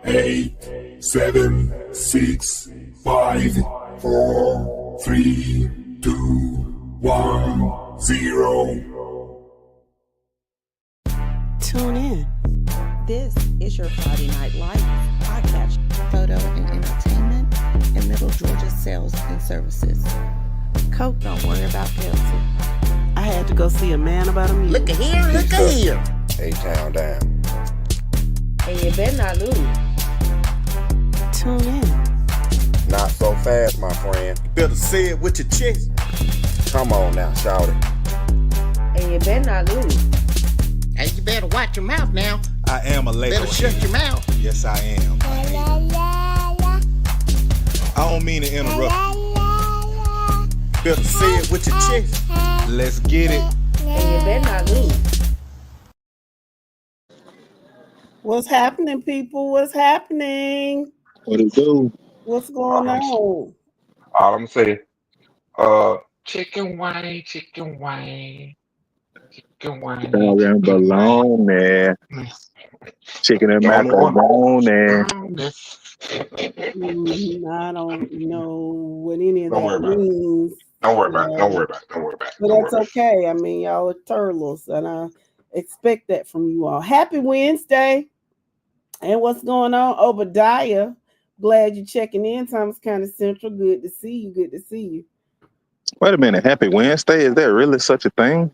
8, 7, 6, 5, 4, 3, 2, 1, 0. Tune in. This is your Friday Night Lights podcast, photo and entertainment in Middle Georgia sales and services. Coke, don't worry about Pepsi. I had to go see a man about a mule. Look at here, look at here. A-Town down. And you better not lose. Tune in. Not so fast, my friend. You better say it with your chest. Come on now, shout it. And you better not lose. And you better watch your mouth now. I am a label. Better shut your mouth. Yes, I am. I don't mean to interrupt. Better say it with your chest. Let's get it. And you better not lose. What's happening, people? What's happening? What it do? What's going on? All I'm saying, chicken wing, chicken wing, chicken wing. Chicken bologna. Chicken and macaroni. I don't know what any of Don't that worry about it. means. Don't worry about it. Don't worry about it. Don't worry about it. But Don't that's worry about it. okay. I mean, y'all are turtles, and I expect that from you all. Happy Wednesday. And what's going on, Obadiah? Glad you're checking in. Thomas County Central. Good to see you. Good to see you. Wait a minute. Happy Wednesday? Is there really such a thing?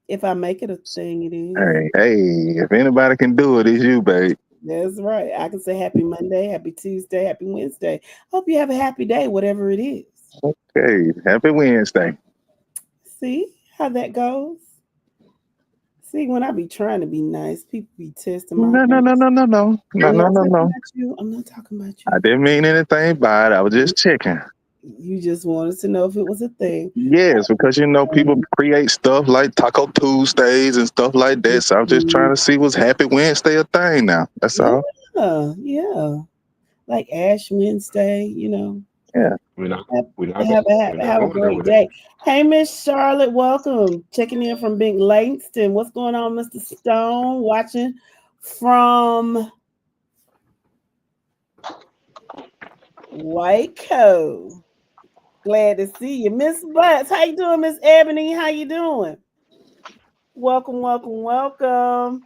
If I make it a thing, it is. Hey, if anybody can do it, it's you, babe. That's right. I can say happy Monday, happy Tuesday, happy Wednesday. Hope you have a happy day, whatever it is. Okay, happy Wednesday. See how that goes? See, when I be trying to be nice, people be testing my No. I'm not talking about you. I didn't mean anything by it. I was just checking. You just wanted to know if it was a thing. Yes, because people create stuff like Taco Tuesdays and stuff like that. So I'm just trying to see was Happy Wednesday a thing now. That's all. Yeah. Like Ash Wednesday, Yeah. Have a great day. Hey, Miss Charlotte, welcome. Checking in from Big Langston. What's going on, Mr. Stone? Watching from Waco. Glad to see you. Miss Butts, how you doing? Miss Ebony, how you doing? Welcome.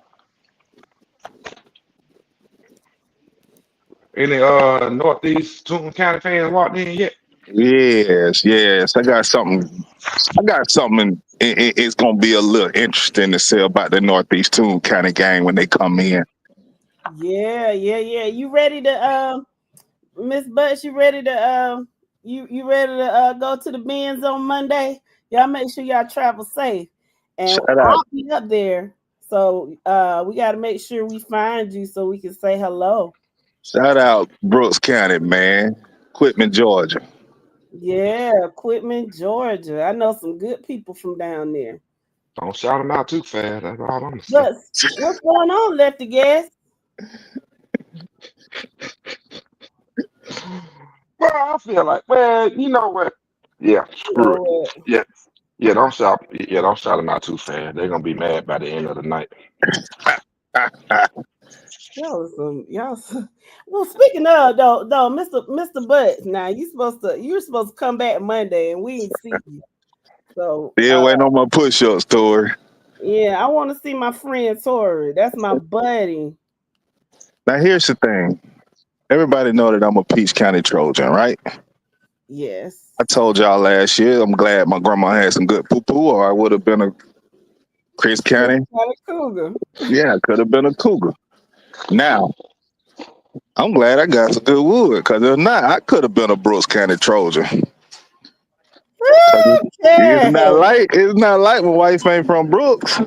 Any Northeast Toon County fans walked in yet? Yes. I got something. It's gonna be a little interesting to say about the Northeast Toon County gang when they come in. Yeah. You ready to Miss Butts, you ready to you ready to go to the Benz on Monday? Y'all make sure y'all travel safe. And I'll be up there. So we gotta make sure we find you so we can say hello. Shout out Brooks County, man. Quitman, Georgia. Yeah, Quitman, Georgia. I know some good people from down there. Don't shout them out too fast. That's all I'm saying. But what's going on, Lefty Gas? Well, I feel like, you know what? Yeah, screw it. Yeah, don't shout them out too fast. They're gonna be mad by the end of the night. Y'all. Well, speaking of though, Mr. Butts, now you're supposed to come back Monday and we ain't see you. So waiting on my push-ups, Tori. Yeah, I want to see my friend Tori. That's my buddy. Now here's the thing. Everybody know that I'm a Peach County Trojan, right? Yes. I told y'all last year, I'm glad my grandma had some good poo-poo, or I would have been a Chris County Cougar. Yeah, I could have been a Cougar. Now, I'm glad I got some good wood, because if not, I could have been a Brooks County Trojan. Okay. It's not like my wife ain't from Brooks.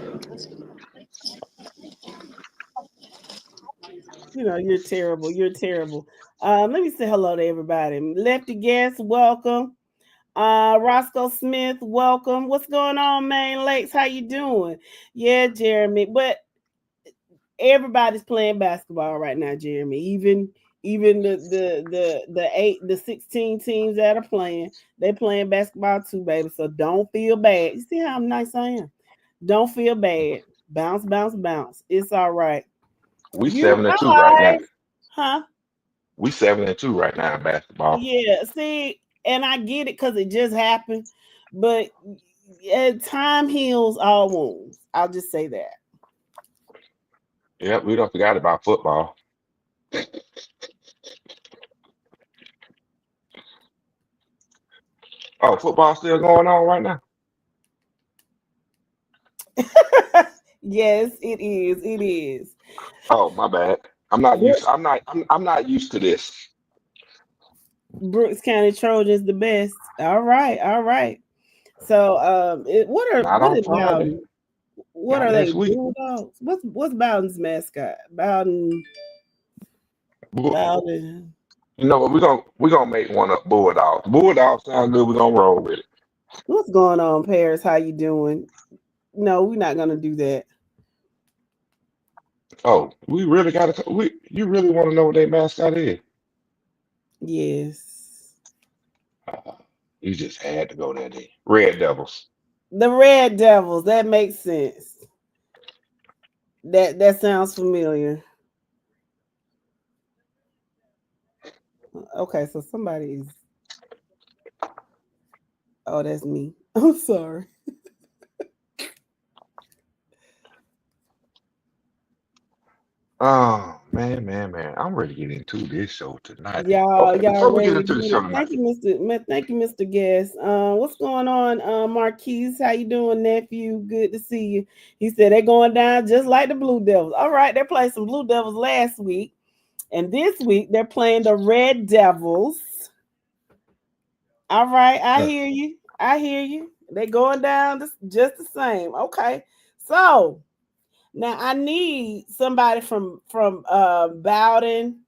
You're terrible. Let me say hello to everybody. Lefty Gas, welcome. Roscoe Smith, welcome. What's going on, Main Lakes? How you doing? Yeah, Jeremy. But everybody's playing basketball right now, Jeremy. Even the 16 teams that are playing, they're playing basketball too, baby. So don't feel bad. You see how nice I am? Don't feel bad. Bounce. It's all right. We 7-2 right now. Huh? We 7-2 right now in basketball. Yeah, see, and I get it because it just happened, but time heals all wounds. I'll just say that. Yep, we don't forgot about football. Oh, football still going on right now? Yes, it is. It is. Oh, my bad. I'm not used to this. Brooks County Trojans the best. All right, all right. So, Not what on is Friday. Bowden? What Not are they? next week. Bulldogs? What's Bowden's mascot? Bowden. Bull- Bowden. You know what? We're gonna make one up. Bulldogs. Bulldogs sound good. We're gonna roll with it. What's going on, Paris? How you doing? No, we're not gonna do that. Oh, we really gotta. You really want to know what their mascot is? Yes. You just had to go there. Then. Red Devils. The Red Devils. That makes sense. That sounds familiar. Okay, so somebody is. Oh, that's me. I'm sorry. Oh man. I'm ready to get into this show tonight. Y'all Okay, before we ready get to into the get show it? tonight, Thank you, Mr. Guest. What's going on, Marquise? How you doing, nephew? Good to see you. He said they're going down just like the Blue Devils. All right, they played some Blue Devils last week, and this week they're playing the Red Devils. All right, I hear you. I hear you. They're going down just the same. Okay, so now I need somebody from Bowden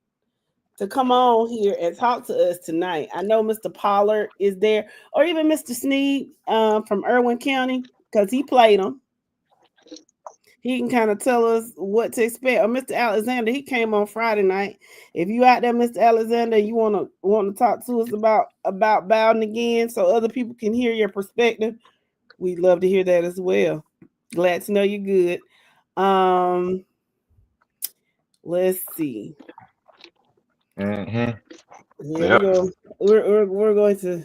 to come on here and talk to us tonight. I know Mr. Pollard is there, or even Mr. Sneed from Irwin County, because he played them. He can kind of tell us what to expect. Or Mr. Alexander, he came on Friday night. If you out there, Mr. Alexander, you want to talk to us about Bowden again, so other people can hear your perspective, we'd love to hear that as well. Glad to know you're good. Let's see. mm-hmm. Yeah, Yep. we're going to.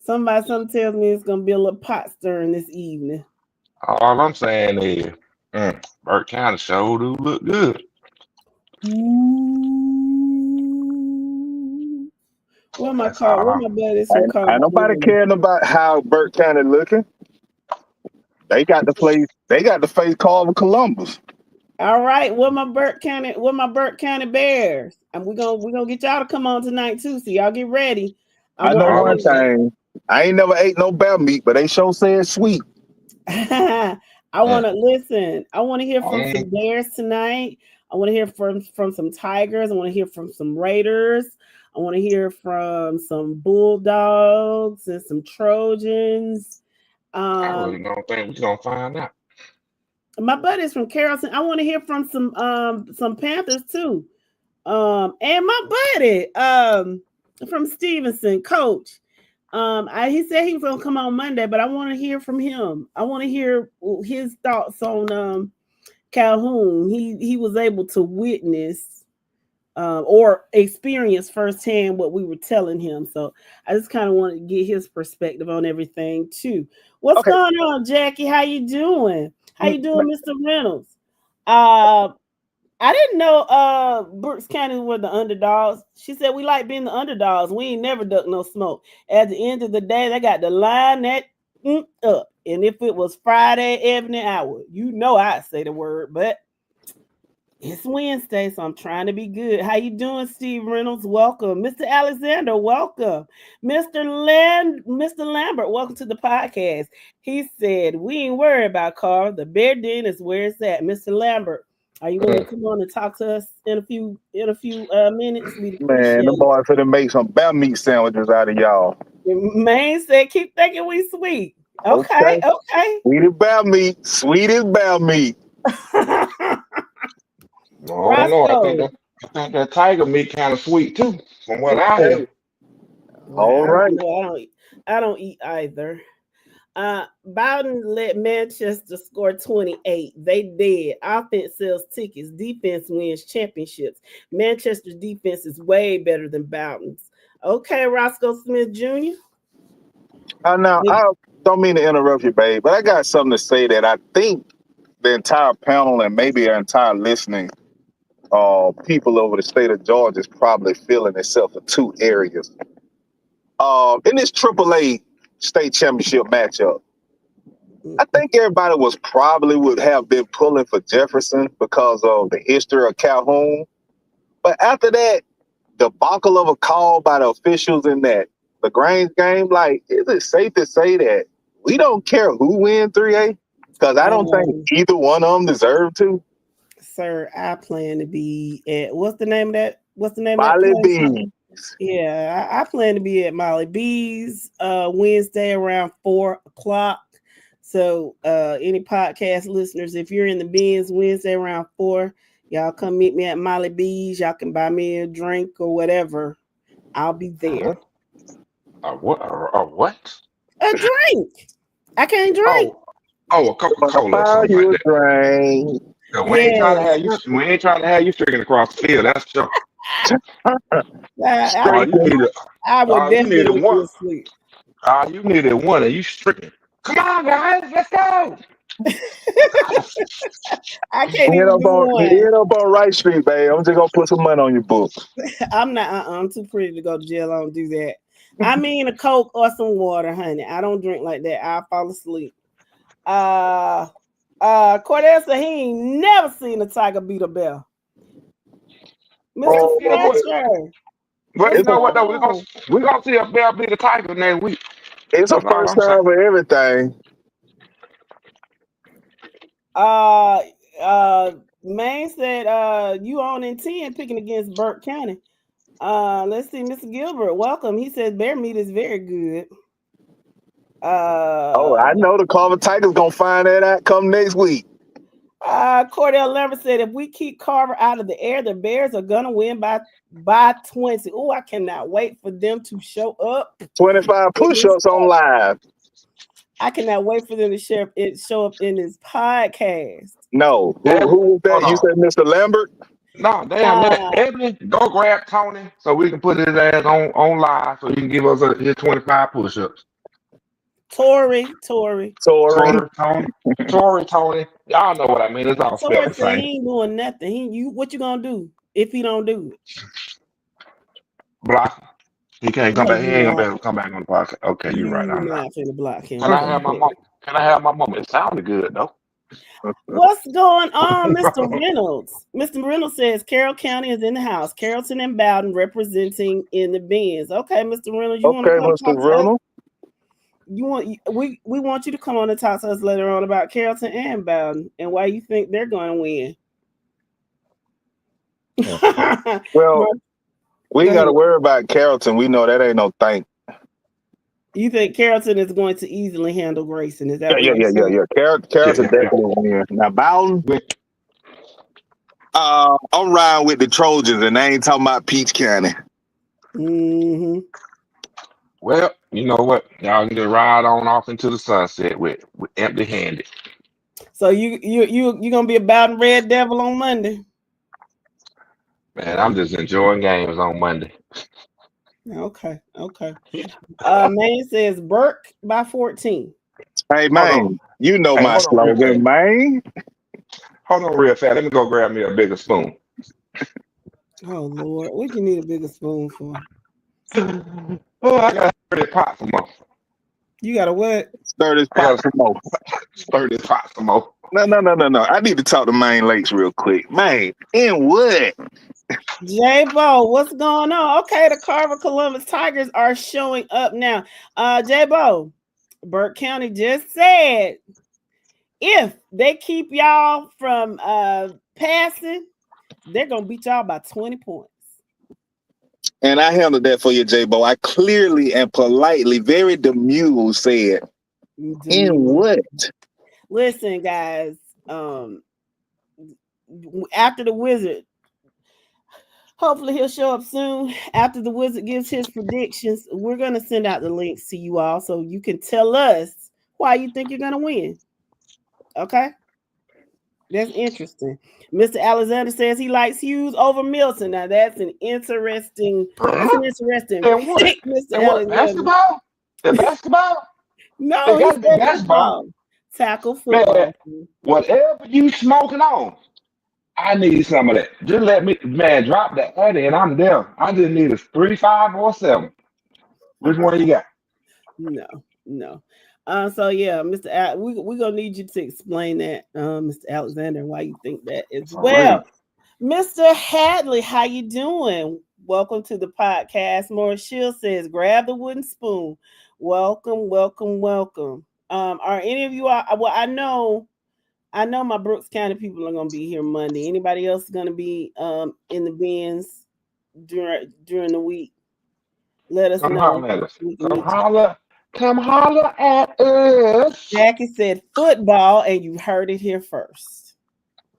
Something tells me it's gonna be a little pot stirring this evening. All I'm saying is, Burke County show do look good. Where my That's car? all. Where my buddies from Ain't nobody caring about how Burke County looking. They got to play. They got to face Carver Columbus. All right, where my Burke County Bears? And we're gonna get y'all to come on tonight too. So y'all get ready. I know one thing. I ain't never ate no bear meat, but they sure said sweet. I want to listen. I want to hear from some Bears tonight. I want to hear from some Tigers. I want to hear from some Raiders. I want to hear from some Bulldogs and some Trojans. I really don't think we're gonna find out. My buddies from Carrollton. I want to hear from some Panthers too. And my buddy from Stevenson, Coach. He said he was gonna come on Monday, but I want to hear from him. I want to hear his thoughts on Calhoun. He was able to witness or experience firsthand what we were telling him. So I just kind of wanted to get his perspective on everything too. What's going on, Jackie? How you doing? How you doing, Mr. Reynolds? I didn't know Brooks County were the underdogs. She said we like being the underdogs. We ain't never duck no smoke. At the end of the day, they got the line that up. And if it was Friday evening hour, you know I'd say the word, but it's Wednesday, so I'm trying to be good. How you doing, Steve Reynolds? Welcome. Mr. Alexander, welcome. Mr. Lambert, welcome to the podcast. He said, we ain't worried about Carl. The Bear Den is where it's at. Mr. Lambert, are you going to come on and talk to us in a few minutes? Man, the boys finna make some bear meat sandwiches out of y'all. Man said, keep thinking we sweet. Okay. Sweet as bear meat. Sweet as bear meat. I don't know. I think that tiger meat kind of sweet too, from what I hear. All right. I don't eat either. Bowden let Manchester score 28. They dead. Offense sells tickets. Defense wins championships. Manchester's defense is way better than Bowden's. Okay, Roscoe Smith Jr. Now, I don't mean to interrupt you, babe, but I got something to say that I think the entire panel and maybe our entire listening people over the state of Georgia is probably feeling itself in two areas. In this AAA state championship matchup, I think everybody would have been pulling for Jefferson because of the history of Calhoun. But after that debacle of a call by the officials in that LaGrange game, like, is it safe to say that we don't care who wins 3A? Because I don't think either one of them deserve to. Sir, I plan to be at what's the name of that? Molly B's. Yeah, I plan to be at Molly B's Wednesday around 4:00. So any podcast listeners, if you're in the Benz Wednesday around 4, y'all come meet me at Molly B's. Y'all can buy me a drink or whatever. I'll be there. What? A drink. I can't drink. Oh, a Coca-Cola or something like that. Drink. No, we ain't trying to have you streaking across the field. That's sure. I would definitely one. Asleep. You needed one, and you streaking. Come on, guys, let's go. I can't even do one. Hit up on Wright Street, babe. I'm just gonna put some money on your book. I'm not. I'm too pretty to go to jail. I don't do that. I mean a Coke or some water, honey. I don't drink like that. I'll fall asleep. Cordell said he ain't never seen a tiger beat a bear. Mr. Fletcher. But you know what though? We're gonna see a bear beat a tiger next week. It's a first time for everything. Maine said you on in 10 picking against Burke County. Let's see, Mr. Gilbert, welcome. He said bear meat is very good. I know the Carver Tigers gonna find that out come next week. Cordell Lambert said if we keep Carver out of the air, the Bears are gonna win by 20. Oh, I cannot wait for them to show up. 25 push-ups on live. I cannot wait for them to show up in this podcast. No, who was that? You said Mr. Lambert? No, damn, Evan, go grab Tony so we can put his ass on live so he can give us his 25 push-ups. Tony. Tony. Y'all know what I mean. It's all spelled the same. He ain't doing nothing. What you gonna do if he don't do it? Block him. He can't come back. He ain't gonna be able to come back on the podcast. Okay, you're right. I'm not finna block him. Can I have my moment? It sounded good though. What's going on, Mr. Reynolds? Mr. Reynolds says Carroll County is in the house. Carrollton and Bowden representing in the Benz. Okay, Mr. Reynolds, Mr. Reynolds. We want you to come on and talk to us later on about Carrollton and Bowden and why you think they're going to win. Well, we ain't got to worry about Carrollton. We know that ain't no thing. You think Carrollton is going to easily handle Grayson? Is that yeah. Carrollton definitely win. Now Bowden, I'm riding with the Trojans, and I ain't talking about Peach County. Mm-hmm. Well, you know what? Y'all can just ride on off into the sunset with empty-handed. So you gonna be a Bowden Red Devil on Monday? Man, I'm just enjoying games on Monday. Okay. Man says Burke by 14. Hey man, you know my slogan, man. Hold on real fast. Let me go grab me a bigger spoon. Oh Lord, what you need a bigger spoon for? Oh, I got to stir this pot some more. You got to what? Stir this pot some more. Stir this pot some more. No. I need to talk to Maine Lakes real quick. Man, in what? J-Bo, what's going on? Okay, the Carver Columbus Tigers are showing up now. J-Bo, Burke County just said if they keep y'all from passing, they're going to beat y'all by 20 points. And I handled that for you, J-Bo. I clearly and politely, very demure said, in what? Listen, guys, after the Wizard, hopefully he'll show up soon. After the Wizard gives his predictions, we're going to send out the links to you all so you can tell us why you think you're gonna win. Okay. That's interesting. Mr. Alexander says he likes Hughes over Milton. Now that's an interesting And what? pick, Mr. And what? Alexander. Basketball? And basketball? No, It he got to be said basketball. football. Tackle Man, football. whatever you smoking on, I need some of that. Just let me, man, drop the Addy and I'm there. I just need a 3, 5, or 7. Which one you got? No. So yeah, Mr. We're gonna need you to explain that, Mr. Alexander, why you think that as well. Mr. Hadley, how you doing? Welcome to the podcast. Morris Shield says, grab the wooden spoon. Welcome. Are any of you well, I know my Brooks County people are gonna be here Monday. Anybody else gonna be in the bins during the week? Let us Come know. holler at us. Come holler at us. Jackie said football, and you heard it here first.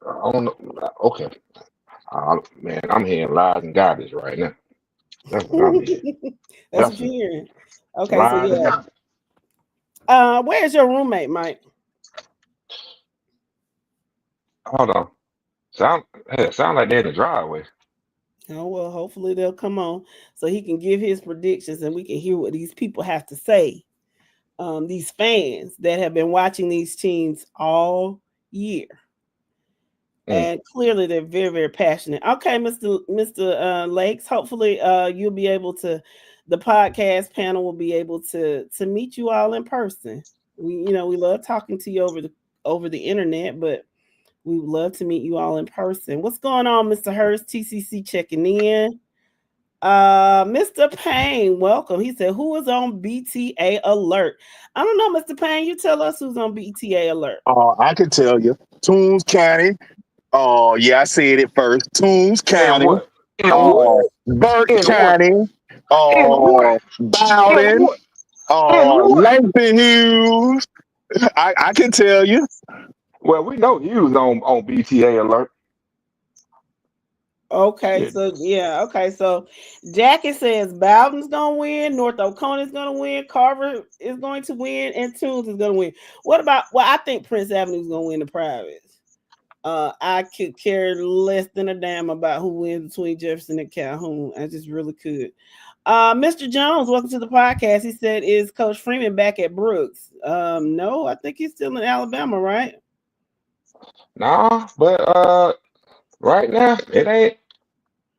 I don't know. Okay. Man, I'm hearing lies and garbage right now. That's what I'm hearing. That's what you're hearing. Okay, lies so and yeah. Where's your roommate, Mike? Hold on. Sound like they're in the driveway. Oh, well, hopefully they'll come on so he can give his predictions and we can hear what these people have to say. These fans that have been watching these teams all year. And clearly they're very, very passionate. Okay, Mr. Lakes, hopefully you'll be able to, the podcast panel will be able to meet you all in person. We love talking to you over the internet, but we would love to meet you all in person. What's going on, Mr. Hurst? TCC checking in. Mr. Payne, welcome. He said, who is on BTA alert? I don't know, Mr. Payne. You tell us who's on BTA alert. I can tell you. Toombs County. Oh, yeah, I said it first. Toombs County. Burke County. Bowden. Langston Hughes. I can tell you. Well, we know you was on BTA alert. Okay, so Jackie says Bowden's gonna win, North Oconee is gonna win, Carver is going to win, and Toombs is gonna win. What about? Well, I think Prince Avenue is gonna win the privates. I could care less than a damn about who wins between Jefferson and Calhoun. I just really could. Mr. Jones, welcome to the podcast. He said, "Is Coach Freeman back at Brooks?" No, I think he's still in Alabama, right? Nah, but right now it ain't.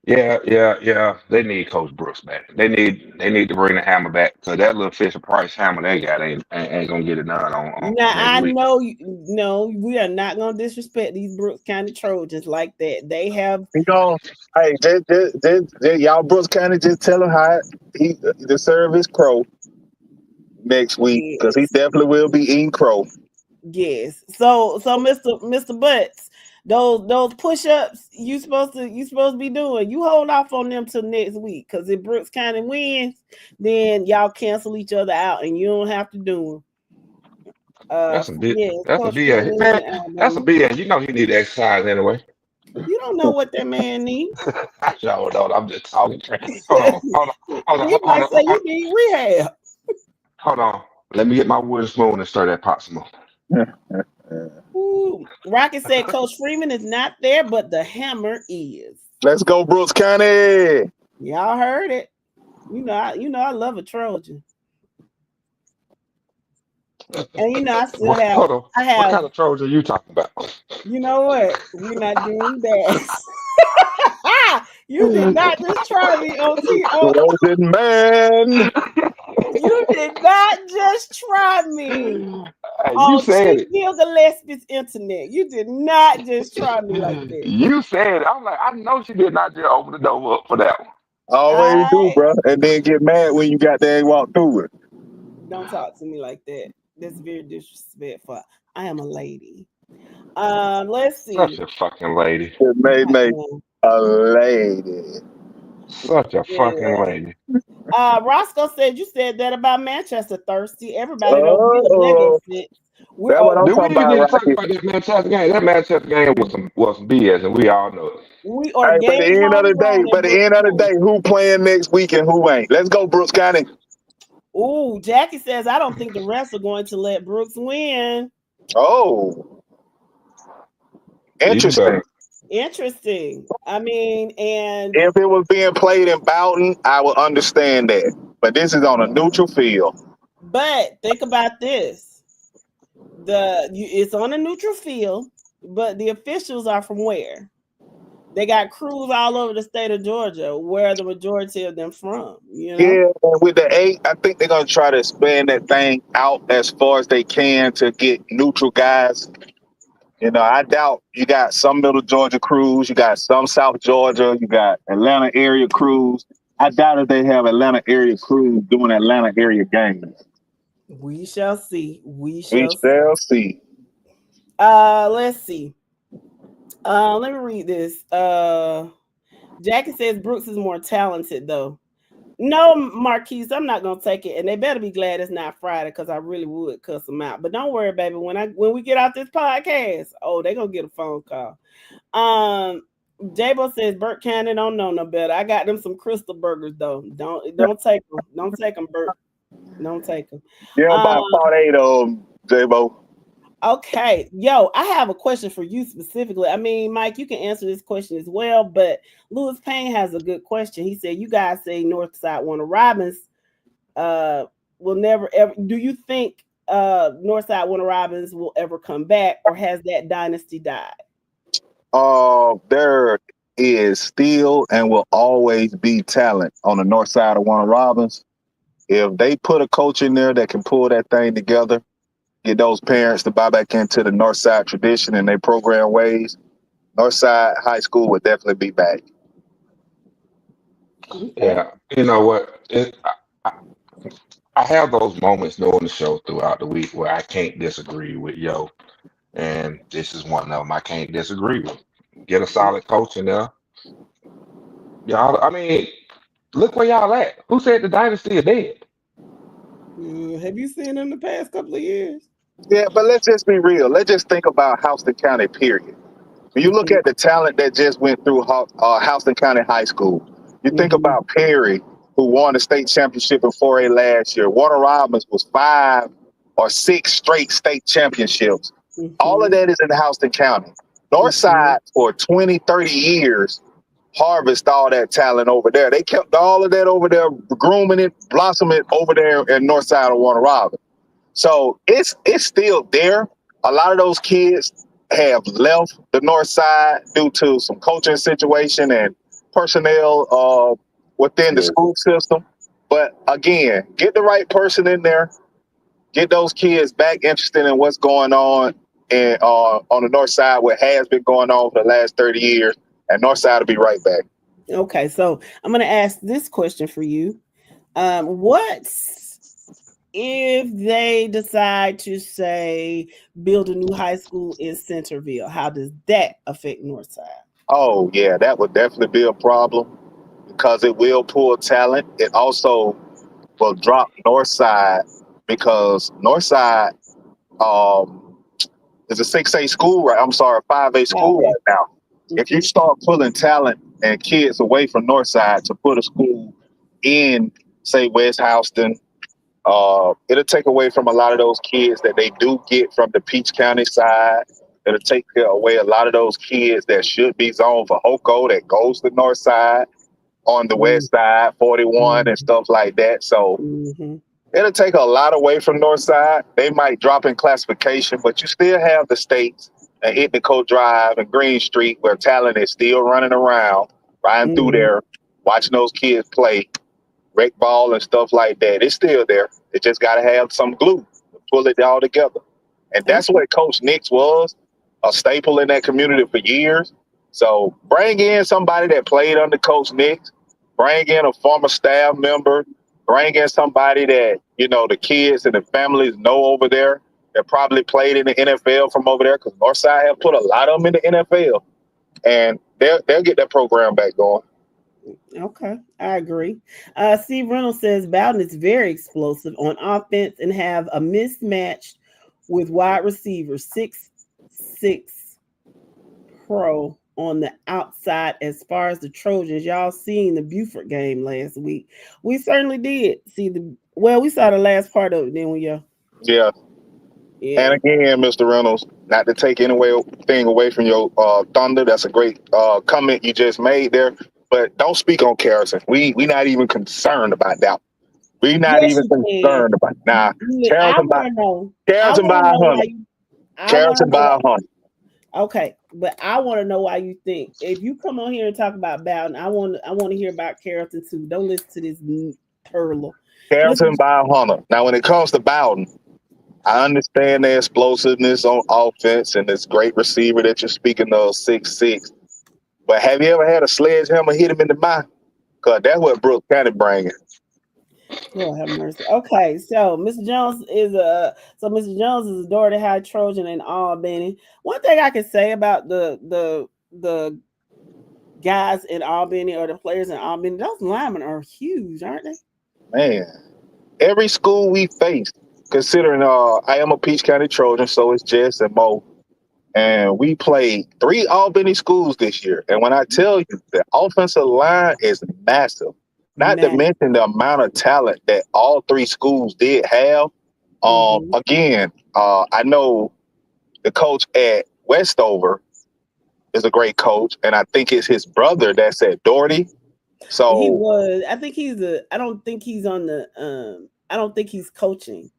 Yeah. They need Coach Brooks back. They need to bring the hammer back. So that little Fisher Price hammer they got ain't gonna get it done on now I week. know we are not gonna disrespect these Brooks County Trojans like that. They have hey, just y'all Brooks County just tell him how he deserve his crow next week because he definitely will be eating crow. Yes. So Mr. Butts, those push-ups you supposed to be doing, you hold off on them till next week, because if Brooks County wins, then y'all cancel each other out and you don't have to do them. That's a BS. That's a BS. You know he need to exercise anyway. You don't know what that man needs. I sure don't. I'm just talking trash. Hold on. He might say you need rehab. Hold on. Let me get my wooden spoon and stir that pot some more. Ooh. Rocket said Coach Freeman is not there, but the hammer is. Let's go, Brooks County. Y'all heard it. You know I love a Trojan. And I still have. Hold on. What kind of Trojan are you talking about? You know what? We're not doing that. You did not just try me on Trojan man. You did not just try me. You said it. Gillespie's internet. You did not just try me like that. You said it. I'm like, I know she did not just open the door up for that one. Always do, bro. And then get mad when you got there and walk through it. Don't talk to me like that. That's very disrespectful. I am a lady. Let's see. Such a fucking lady. Made a lady. Such a fucking lady. Roscoe said you said that about Manchester. Thirsty. Everybody don't feel negative. We need to talk about that Manchester game. That Manchester game was some BS, and we all know it. But at the end of the day, who playing next week and who ain't? Let's go, Brooks County. Ooh, Jackie says, I don't think the refs are going to let Brooks win. Oh, Even interesting. better. Interesting. I mean, and If it was being played in Boughton, I would understand that. But this is on a neutral field. but think about this. It's on a neutral field, but the officials are from where? They got crews all over the state of Georgia, where the majority of them from, you know? Yeah, and with the 8, I think they're gonna try to expand that thing out as far as they can to get neutral guys. You know, I doubt you got some Middle Georgia crews, you got some South Georgia, you got Atlanta area crews. I doubt if they have Atlanta area crews doing Atlanta area games. We shall see. We We shall see. shall see. Let's see. Let me read this. Jackie says Brooks is more talented, though. No, Marquise, I'm not gonna take it, and they better be glad it's not Friday because I really would cuss them out. But don't worry, baby. When we get off this podcast, they're gonna get a phone call. Jabo says Burt Cannon don't know no better. I got them some Crystal Burgers though. Don't take them. Don't take them, Burt. Don't take them. Yeah, about 48 of them, J-Bo. Okay, yo, I have a question for you specifically. I mean, Mike, you can answer this question as well, but Lewis Payne has a good question. He said, "You guys say Northside Warner Robins will never ever. Do you think Northside Warner Robins will ever come back, or has that dynasty died?" There is still and will always be talent on the north side of Warner Robins. If they put a coach in there that can pull that thing together, get those parents to buy back into the north side tradition and their program ways, north side high school would definitely be back. Okay. Yeah, you know what? I have those moments during the show throughout the week where I can't disagree with Yo, and this is one of them I can't disagree with. Get a solid coach in there. Y'all, I mean, look where y'all at. Who said the dynasty is dead? Have you seen in the past couple of years? Yeah, but let's just be real. Let's just think about Houston County, period. When you look at the talent that just went through Houston County High School, you think about Perry, who won the state championship in 4A last year. Warner Robins was 5 or 6 straight state championships. All of that is in Houston County. Northside for 20, 30 years harvest all that talent over there. They kept all of that over there, grooming it, blossoming it over there in Northside of Warner Robins. So it's still there. A lot of those kids have left the north side due to some coaching situation and personnel within the school system. But again, get the right person in there, get those kids back interested in what's going on and on the north side, what has been going on for the last 30 years, and north side will be right back. Okay, so I'm going to ask this question for you. What's if they decide to say build a new high school in Centerville? How does that affect Northside? Oh yeah, that would definitely be a problem because it will pull talent. It also will drop Northside because Northside is a 6A school, right? I'm sorry, 5A school right now. If you start pulling talent and kids away from Northside to put a school in, say, West Houston, it'll take away from a lot of those kids that they do get from the Peach County side. It'll take away a lot of those kids that should be zoned for HOCO that goes to north side on the west side, 41 and stuff like that. So it'll take a lot away from north side. They might drop in classification, but you still have the states and Ithaca Drive and Green Street where talent is still running around, riding through there, watching those kids play rec ball and stuff like that. It's still there. It just got to have some glue to pull it all together. And that's what Coach Nix was, a staple in that community for years. So bring in somebody that played under Coach Nix, bring in a former staff member, bring in somebody that, you know, the kids and the families know over there that probably played in the NFL from over there, because Northside have put a lot of them in the NFL. And they'll get that program back going. Okay, I agree. Steve Reynolds says Bowden is very explosive on offense and have a mismatch with wide receivers 6'6" pro on the outside. As far as the Trojans, y'all seen the Buford game last week. We certainly did see the Well, we saw the last part of it, didn't we? Yeah. Yeah. Yeah. And again, Mr. Reynolds, not to take anything away from your thunder. That's a great comment you just made there. But don't speak on Carrollton. We not even concerned about that. We not Yes, even you can. concerned about nah. I Carrollton by want to know. I Carrollton want by to know why 100. you. I want to Carrollton know by why. 100. Okay, but I want to know why you think if you come on here and talk about Bowden, I want to hear about Carrollton too. Don't listen to this turtle. Carrollton Listen, by 100. Now, when it comes to Bowden, I understand the explosiveness on offense and this great receiver that you're speaking of, 6'6". But have you ever had a sledgehammer hit him in the mouth? Because that's what Brooks County bringing. Lord have mercy. Okay, so Mr. Jones is a Dorothy High Trojan in Albany. One thing I can say about the guys in Albany or the players in Albany, those linemen are huge, aren't they? Man, every school we face, considering I am a Peach County Trojan, so it's Jess and Mo. And we played 3 Albany schools this year. And when I tell you the offensive line is massive, not to Man. mention the amount of talent that all 3 schools did have. Mm-hmm. Again, I know the coach at Westover is a great coach, and I think it's his brother that's at Doherty. He So, was. I think I don't think he's on the. I don't think he's coaching.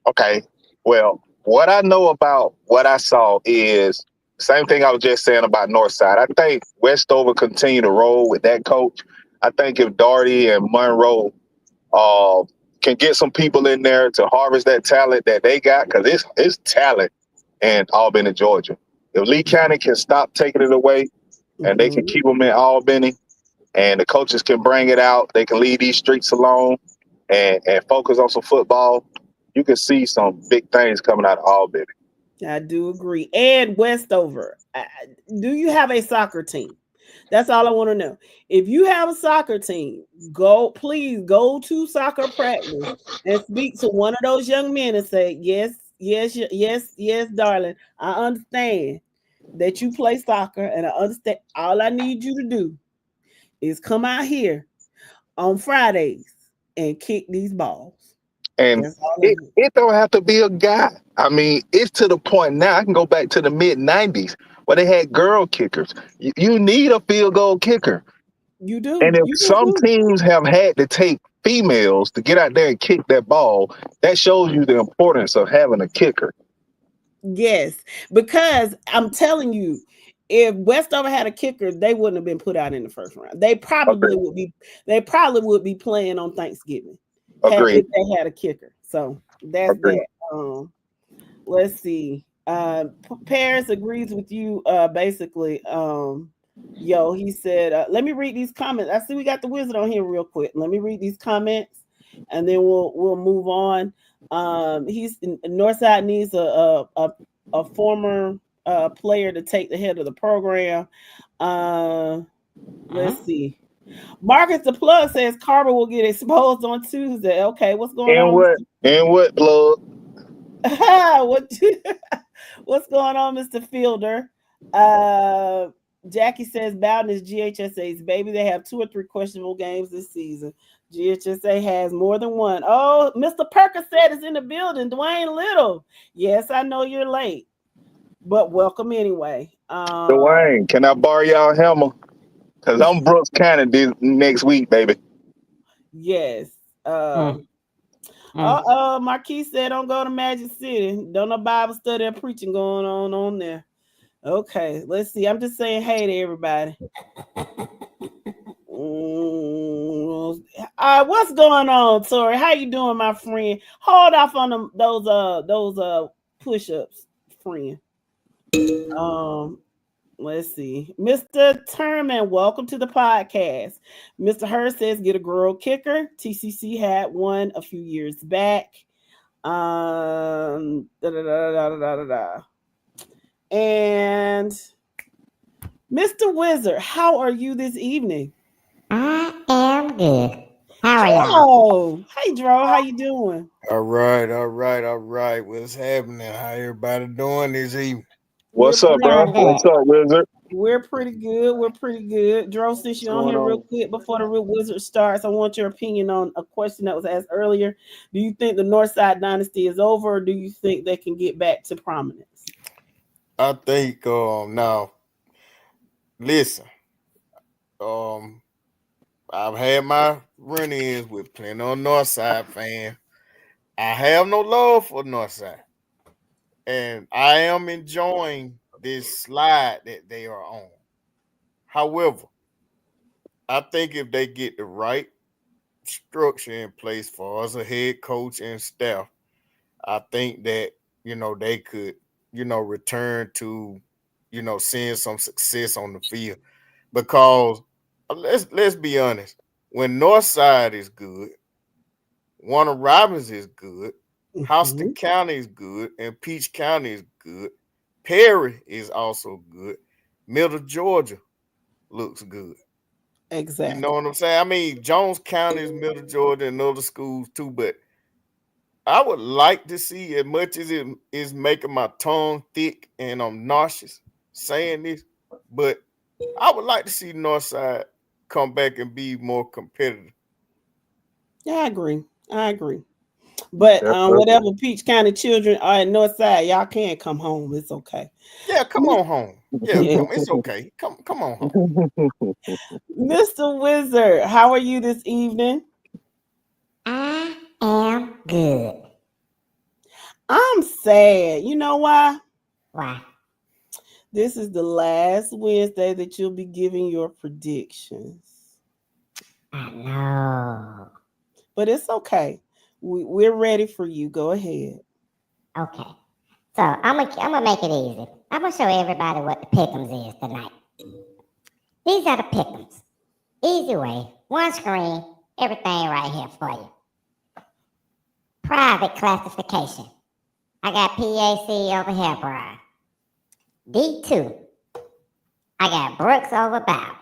okay, well, what I know about what I saw is same thing I was just saying about Northside. I think Westover continue to roll with that coach. I think if Doherty and Monroe can get some people in there to harvest that talent that they got, because it's talent in Albany, Georgia. If Lee County can stop taking it away and they can Mm-hmm. keep them in Albany and the coaches can bring it out, they can leave these streets alone and focus on some football, you can see some big things coming out of Albany. I do agree. And Westover, do you have a soccer team? That's all I want to know. If you have a soccer team, please go to soccer practice and speak to one of those young men and say, yes, yes, yes, yes, darling. I understand that you play soccer, and I understand all I need you to do is come out here on Fridays and kick these balls. And That's all I it, need. it don't have to be a guy. I mean, it's to the point now. I can go back to the mid-90s where they had girl kickers. You need a field goal kicker. You do. And if You just some do. teams have had to take females to get out there and kick that ball, that shows you the importance of having a kicker. Yes, because I'm telling you, if Westover had a kicker, they wouldn't have been put out in the first round. They probably Agreed. would be. They probably would be playing on Thanksgiving Agreed. if they had a kicker. So that's Agreed. that. Let's see. Paris agrees with you. Basically, he said, "Let me read these comments." I see we got the wizard on here real quick. Let me read these comments, and then we'll move on. Northside needs a former player to take the head of the program. Let's see. Marcus the Plug says Carver will get exposed on Tuesday. Okay, what's going And on? what plug? What's going on, Mr. Fielder? Jackie says Bowden is GHSA's baby. They have 2 or 3 questionable games this season. GHSA has more than one. Oh, Mr. Percocet is in the building. Dwayne Little. Yes, I know you're late, but welcome anyway. Dwayne, can I borrow y'all hammer? Because I'm Brooks County this next week, baby. Yes. Marquis said don't go to Magic City. Don't know Bible study or preaching going on there. Okay, let's see. I'm just saying hey to everybody. What's going on, Tori? How you doing, my friend? Hold off on those push-ups, friend. Let's see. Mr. Turman, welcome to the podcast. Mr. Hurst says get a girl kicker. TCC had one a few years back. And Mr. Wizard, how are you this evening? I am good. How are y'all? Oh, hey Dro, how you doing? All right. What's happening? How everybody doing this evening? What's We're up, bro? Doing What's good. up, Wizard? We're pretty good. We're pretty good. Dro, since you're on going here real on? quick before the real wizard starts, I want your opinion on a question that was asked earlier. Do you think the Northside dynasty is over, or do you think they can get back to prominence? I think now listen, um I've had my run-ins with plenty of Northside fans. I have no love for Northside, and I am enjoying this slide that they are on. However, I think if they get the right structure in place for us, a head coach and staff, I think that they could return to seeing some success on the field. Because let's be honest, when Northside is good, Warner Robins is good, Houston Mhm. County is good, and Peach County is good. Perry is also good. Middle Georgia looks good. You Exactly. know what I'm saying? I mean, Jones County is Middle Georgia and other schools too, but I would like to see, as much as it is making my tongue thick and I'm nauseous saying this, but I would like to see Northside come back and be more competitive. Yeah, I agree. I agree. But That's perfect. whatever Peach County children are at Northside, y'all can come home. It's okay. Yeah, come on home. Yeah, Yeah. it's okay. Come on home. Mr. Wizard, how are you this evening? I am good. I'm sad. You know why? Why? This is the last Wednesday that you'll be giving your predictions. I know. But it's okay. We're ready for you. Go ahead. Okay. So I'm gonna make it easy. I'm gonna show everybody what the pick'ems is tonight. These are the pick'ems. Easy way, one screen, everything right here for you. Private classification. I got PAC over here, Brian. D2. I got Brooks over Bow.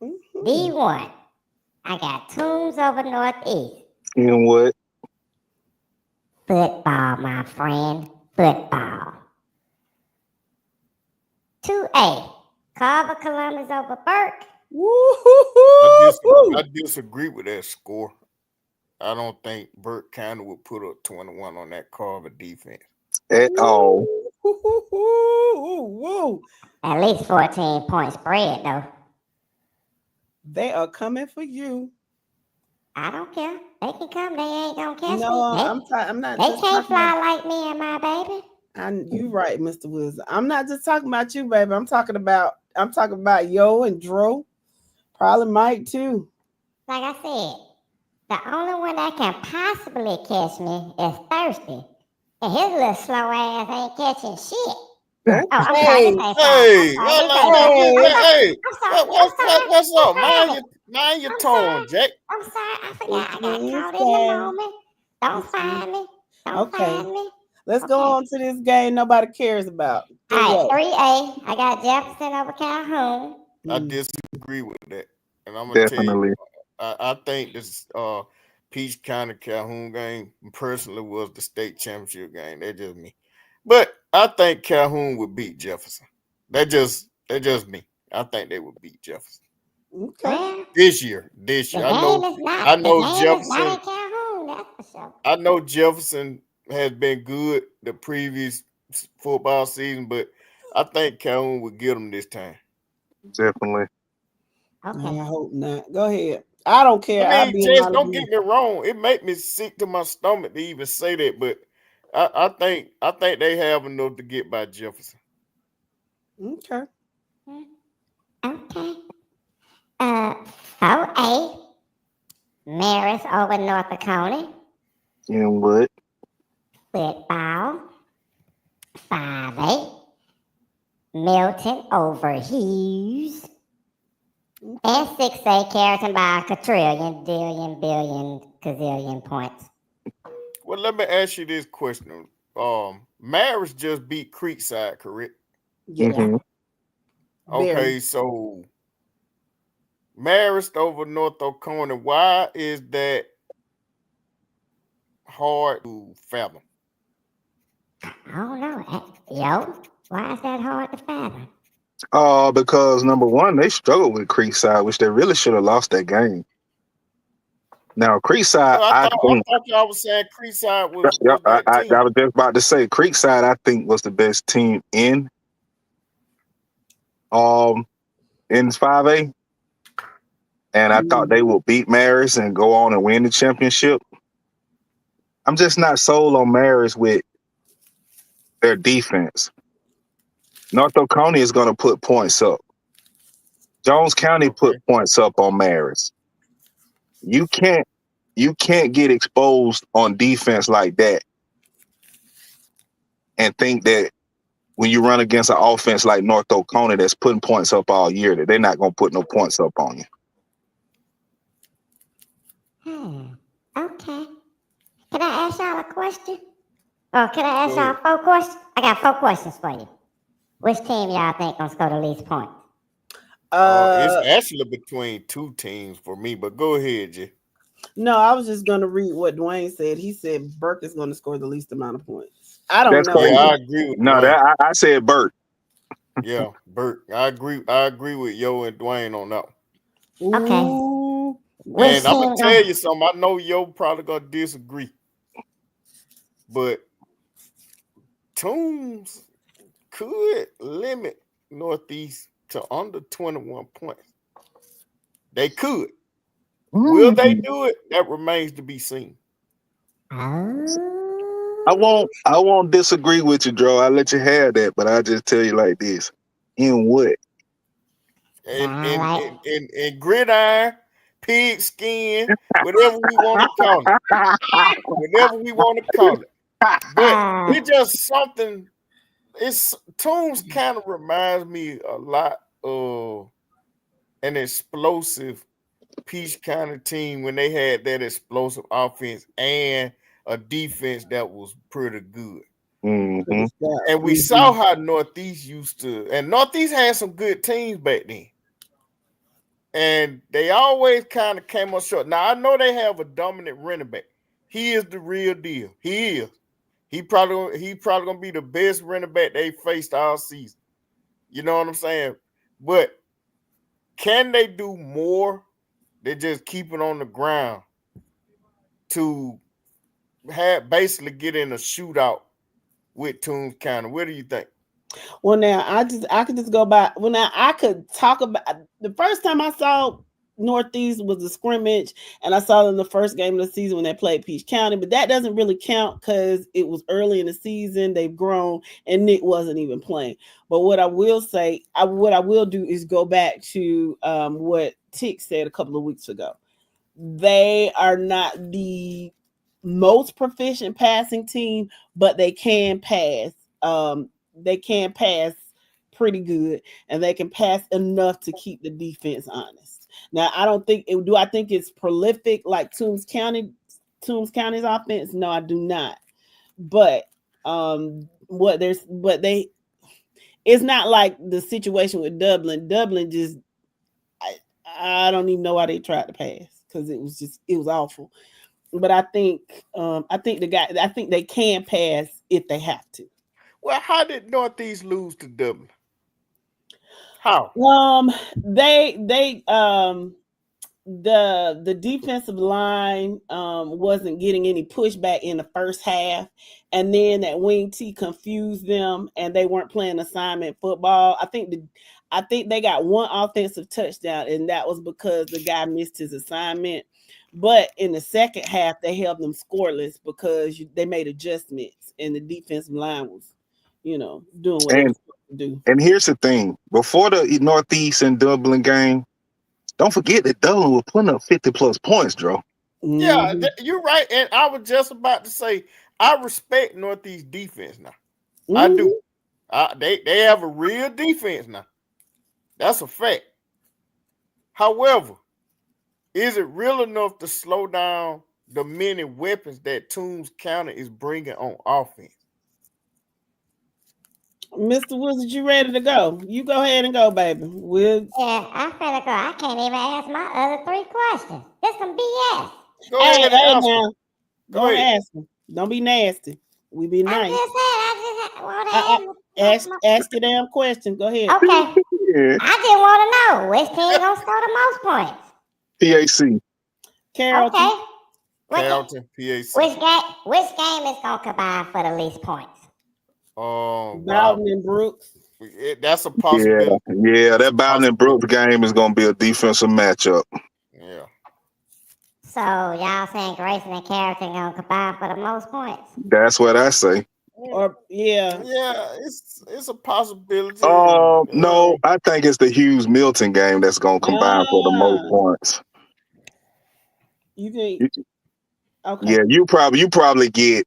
Mhm. D1. I got Toombs over Northeast. And what? Football, my friend. Football. 2A. Carver Columbus over Burke. Woo-hoo-hoo! I disagree with that score. I don't think Burke County would put up 21 on that Carver defense. At all. Woo-hoo-hoo-hoo! At least 14 point spread, though. They are coming for you. I don't care. They can come. They ain't gonna catch No, me. I'm not They just can't talking about. fly like me and my baby. You right, Mr. Wizard. I'm not just talking about you, baby. I'm talking about Yo and Dro. Probably Mike too. Like I said, the only one that can possibly catch me is Thirsty. And his little slow ass ain't catching shit. That- Oh, I'm sorry. This ain't Hey, what's up? Mind your tone, Jack. I'm sorry. I forgot. I got It's caught in the okay. moment. Don't It's find me. Don't okay. find me. Let's go on to this game nobody cares about. All 3A. right, 3A. I got Jefferson over Calhoun. I Mm. disagree with that. And I'm gonna tell Definitely. you, I think this Peach County Calhoun game personally was the state championship game. That's just me. But I think Calhoun would beat Jefferson. That's just me. I think they would beat Jefferson Okay. Well, this year. the I game is not. I The know game is Jefferson. not in Calhoun. That's for sure. I know Jefferson has been good the previous football season, but I think Calhoun would get them this time. Definitely. Okay. I hope not. Go ahead. I don't care. I I'll mean, be Jess, honest don't with get you. me wrong. It make me sick to my stomach to even say that, but I think they have enough to get by Jefferson. Okay. Okay. 4A. Maris over North Dakota. And what? Football. 5A. Milton over Hughes. And 6A Carrollton by a quadrillion, billion, gazillion points. Well, let me ask you this question. Maris just beat Creekside, correct? Yeah. Mhm. Okay, Very. so Marist over North Oconee. Why is that hard to fathom? I don't know. Yo, why is that hard to fathom? Because number one, they struggled with Creekside, which they really should have lost that game. Now, Creekside, No, I I think thought y'all was saying Creekside was Yep, that I team. was just about to say Creekside. I think was the best team in 5A, and I thought they would beat Marist and go on and win the championship. I'm just not sold on Marist with their defense. North Oconee is going to put points up. Jones County put points up on Marist. You can't get exposed on defense like that and think that when you run against an offense like North Oconee that's putting points up all year, that they're not going to put no points up on you. Okay. Can I ask y'all a question? Oh, can I ask y'all 4 questions? I got 4 questions for you. Which team y'all think gonna score the least points? It's actually between 2 teams for me, but go ahead, Jay. No, I was just gonna read what Dwayne said. He said Burke is gonna score the least amount of points. I don't know. Yeah, I agree with No, Dwayne. I said Burke. Yeah, Burke. I agree with Yo and Dwayne on that. Okay. Ooh. And I'm gonna tell you something. I know Yo probably gonna disagree, but Toombs could limit Northeast to under 21 points. They could. Will they do it? That remains to be seen. I won't disagree with you, Dro. I'll let you have that, but I'll just tell you like this. In what? In gridiron, pig skin, whatever we want to call it. Whatever we want to call it. But it's just something. Toombs kind of reminds me a lot of an explosive Peach County team when they had that explosive offense and a defense that was pretty good. Mm-hmm. And we saw how Northeast used to, and Northeast had some good teams back then. And they always kind of came up short. Now I know they have a dominant running back. He is the real deal. He is. He probably gonna be the best running back they faced all season. You know what I'm saying? But can they do more than just keep it on the ground to basically get in a shootout with Toombs County? What do you think? Well, now I could just go by. Well, now I could talk about the first time I saw Northeast was a scrimmage, and I saw them the first game of the season when they played Peach County, but that doesn't really count because it was early in the season. They've grown, and Nick wasn't even playing. But what I will say, what I will do is go back to what Tick said a couple of weeks ago. They are not the most proficient passing team, but they can pass. They can pass pretty good, and they can pass enough to keep the defense honest. Now, I don't think it. Do I think it's prolific like Toombs County's offense? No, I do not. But it's not like the situation with Dublin. Dublin just, I don't even know why they tried to pass because it was awful. But I think they can pass if they have to. Well, how did Northeast lose to Dublin? How? The defensive line wasn't getting any pushback in the first half, and then that wing T confused them, and they weren't playing assignment football. I think they got one offensive touchdown, and that was because the guy missed his assignment. But in the second half, they held them scoreless because they made adjustments, and the defensive line was, doing what they were supposed to do. And here's the thing: before the Northeast and Dublin game, don't forget that Dublin was putting up 50+ points, Dro. Yeah, you're right. And I was just about to say, I respect Northeast defense now. I do. They have a real defense now. That's a fact. However, is it real enough to slow down the many weapons that Toombs County is bringing on offense? Mr. Wizard, you ready to go? You go ahead and go, baby. Yeah, I'm finna go. I can't even ask my other 3 questions. This some BS. Go ahead and now. Go ahead and ask them. Don't be nasty. We be nice. I'm just saying, ask your damn question. Go ahead. Okay. Yeah. I just want to know which team gonna score the most points. PAC. Carrollton. Okay. Carrollton, PAC. Which game is gonna combine for the least points? Wow. Bowden and Brooks. That's a Yeah, possibility. yeah. That Bowden and Brooks game is gonna be a defensive matchup. Yeah. So y'all saying Grayson and Carrollton gonna combine for the most points? That's what I say. Or yeah. Yeah, it's a possibility. No, I think it's the Hughes Milton game that's gonna combine for the most points. You think? Okay. Yeah, you probably get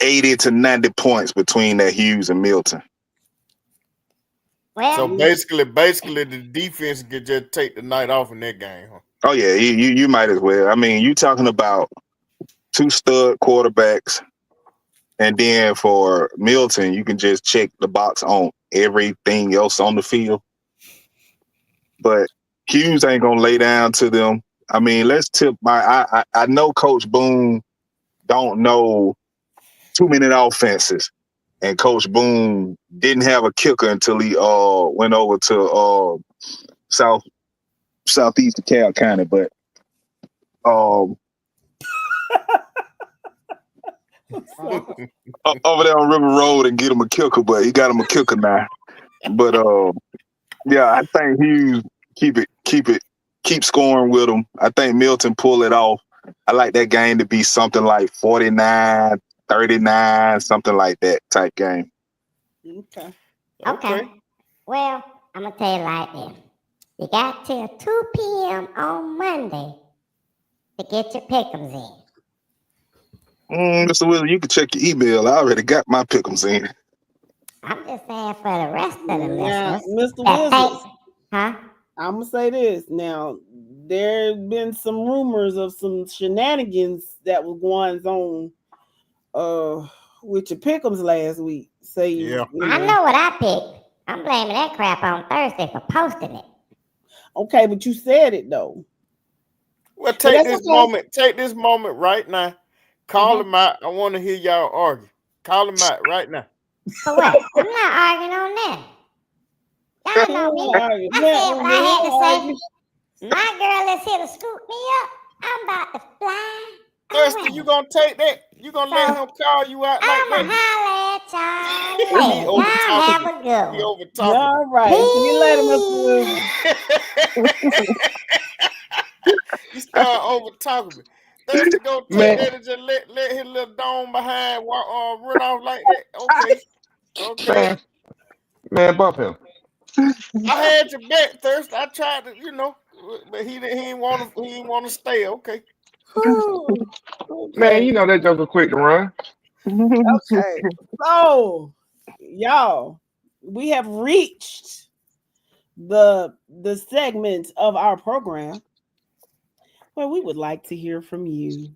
80 to 90 points between that Hughes and Milton. Well, So basically, the defense could just take the night off in that game, huh? Oh yeah, you might as well. I mean, you talking about 2 stud quarterbacks, and then for Milton, you can just check the box on everything else on the field. But Hughes ain't gonna lay down to them. I mean, let's tip I know Coach Boone don't know too many offenses, and Coach Boone didn't have a kicker until he went over to southeast of Cal County, but over there on River Road and get him a kicker, but he got him a kicker now. But yeah, I think Hughes keep scoring with him. I think Milton pull it off. I like that game to be something like 49-39, something like that type game. Okay. Well, I'm gonna tell you like this. You got till 2 p.m. on Monday to get your pick'ems in. Mr. Wilson, you can check your email. I already got my pick'ems in. I'm just saying for the rest of the Now, listeners. Mr. Wilson, Huh? I'm gonna say this. Now, there have been some rumors of some shenanigans that was going on with your pick'ems last week. Say Yeah. I know what I picked. I'm blaming that crap on Thursday for posting it. Okay, but you said it though. Well, take this moment right now. Call him out. I want to hear y'all argue. Call him out right now. For what? I'm not arguing on that. Y'all know me. I said what I had to say. My girl is here to scoop me up. I'm about to fly. Thirsty, you gonna take that? You gonna let him call you out like I'ma that? holler at y'all later. Y'all have a good He one. over talking. All right. See you later, Mr. Wilson. You start over talking me. Thirsty, go take that and just let his little dome behind run off like that. Okay. Man, bump him. I had your back, Thirsty. I tried to, but he didn't want to stay. Okay. Man, you know that joker quick to run. Okay. So, y'all, we have reached the segment of our program where we would like to hear from you.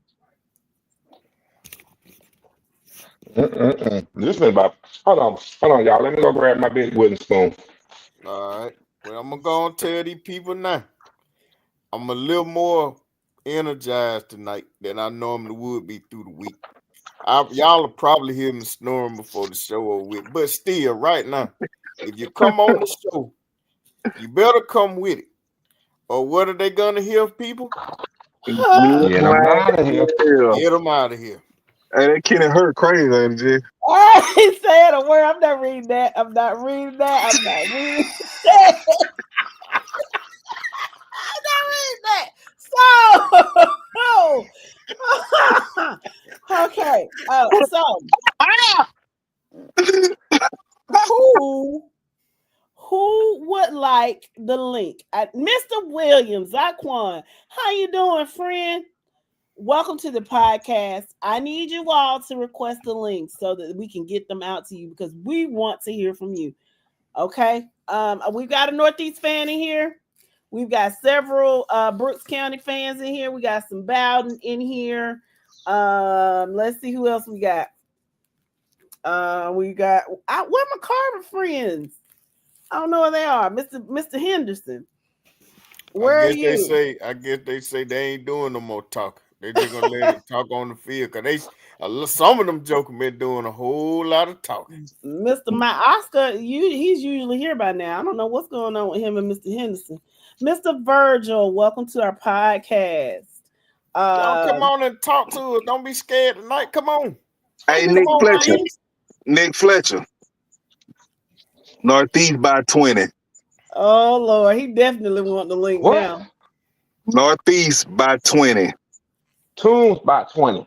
This been about. Hold on, y'all. Let me go grab my big wooden spoon. All right. Well, I'm gonna tell these people now. I'm a little more energized tonight than I normally would be through the week. Y'all will probably hear me snoring before the show over with, but still, right now, if you come on the show, you better come with it. Or what are they gonna hear, people? Get them out of here. Get them out of here. Hey, that Kenny Hurt crazy, ain't it? I ain't saying a word. I'm not reading that. I'm not reading that. I'm not reading that. So, okay. Who would like the link? Mr. Williams, Zaquan, how you doing, friend? Welcome to the podcast. I need you all to request the links so that we can get them out to you because we want to hear from you. Okay. We've got a Northeast fan in here. We've got several Brooks County fans in here. We got some Bowden in here. Let's see who else we got. Where my Carver friends? I don't know where they are. Mr. Henderson. Where are you? I guess they say they ain't doing no more talking. They just gonna let it talk on the field because some of them jokers been doing a whole lot of talking. Mr. My Oscar, he's usually here by now. I don't know what's going on with him and Mr. Henderson. Mr. Virgil, welcome to our podcast. Y'all come on and talk to us. Don't be scared tonight. Come on. Hey, Come Nick on, Fletcher. man. Nick Fletcher. Northeast by 20. Oh Lord, he definitely want the link What? now. Northeast by 20. Tunes by 20.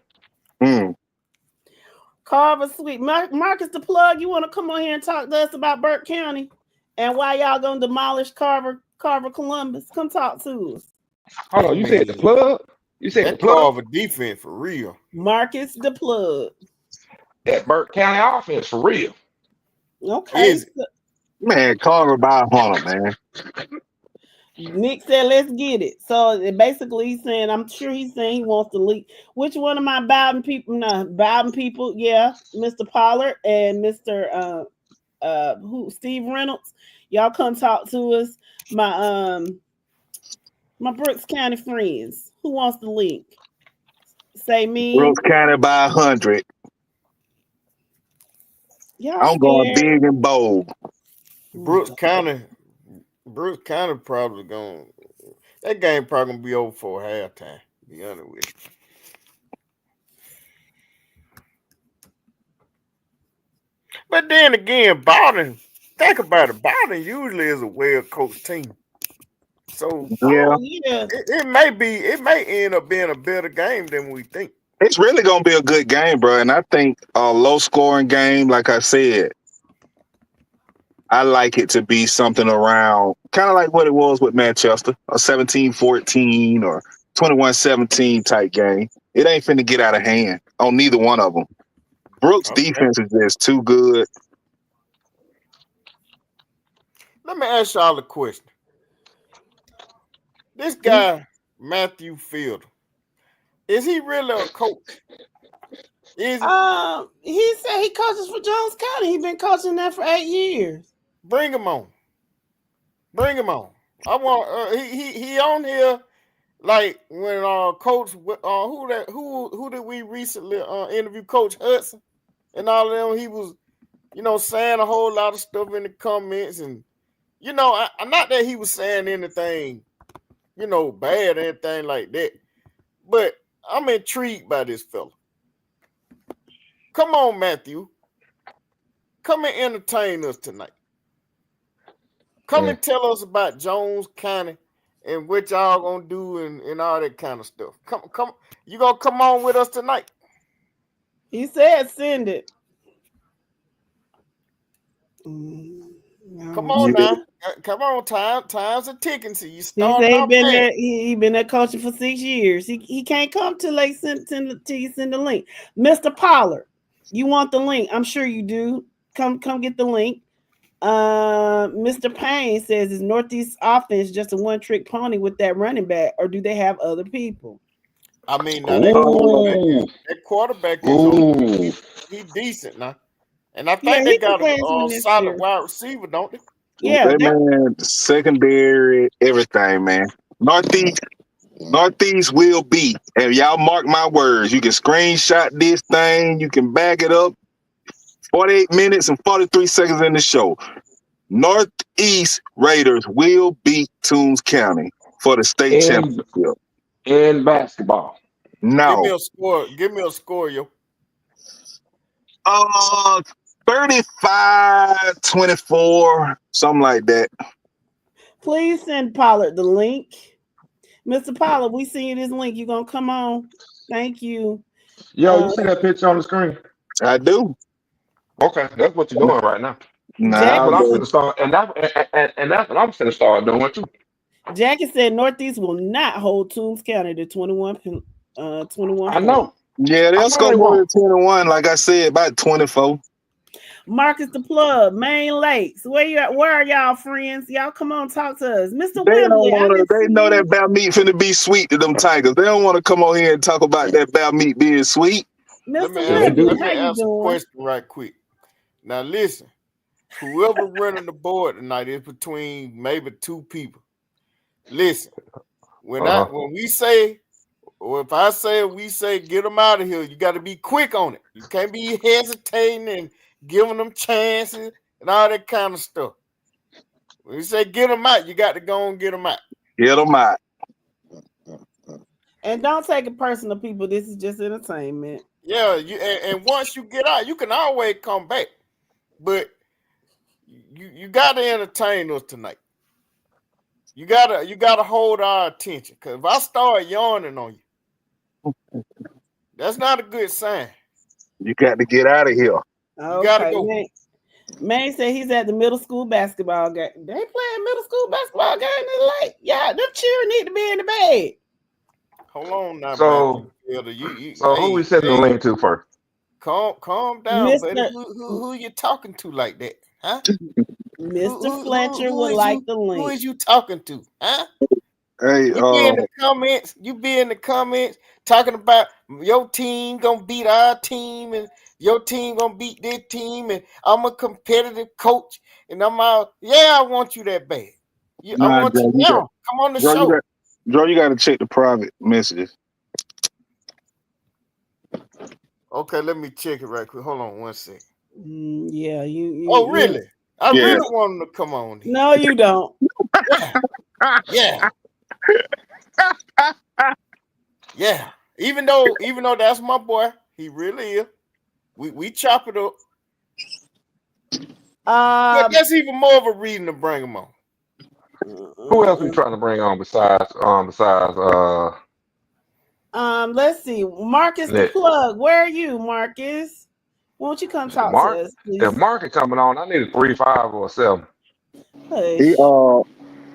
Carver Sweet. Marcus the Plug, you want to come on here and talk to us about Burke County and why y'all gonna demolish Carver Columbus? Come talk to us. Hold on, you said the plug? You said the plug? Carver defense for real. Marcus the Plug. That Burke County offense for real. Okay. Is it? Man, Carver by 100, man. Nick said, let's get it. So basically he's saying, I'm sure he's saying he wants to leak. Which one of my Bowden people? No, Bowden people, yeah. Mr. Pollard and Mr. Steve Reynolds. Y'all come talk to us. My Brooks County friends. Who wants the link? Say me. Brooks County by 100. Y'all I'm going scared? big and bold. Brooks County probably going. That game probably gonna be over for halftime. To be honest with you. But then again, Bowden. Think about it. Bowden usually is a well-coached team. So Yeah. it may end up being a better game than we think. It's really going to be a good game, bro. And I think a low-scoring game, like I said, I like it to be something around kind of like what it was with Manchester, a 17-14 or 21-17 type game. It ain't finna get out of hand on neither one of them. Brooks' defense is just too good. Let me ask y'all a question. This guy, Matthew Fielder, is he really a coach? He said he coaches for Jones County. He's been coaching there for 8 years. Bring him on. Bring him on. I want he on here like when coach who did we recently interview, Coach Hudson and all of them. He was saying a whole lot of stuff in the comments, and not that he was saying anything bad or anything like that, but I'm intrigued by this fella. Come on, Matthew. Come and entertain us tonight. Come and tell us about Jones County and what y'all gonna do and all that kind of stuff. Come. You gonna come on with us tonight? He said send it. Come on now. Come on, time's a ticking. So you start. He been there coaching for 6 years. He can't come till they till you send the link. Mr. Pollard, you want the link? I'm sure you do. Come get the link. Mr. Payne says, is Northeast offense just a one-trick pony with that running back, or do they have other people? I mean, now that quarterback is he's decent now. And I think they got a solid wide receiver, don't they? Yeah, man, secondary, everything, man. Northeast will beat. And y'all mark my words. You can screenshot this thing. You can back it up. 48 minutes and 43 seconds in the show. Northeast Raiders will beat Toombs County for the state championship. In basketball. No. Give me a score, yo. 35-24, something like that. Please send Pollard the link. Mr. Pollard, we see this link. You gonna come on? Thank you. Yo, you see that picture on the screen? I do. Okay, that's what you're doing right now. That's what I'm gonna start, and that's what I'm gonna start doing too. Jackie said Northeast will not hold Toombs County to 21. I know. Yeah, they'll score more than 21. Like I said, about 24. Marcus the Plug, Main Lakes. Where are y'all friends? Y'all come on, talk to us. Mr. They Wembley. know that bad meat finna be sweet to them Tigers. They don't want to come on here and talk about that bad meat being sweet. Let me ask a question right quick. Now listen, whoever running the board tonight is between maybe two people. Listen, when we say Or if we say get them out of here, you got to be quick on it. You can't be hesitating and giving them chances and all that kind of stuff. When you say get them out, you got to go and get them out. Get them out. And don't take it personal, people. This is just entertainment. Yeah, and once you get out, you can always come back. But you got to entertain us tonight. You gotta hold our attention. Cause if I start yawning on you, that's not a good sign. You got to get out of here. Okay. You gotta go. Man said he's at the middle school basketball game. They playing middle school basketball game tonight. Yeah, them children need to be in the bed. Hold on now, So, man. so who we sending the link to first? Calm down, buddy. Who you talking to like that? Huh? Mr. Fletcher would like the link. Who is you talking to? Huh? Hey, You be in the comments. You be in the comments talking about your team gonna beat our team and your team gonna beat this team and I'm a competitive coach and I'm out. Yeah, I want you that bad. I want you now. Come on the show. Joe, you got to check the private messages. Okay, let me check it right quick. Hold on one second. Yeah, you. Oh, really? I really want him to come on. Here. No, you don't. Yeah. Yeah. Even though that's my boy, he really is. We chop it up. But that's even more of a reason to bring him on. Who else we trying to bring on besides let's see. Marcus the plug. Where are you, Marcus? Won't you come talk to us, please? If Marcus coming on, I need a 3-5 or a 7.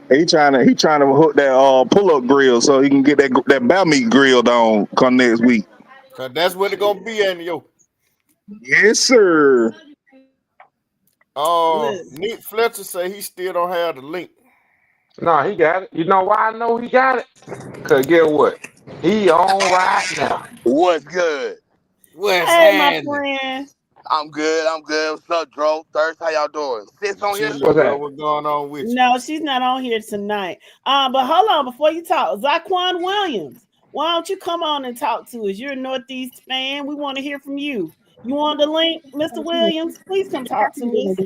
He trying to hook that pull-up grill so he can get that bow meat grilled on come next week. Cause that's what it's gonna be in yo. Yes, sir. Nick Fletcher say he still don't have the link. No, he got it. You know why I know he got it? Cause get what? He on right now. What's good? Hey, my friend. I'm good. What's up, Dro? Thirst, how y'all doing? Sis on here? What's going on with you? No, she's not on here tonight. But hold on, before you talk, Zaquan Williams, why don't you come on and talk to us? You're a Northeast fan. We want to hear from you. You want the link, Mr. Williams? Please come talk to us.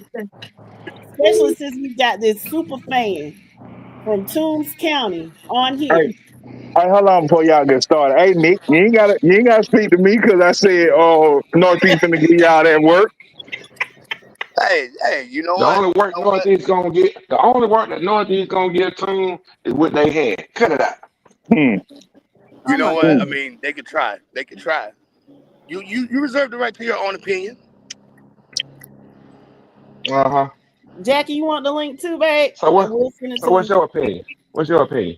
Especially since we got this super fan from Toombs County on here. Hey, hold on before y'all get started. Hey, Nick, you ain't gotta speak to me because I said, Northeast finna give y'all that work. Hey, you know the what? Only work Northeast gonna get, the only work that Northeast gonna get to is what they had. Cut it out. You know what? I mean, they could try. You reserve the right to your own opinion. Uh-huh. Jackie, you want the link too, babe? So what's your opinion? What's your opinion?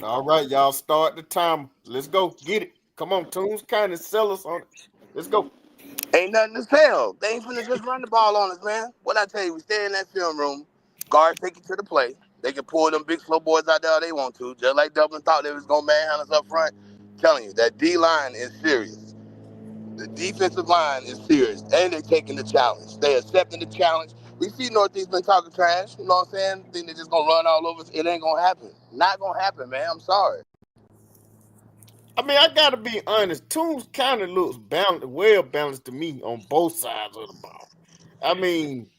All right, y'all start the time. Let's go. Get it. Come on, Toombs kind of sell us on it. Let's go. Ain't nothing to sell. They ain't finna just run the ball on us, man. What I tell you, we stay in that film room. Guards take you to the play. They can pull them big slow boys out there if they want to. Just like Dublin thought they was going to manhandle us up front. I'm telling you, that D-line is serious. The defensive line is serious. And they're taking the challenge. They accepting the challenge. We see Northeast been talking trash. You know what I'm saying? Think they're just going to run all over us. It ain't going to happen. Not going to happen, man. I'm sorry. I mean, I got to be honest. Toombs kind of looks well balanced to me on both sides of the ball. I mean,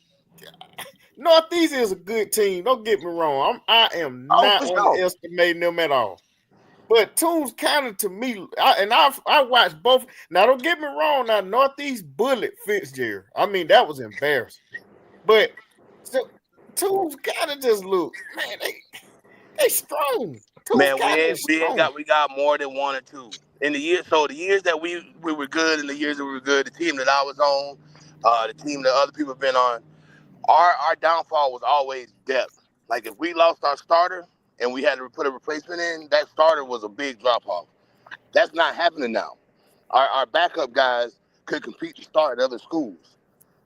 Northeast is a good team. Don't get me wrong. I am not underestimating them at all. But Toombs kind of to me, I watched both. Now, don't get me wrong. Now, Northeast bullet Fitzgerald. I mean, that was embarrassing. But Toombs kind of just look, man, they strong. Man, we got more than one or two. In the years that we were good and the years that we were good, the team that I was on, the team that other people have been on, our downfall was always depth. Like if we lost our starter and we had to put a replacement in, that starter was a big drop off. That's not happening now. Our backup guys could compete to start at other schools.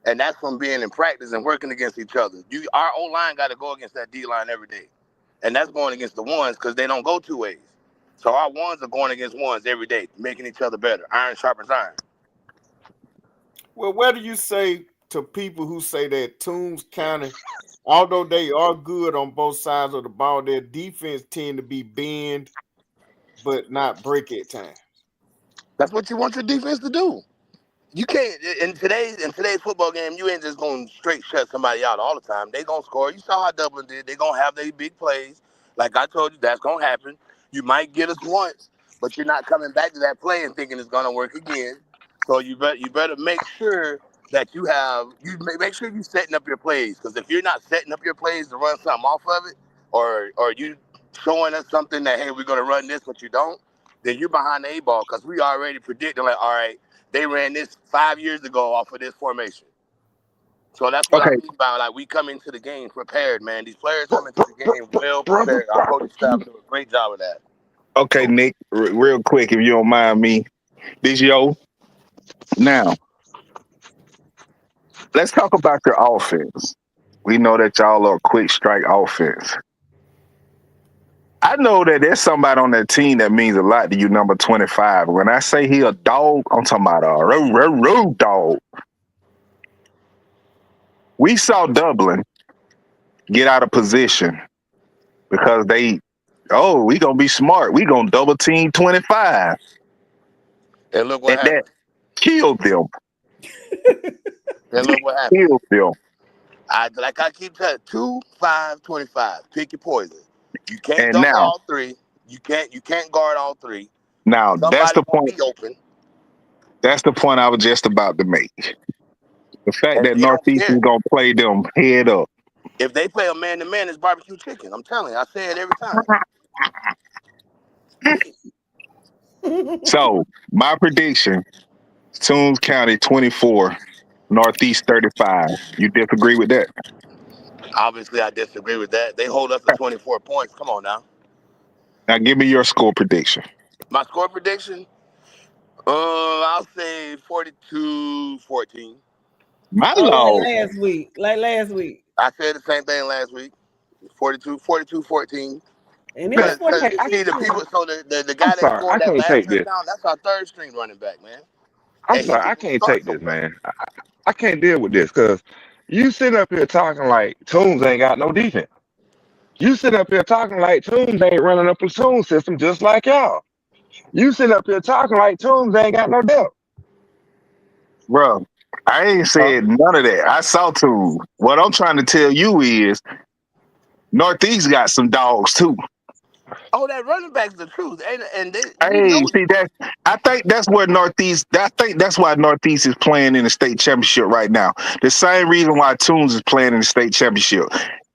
And that's from being in practice and working against each other. Our O-line got to go against that D-line every day. And that's going against the ones because they don't go two ways. So our ones are going against ones every day, making each other better. Iron sharpens iron. Well, what do you say to people who say that Toombs County, although they are good on both sides of the ball, their defense tend to be bend but not break at times. That's what you want your defense to do. You can't in today's football game. You ain't just gonna straight shut somebody out all the time. They gonna score. You saw how Dublin did. They gonna have their big plays. Like I told you, that's gonna happen. You might get us once, but you're not coming back to that play and thinking it's gonna work again. So you better make sure that make sure you setting up your plays. Because if you're not setting up your plays to run something off of it, or you showing us something that hey we're gonna run this, but you don't, then you're behind the eight ball. Because we already predicting like all right. They ran this 5 years ago off of this formation. So that's what I Okay. mean by like we come into the game prepared, man. These players come into the game well Brother, prepared. Our coaching staff do a great job of that. Okay, Nick, real quick, if you don't mind me. This yo. Now, let's talk about your offense. We know that y'all are a quick strike offense. I know that there's somebody on that team that means a lot to you, number 25. When I say he a dog, I'm talking about a road dog. We saw Dublin get out of position because we gonna be smart. We gonna double team 25. And look what And happened. that killed them. And look what happened. Killed them. I keep telling 2, 5, 25. Pick your poison. You can't And double now, all three. You can't guard all three. now that's Somebody the gonna point. be open. That's the point I was just about to make. The fact And that they don't Northeast is care. gonna play them head up. If they play a man-to-man, it's barbecue chicken. I'm telling you. I say it every time. So my prediction: Toombs County 24, Northeast 35. You disagree with that? Obviously, I disagree with that. They hold us to 24 points. Come on now. Now give me your score prediction. My score prediction, I'll say 42-14. My Oh, lord. like last week. I said the same thing last week. 42-14. And it man, was Because 42. see, the people, so the I'm guy that sorry, I scored that can't last take this. touchdown, that's our third string running back, man. I'm And he sorry, I needs to can't start take this, somewhere. man. I can't deal with this because you sitting up here talking like Toombs ain't got no defense. You sitting up here talking like Toombs ain't running a platoon system just like y'all. You sitting up here talking like Toombs ain't got no depth. Bro, I ain't Huh? said none of that. I saw two. What I'm trying to tell you is Northeast got some dogs too. Oh, that running back's the truth. And we Hey, know see that? I think that's where Northeast. I think that's why Northeast is playing in the state championship right now. The same reason why Toombs is playing in the state championship.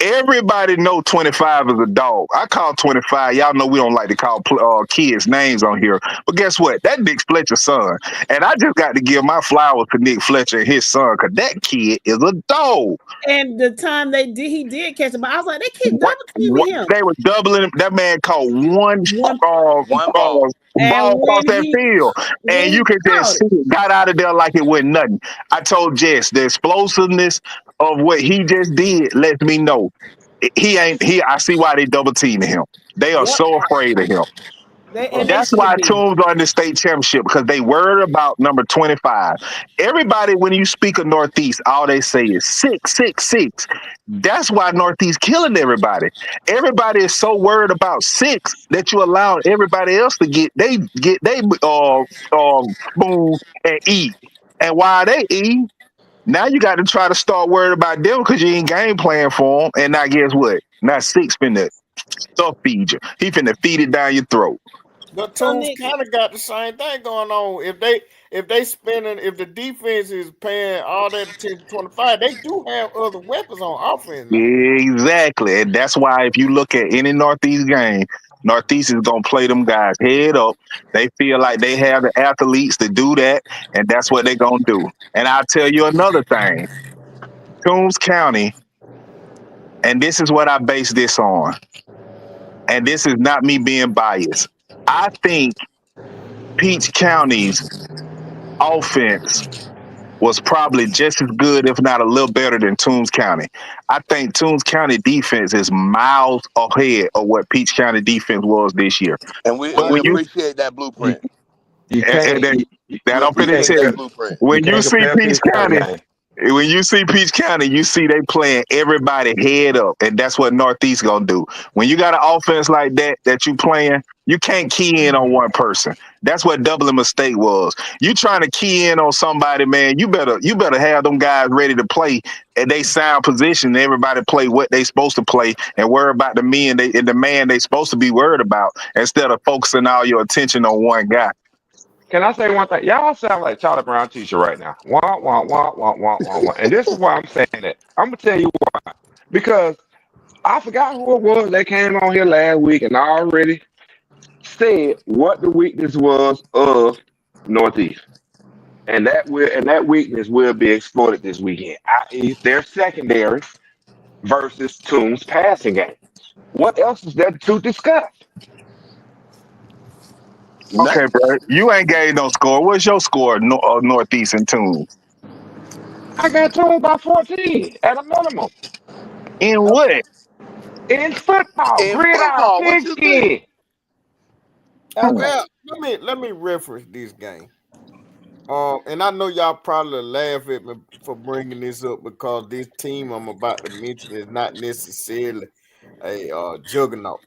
Everybody know 25 is a dog. I call 25. Y'all know we don't like to call kids names on here, but guess what? That Nick Fletcher's son, and I just got to give my flowers to Nick Fletcher and his son because that kid is a dog. And the time he did catch him, but I was like, they keep double What teaming him. they were doubling him. That man caught one one ball. And ball across when that field, and you he could just caught see it, it got out of there like it wasn't nothing. I told Jess the explosiveness of what he just did lets me know he ain't he. I see why they double teaming him. They are yep, so afraid of him. they That's should why be. Toombs are in the state championship because they worried about number 25. Everybody, when you speak of Northeast, all they say is 6, 6, 6. That's why Northeast killing everybody. Everybody is so worried about 6 that you allow everybody else to get they spoon and eat. And while they eat, now you got to try to start worried about them because you ain't game plan for them. And now guess what? Now 6 finna stuff feed you. He finna feed it down your throat. But So Toombs Nick, kind of got the same thing going on. If the defense is paying all that attention to 25, they do have other weapons on offense now. Exactly. And that's why if you look at any Northeast game, Northeast is going to play them guys head up. They feel like they have the athletes to do that, and that's what they're going to do. And I'll tell you another thing. Toombs County, and this is what I base this on, and this is not me being biased. I think Peach County's offense was probably just as good, if not a little better than Toombs County. I think Toombs County defense is miles ahead of what Peach County defense was this year. And we But when you appreciate that You, blueprint. you and can't that, you, that We I'm finna appreciate tell that you, blueprint. you when you can't see compare Peach Peach County, County, man. When you see Peach County, you see they playing everybody head up, and that's what Northeast gonna do. When you got an offense like that you playing, you can't key in on one person. That's what Dublin mistake was. You trying to key in on somebody, man. You better have them guys ready to play and they sound position. And everybody play what they supposed to play and worry about the man they supposed to be worried about instead of focusing all your attention on one guy. Can I say one thing? Y'all sound like Charlie Brown teacher right now. Wah, wah, wah, wah, wah, wah, wah. And this is why I'm saying that. I'm going to tell you why. Because I forgot who it was that came on here last week and already said what the weakness was of Northeast. And that weakness will be exploited this weekend, i.e., their secondary versus Toon's passing game. What else is there to discuss? Okay, Nothing. bro. You ain't gave no score. What's your score, Northeast and Tune? I got told by 14 at a minimum. In what? In football, In gridiron, football, what you think? pigskin. Okay. Well, let me reference this game. And I know y'all probably laugh at me for bringing this up because this team I'm about to mention is not necessarily a juggernaut,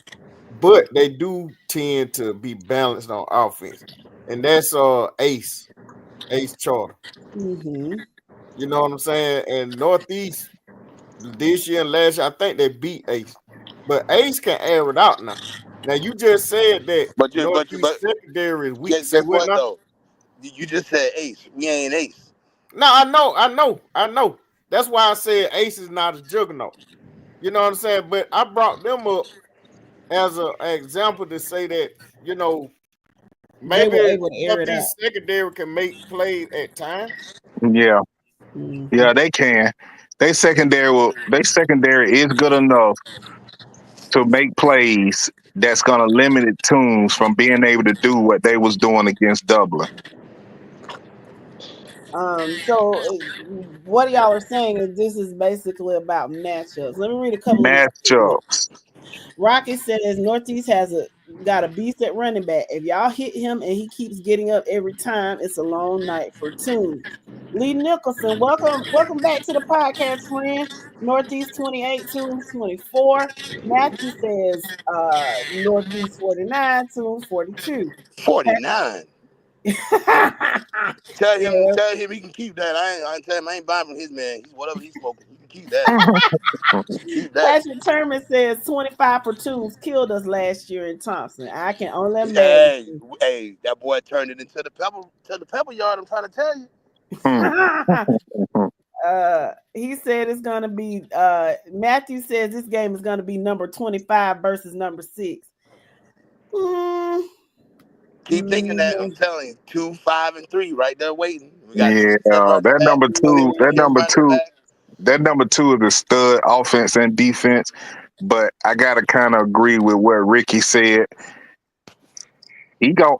but they do tend to be balanced on offense, and that's Ace Charter. Mm-hmm. You know what I'm saying? And Northeast this year and last year, I think they beat Ace, but Ace can air it out now. Now you just said that But Northeast secondary is weak. Say guess what what now? though? You just said Ace. We ain't Ace. No, I know. That's why I said Ace is not a juggernaut. You know what I'm saying? But I brought them up as an example to say that, They were maybe able to air it out. Northeast secondary can make plays at times. Yeah, Mhm. yeah, they can. They secondary is good enough to make plays that's gonna limit Tunes from being able to do what they was doing against Dublin. So what y'all are saying is this is basically about matchups. Let me read a couple of the Matchups. Rocky says Northeast got a beast at running back. If y'all hit him and he keeps getting up every time, it's a long night for Tune. Lee Nicholson, welcome back to the podcast, friend. Northeast 28, Tunes 24. Matthew says Northeast 49, Tunes 42. 49. Yeah. Tell him he can keep that. I tell him I ain't buying from his man. Whatever he's smoking, he can keep that. Keep that. Patrick Turman says 25 platoons killed us last year in Thompson. I can only imagine. Hey, that boy turned it into the pepper yard. I'm trying to tell you. Hmm. He said it's gonna be Matthew says this game is gonna be number 25 versus number 6. Keep thinking that. I'm telling you, 2, 5, and 3 right there waiting. We got Yeah, 2 running that back. number two, that Good number running two, back. that number two is a stud offense and defense. But I gotta kind of agree with what Ricky said. He gon'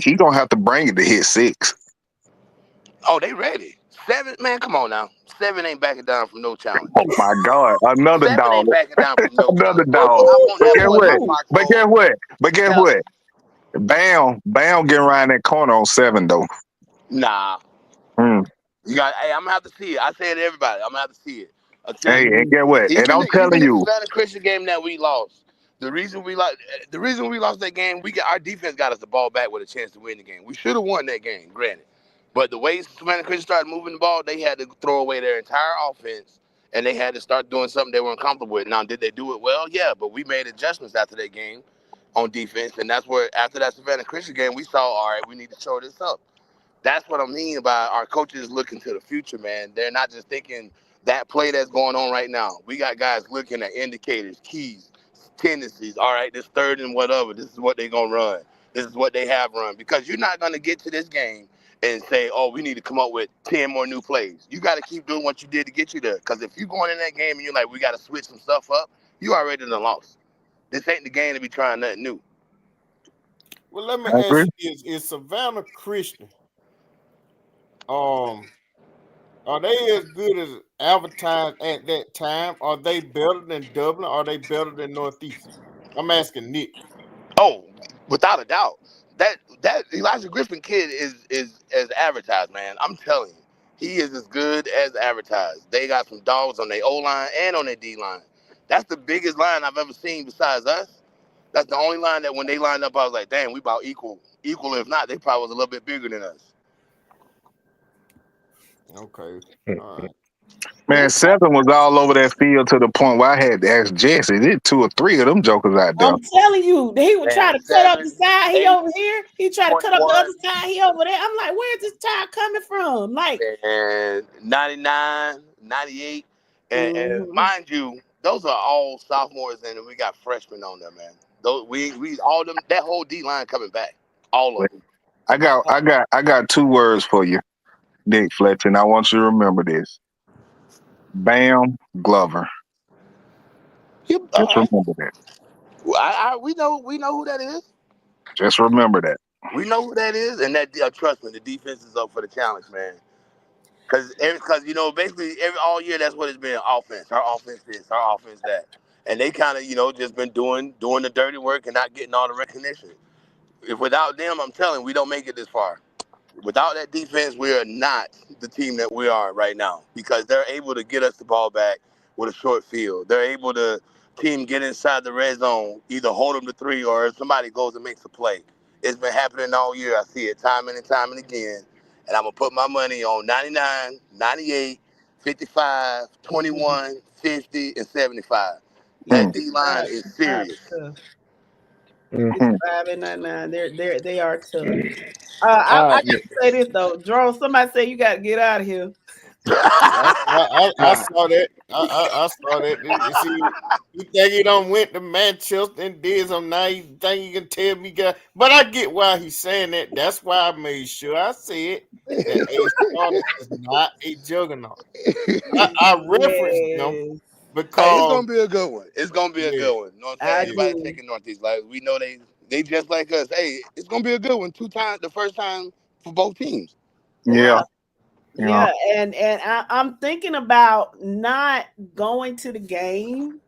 he gonna have to bring it to hit 6. Oh, they ready. 7, man, come on now. 7 ain't backing down from no challenge. Oh my God, another 7 dog, ain't backing down from no another challenge. dog. I want But that guess boy in my what? But guess foxhole what? But guess telling. what? Bam getting around that corner on 7 though. Nah. Hmm. Hey, I'm gonna have to see it. I say it to everybody. I'm gonna have to see it. Hey, and get what? And I'm Even telling the you, Savannah Christian game that we lost, the reason we lost that game, our defense got us the ball back with a chance to win the game. We should have won that game, granted. But the way Savannah Christian started moving the ball, they had to throw away their entire offense and they had to start doing something they weren't comfortable with. Now, did they do it well? Yeah, but we made adjustments after that game on defense, and that's where after that Savannah Christian game, we saw, all right, we need to show this up. That's what I mean by our coaches looking to the future, man. They're not just thinking that play that's going on right now. We got guys looking at indicators, keys, tendencies. All right, this third and whatever. This is what they're going to run. This is what they have run. Because you're not going to get to this game and say, oh, we need to come up with 10 more new plays. You got to keep doing what you did to get you there. Because if you're going in that game and you're like, we got to switch some stuff up, you already done lost. This ain't the game to be trying nothing new. Well, let me I agree. ask you: Is Savannah Christian? Are they as good as advertised at that time? Are they better than Dublin? Are they better than Northeast? I'm asking Nick. Oh, without a doubt. That Elijah Griffin kid is as advertised, man. I'm telling you. He is as good as advertised. They got some dogs on their O line and on their D line. That's the biggest line I've ever seen besides us. That's the only line that when they lined up, I was like, damn, we about equal. Equal, if not, they probably was a little bit bigger than us. Okay. All right. Man, 7 was all over that field to the point where I had to ask Jesse, is it 2 or 3 of them jokers out there? I'm telling you, he would try to cut up the 7, side. He 8, over here. He try to cut up the 21. other side. He over there. I'm like, where's this child coming from? Like, And 99, 98. And mhm. mind you, those are all sophomores, and we got freshmen on there, man. Those we all them that whole D line coming back, all of them. I got 2 words for you, Nick Fletcher, and I want you to remember this. Bam Glover. Yep, Just remember that. we know who that is. Just remember that. We know who that is, and that trust me, the defense is up for the challenge, man. Because basically all year that's what it's been. Offense, our offense this, our offense that, and they kind of just been doing the dirty work and not getting all the recognition. If without them, I'm telling you, we don't make it this far. Without that defense, we are not the team that we are right now because they're able to get us the ball back with a short field. They're able to get inside the red zone, either hold them to 3 or if somebody goes and makes a play. It's been happening all year. I see it time and time and again. And I'm going to put my money on 99, 98, 55, 21, 50, and 75. That D-line is serious. It's Mhm. 5 and 99. They are tough. I got to say this though, Jerome. Somebody say you got to get out of here. I saw that. I saw that. You see, you think he done went to Manchester and did something. Now you think you can tell me, guy. But I get why he's saying that. That's why I made sure I said that A Starter is not a juggernaut. I referenced them because Hey, it's gonna be a good one. It's gonna be a good one. You know what I'm saying? I Anybody do. taking Northeast, like we know they just like us. Hey, it's gonna be a good one. 2 times, the first time for both teams. Yeah. Yeah, and I'm thinking about not going to the game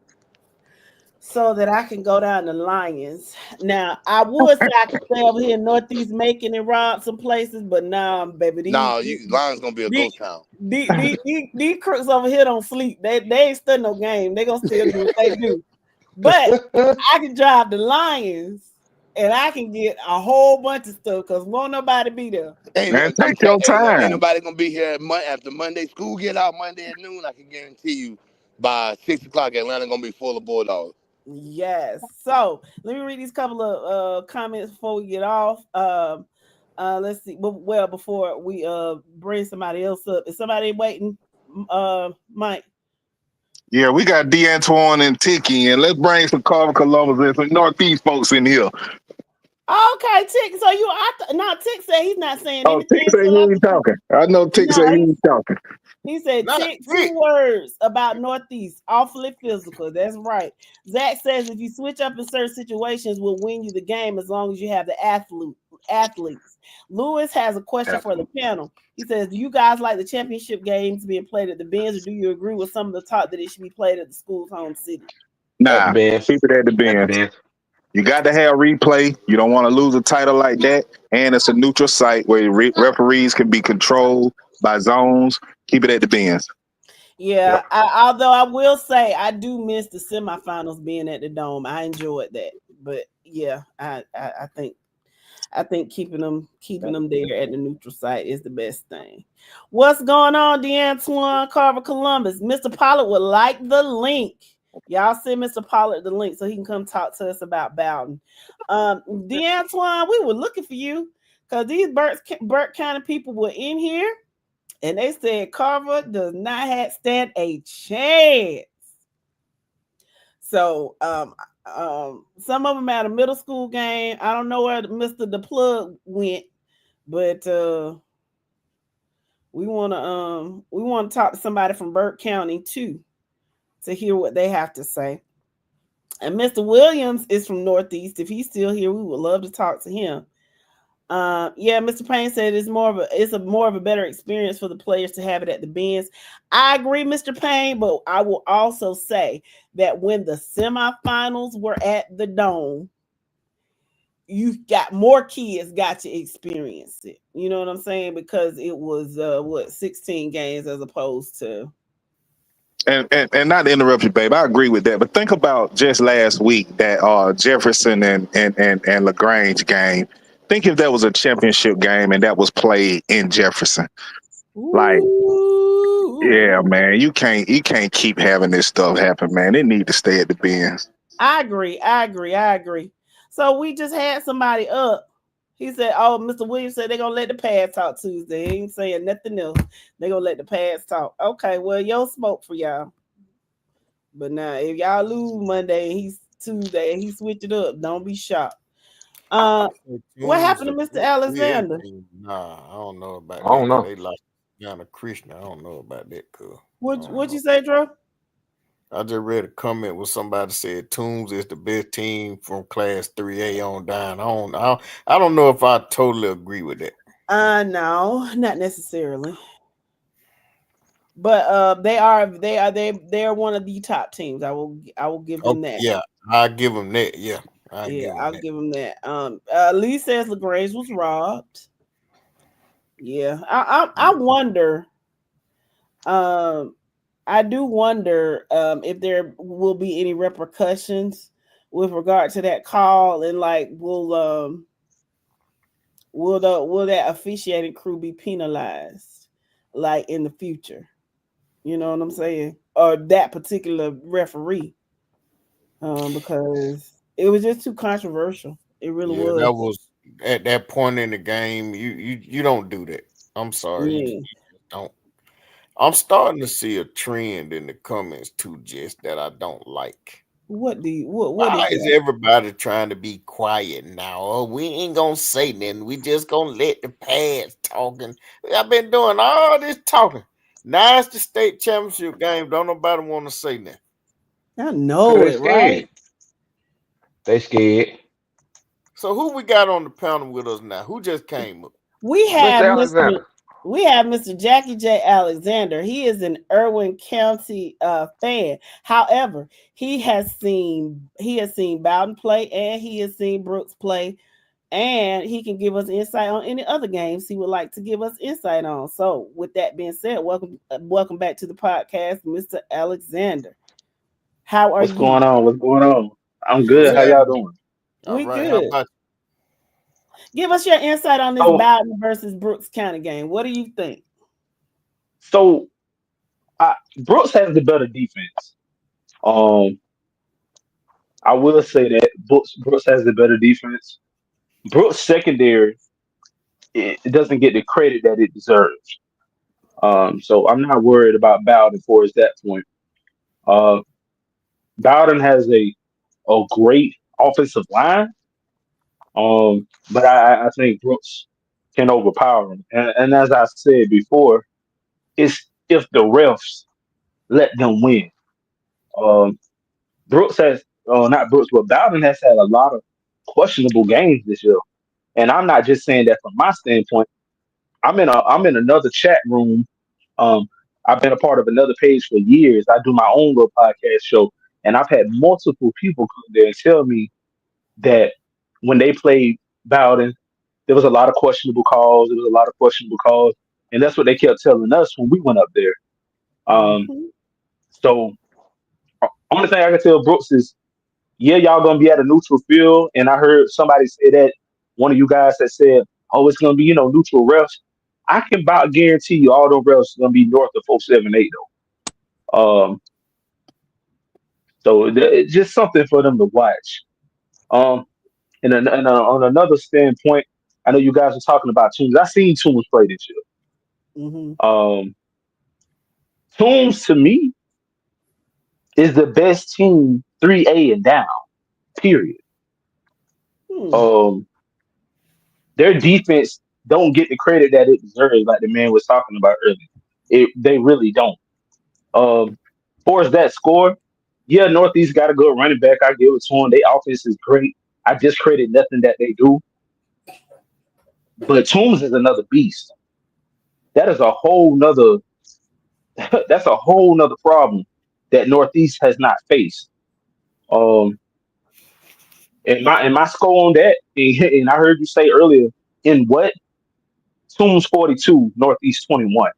so that I can go down to Lions. Now, I would say I could stay over here in Northeast Macon and rob some places, but nah, baby. Lions gonna be a ghost town. These crooks over here don't sleep. They ain't studying no game. They gonna still do what they do. But I can drive the Lions and I can get a whole bunch of stuff because won't nobody be there. Hey, Man, take your time. ain't nobody gonna be here after Monday. School get out Monday at noon. I can guarantee you by 6 o'clock, Atlanta gonna be full of Bulldogs. Yes. So let me read these couple of comments before we get off. Let's see. Well, before we bring somebody else up, is somebody waiting? Mike. Yeah, we got D'Antoine and Tiki, and let's bring some Carver Columbus and some Northeast folks in here. Okay, Tick. So now Tick said he's not saying Oh, anything. Tick said he ain't talking. I know Tick said he ain't talking. He said, Tick, 2 words about Northeast. Awfully physical. That's right. Zach says if you switch up in certain situations, will win you the game as long as you have the athletes. Lewis has a question for the panel. He says, do you guys like the championship games being played at the Benz, or do you agree with some of the talk that it should be played at the school's home city? Nah, keep it at the Benz. You got to have replay. You don't want to lose a title like that. And it's a neutral site where referees can be controlled by zones. Keep it at the Benz. Yeah, although I will say I do miss the semifinals being at the Dome. I enjoyed that. But yeah, I think keeping them there at the neutral site is the best thing. What's going on, D'Antoine Carver Columbus? Mr. Pollard would like the link. Y'all send Mr. Pollard the link so he can come talk to us about Bowden. D'Antoine, we were looking for you because these Burke County people were in here and they said Carver does not stand a chance. So some of them at a middle school game. I don't know where Mr. The Plug went, but we want to talk to somebody from Burke County too to hear what they have to say. And Mr. Williams is from Northeast. If he's still here, we would love to talk to him. Yeah, Mr. Payne said it's more of a better experience for the players to have it at the Benz. I agree, Mr. Payne, but I will also say that when the semifinals were at the Dome, you got more kids got to experience it. You know what I'm saying? Because it was 16 games as opposed to. And not to interrupt you, babe. I agree with that. But think about just last week that Jefferson and LaGrange game. Think if that was a championship game and that was played in Jefferson. Like, yeah, man, you can't keep having this stuff happen, man. It need to stay at the Benz. I agree. So we just had somebody up. He said, "Oh, Mr. Williams said they're gonna let the pads talk Tuesday. He ain't saying nothing else. They're gonna let the pads talk." Okay, well, yo smoke for y'all. But now, if y'all lose Monday and he's Tuesday and he switch it up, don't be shocked. What happened to Mr. Alexander? Nah, I don't know about I don't that. know. They like Yana Krishna. I don't know about that, cuz. What'd you say, Drew? I just read a comment where somebody said Toombs is the best team from Class 3A on down. I don't know if I totally agree with that. No, not necessarily. But they are one of the top teams. I will give them that. Yeah, I give them that. Yeah, I'll give them that. Lee says LaGrange was robbed. Yeah, I wonder. I do wonder if there will be any repercussions with regard to that call, and like will that officiating crew be penalized like in the future? You know what I'm saying? Or that particular referee, because it was just too controversial. It really was. That was at that point in the game. You don't do that. I'm sorry, you don't. I'm starting to see a trend in the comments too, Jess, that I don't like. What Why is everybody trying to be quiet now? Oh, we ain't gonna say nothing. We just gonna let the pads talking. I've been doing all this talking. Now it's the state championship game. Don't nobody want to say nothing. I know it, right? They scared. So who we got on the panel with us now? Who just came up? We have Mr. Alexander. Mr. Jackie J. Alexander. He is an Irwin County fan. However, he has seen Bowden play and he has seen Brooks play, and he can give us insight on any other games he would like to give us insight on. So, with that being said, welcome back to the podcast, Mr. Alexander. How are you? What's going on? I'm good. How y'all doing? We good. Give us your insight on this Bowden versus Brooks County game. What do you think? So, Brooks has the better defense. I will say that Brooks has the better defense. Brooks secondary, it doesn't get the credit that it deserves. So I'm not worried about Bowden for that point. Bowden has a great offensive line. But I think Brooks can overpower him. And as I said before, it's if the refs let them win. Brooks has, not Brooks, but Bowden has had a lot of questionable games this year. And I'm not just saying that from my standpoint. I'm in another chat room. I've been a part of another page for years. I do my own little podcast show, and I've had multiple people come there and tell me that when they played Bowden, there was a lot of questionable calls. And that's what they kept telling us when we went up there. So only thing I can tell Brooks is, yeah, y'all gonna be at a neutral field. And I heard somebody say that, one of you guys that said, "Oh, it's gonna be neutral refs." I can about guarantee you all those refs are gonna be north of 478 though. So it's just something for them to watch. And on another standpoint, I know you guys are talking about Toombs. I've seen Toombs play this year. Toombs to me is the best team 3A and down. Period. Their defense don't get the credit that it deserves, like the man was talking about earlier. They really don't. For that score, yeah, Northeast got a good running back. I give it to them. Their offense is great. I discredit nothing that they do. But Toombs is another beast. That is a whole nother that's a whole nother problem that Northeast has not faced. And my score on that, and I heard you say earlier, in what? Tombs 42, Northeast 21.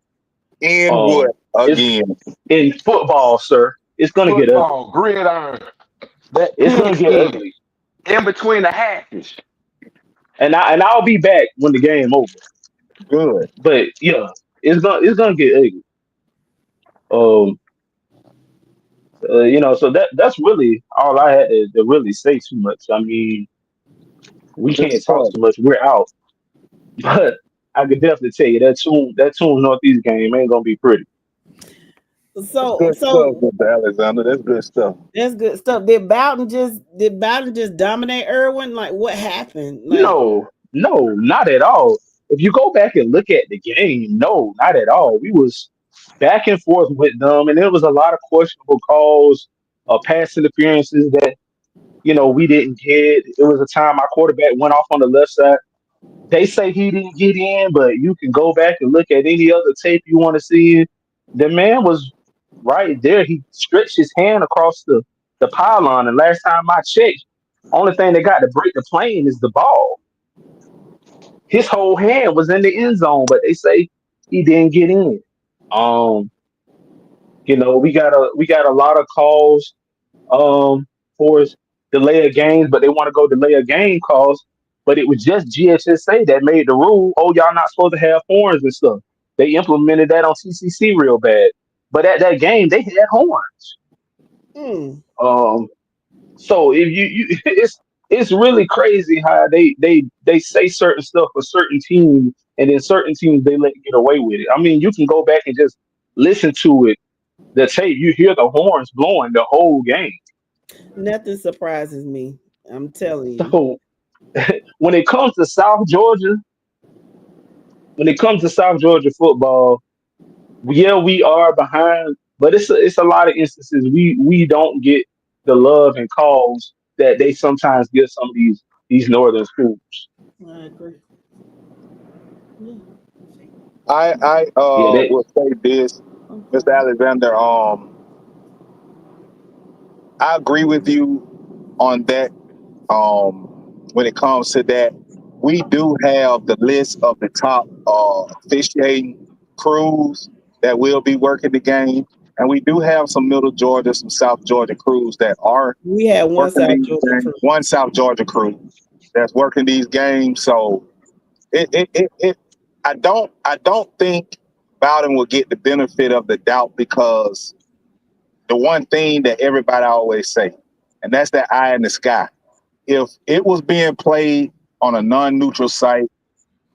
In what It's again? in football, sir. It's gonna get ugly. Football, gridiron, that It's gonna get pigskin ugly. in between the hashes. And I'll be back when the game over. Good. But yeah, it's gonna get ugly. Um, so that's really all I had to really say too much. I mean, we Good can't talk stuff. too much. We're out. But I could definitely tell you that Tune Northeast game ain't gonna be pretty. So Good stuff, so Mr. Alexander. That's good stuff. that's good stuff. Did Bowden just dominate Irwin? Like what happened? Like No, no, not at all. If you go back and look at the game, no, not at all. We was back and forth with them, and there was a lot of questionable calls, pass interferences that we didn't get. It was a time our quarterback went off on the left side. They say he didn't get in, but you can go back and look at any other tape you want to see. The man was right there. He stretched his hand across the pylon, and last time I checked, only thing they got to break the plane is the ball. His whole hand was in the end zone, but they say he didn't get in. Um, we got a lot of calls for his delay of games, but they want to go delay of game calls. But it was just GSSA that made the rule. Oh, y'all not supposed to have horns and stuff. They implemented that on CCC real bad. But at that game, they had horns. mm, Um, so if it's really crazy how they say certain stuff for certain teams, and then certain teams they let get away with it. I mean, you can go back and just listen to it. The tape, you hear the horns blowing the whole game. nothing surprises me. I'm telling you. So when it comes to South Georgia, football, yeah, we are behind, but it's a lot of instances we don't get the love and calls that they sometimes give some of these northern schools. I agree. Yeah. I Yeah, they will say this, Mr. Alexander. I agree with you on that. When it comes to that, we do have the list of the top officiating crews that will be working the game, and we do have some Middle Georgia, some South Georgia crews that are We had one working South these Georgia games. crew. One South Georgia crew that's working these games. So it I don't think Bowden will get the benefit of the doubt, because the one thing that everybody always say, and that's that eye in the sky. If it was being played on a non-neutral site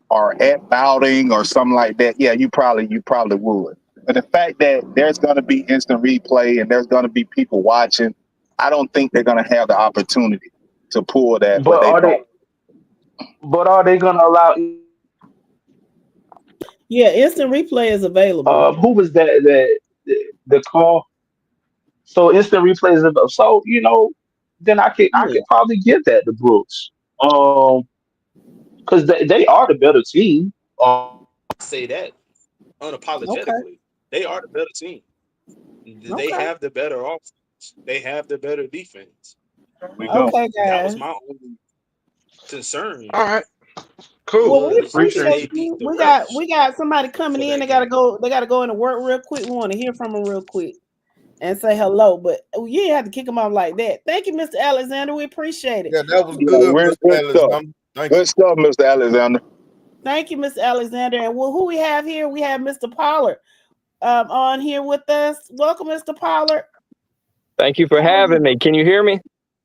or at Bowding or something like that, yeah, you probably would. But the fact that there's going to be instant replay and there's going to be people watching, I don't think they're going to have the opportunity to pull that. But but they don't. are they gonna allow Yeah, instant replay is available. who was that the call? So instant replays of then I could Yeah. probably give that to Brooks. Because they are the better team. Say that Okay. unapologetically. They are the better team. They Okay. have the better offense. They have the better defense. We go. Okay, That was guys. my only concern. All right, cool. Well, we Was did Appreciate appreciate you. they beat you. the We got refs somebody coming for in. that They gotta game? go. They gotta go into work real quick. We want to hear from them real quick and say hello. But you didn't have to kick them off like that. Thank you, Mr. Alexander. We appreciate it. Yeah, that was Yeah, good, we're Mr. good stuff. Alexander. Thank you. Good stuff, Mr. Alexander. Thank you, Mr. Alexander. And who we have here? We have Mr. Pollard on here with us. Welcome, Mr. Pollard. Thank you for having me. Can you hear me?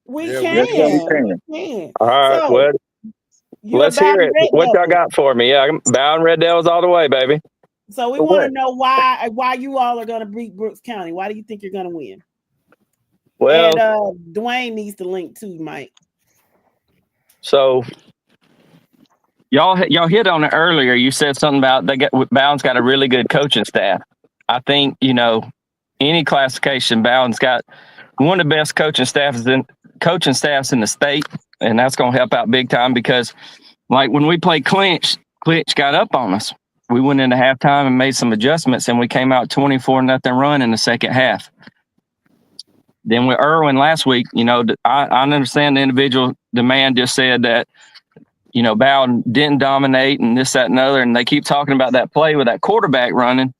We Yeah, we Yes, sir, we can. can. We can. All right. So Well, you're let's hear about it. Red What y'all Devils. got for me? Yeah, I'm bowing Red Devils all the way, baby. So we For want to what? know why you all are going to beat Brooks County. Why do you think you're going to win? Well, And Dwayne needs the link too, Mike. so y'all hit on it earlier. You said something about Bowden's got a really good coaching staff. I think any classification, Bowden's got one of the best coaching staffs in the state, and that's going to help out big time because, like when we played Clinch got up on us. We went into halftime and made some adjustments, and we came out 24-0 run in the second half. Then with Irwin last week, I understand the man just said that, Bowden didn't dominate and this, that, and other. And they keep talking about that play with that quarterback running.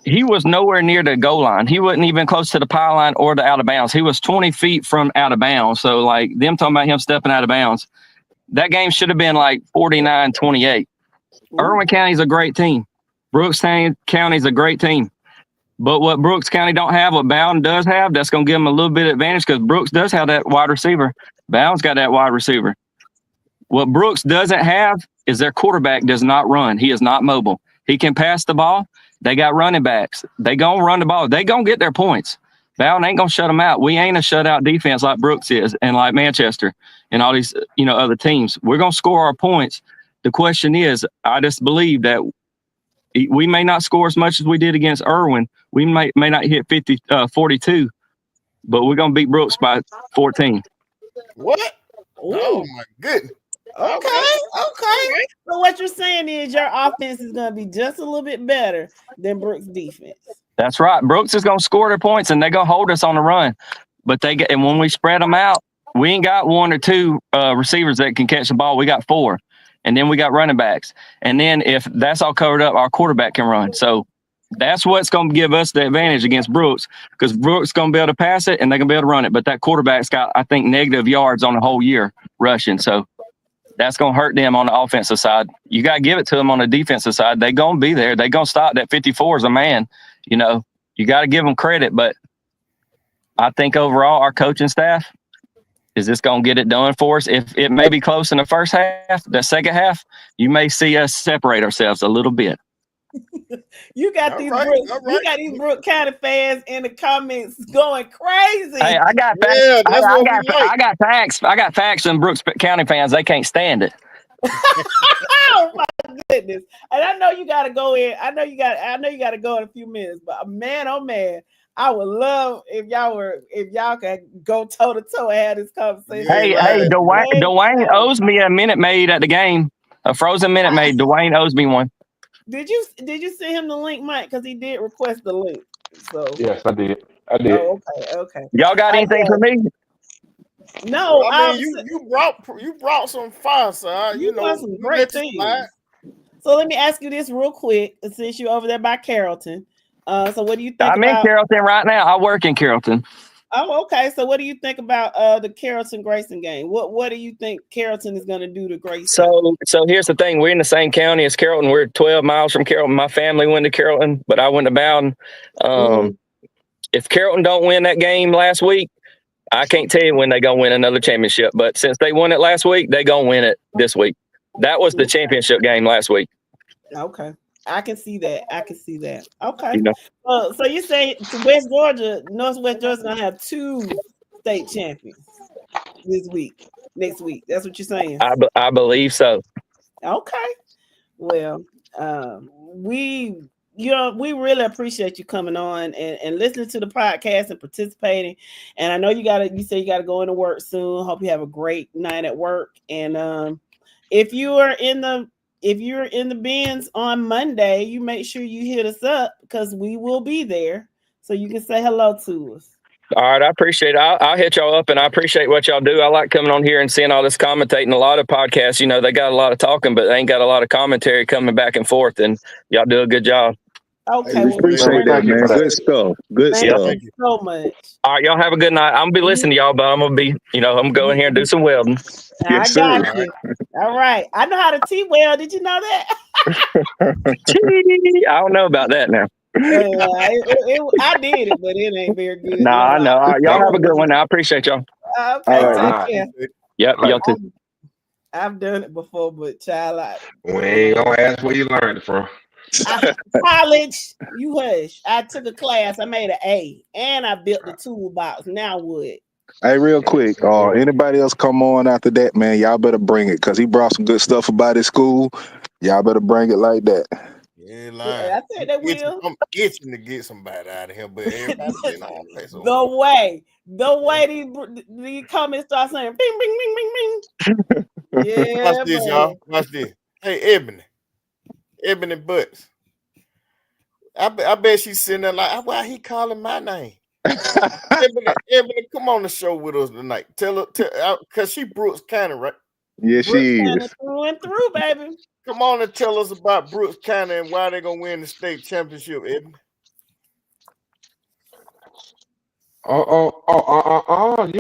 He was nowhere near the goal line. He wasn't even close to the pylon or the out of bounds. He was 20 feet from out of bounds. So, like, them talking about him stepping out of bounds, that game should have been like 49-28. Irwin County's a great team. Brooks County's a great team. But what Brooks County don't have, what Bowden does have, that's going to give them a little bit of advantage because Brooks does have that wide receiver. Bowden's got that wide receiver. What Brooks doesn't have is their quarterback does not run. He is not mobile. He can pass the ball. They got running backs. They going to run the ball. They going to get their points. Bowden ain't going to shut them out. We ain't a shutout defense like Brooks is and like Manchester and all these, other teams. We're going to score our points. The question is, I just believe that we may not score as much as we did against Irwin. We may not hit 42, but we're going to beat Brooks by 14. What? Oh, my goodness. Okay. So what you're saying is your offense is going to be just a little bit better than Brooks' defense. That's right. Brooks is going to score their points, and they're going to hold us on the run. But and when we spread them out, we ain't got one or two receivers that can catch the ball. We got four. And then we got running backs. And then if that's all covered up, our quarterback can run. So that's what's going to give us the advantage against Brooks because Brooks going to be able to pass it and they're going to be able to run it. But that quarterback's got, I think, negative yards on the whole year rushing. So that's going to hurt them on the offensive side. You got to give it to them on the defensive side. They're going to be there. They're going to stop that 54 as a man. You got to give them credit. But I think overall our coaching staff is just going to get it done for us. If it may be close in the first half, the second half, you may see us separate ourselves a little bit. You got these Brooks County fans in the comments going crazy. Hey, I got facts. Yeah, that's what I got facts. I got facts from Brooks County fans. They can't stand it. Oh my goodness! And I know you got to go in. I know you got to go in a few minutes. But man, oh man, I would love if y'all could go toe to toe and have this conversation. Hey, Dwayne owes me a Minute Maid at the game. A frozen Minute Maid. Dwayne owes me one. Did you send him the link, Mike? Because he did request the link. So yes, I did. Oh, okay. Y'all got anything for me? No, I mean, you brought some fun, son. You know some great things. So let me ask you this real quick, since you're over there by Carrollton. So what do you think? I'm in Carrollton right now. I work in Carrollton. Oh, okay. So what do you think about the Carrollton Grayson game? What do you think Carrollton is going to do to Grayson? So here's the thing. We're in the same county as Carrollton. We're 12 miles from Carrollton. My family went to Carrollton, but I went to Bowden. If Carrollton don't win that game last week, I can't tell you when they're going to win another championship. But since they won it last week, they're going to win it this week. That was the championship game last week. Okay. I can see that. Okay. So you say Northwest Georgia is gonna have 2 state champions next week. That's what you're saying. I believe so. Okay. Well, we really appreciate you coming on and listening to the podcast and participating. And I know you say you gotta go into work soon. Hope you have a great night at work. And if you're in the bins on Monday, you make sure you hit us up because we will be there so you can say hello to us. All right, I appreciate it. I'll hit y'all up, and I appreciate what y'all do. I like coming on here and seeing all this commentating. A lot of podcasts, they got a lot of talking, but they ain't got a lot of commentary coming back and forth, and y'all do a good job. Okay, we appreciate that, man. Good stuff. Thank you so much. All right, y'all have a good night. I'm gonna be listening to y'all, but I'm gonna be, I'm going here and do some welding. I got you. All right. I know how to T-weld. Did you know that? I don't know about that now. I did it, but it ain't very good. No, I know. All right, y'all have a good one. I appreciate y'all. Okay, take care. Yep, y'all too. I've done it before, but child, we ain't gonna ask where you learned it from. College, you hush. I took a class. I made an A, and I built the toolbox. Now what? Hey, real quick, anybody else come on after that, man? Y'all better bring it because he brought some good stuff about his school. Y'all better bring it like that. Yeah, I said that will. I'm itching to get somebody out of here, but everybody the way these comments start saying bing, bing, bing, bing, bing. Yeah, watch this, y'all. Watch this. Hey, Ebony Butts. I bet she's sitting there like, why he calling my name? Ebony, come on the show with us tonight. Tell her, cause she Brooks County, right? Yeah, Brooks she County is. through and through, baby. Come on and tell us about Brooks County and why they're gonna win the state championship, Ebony. You're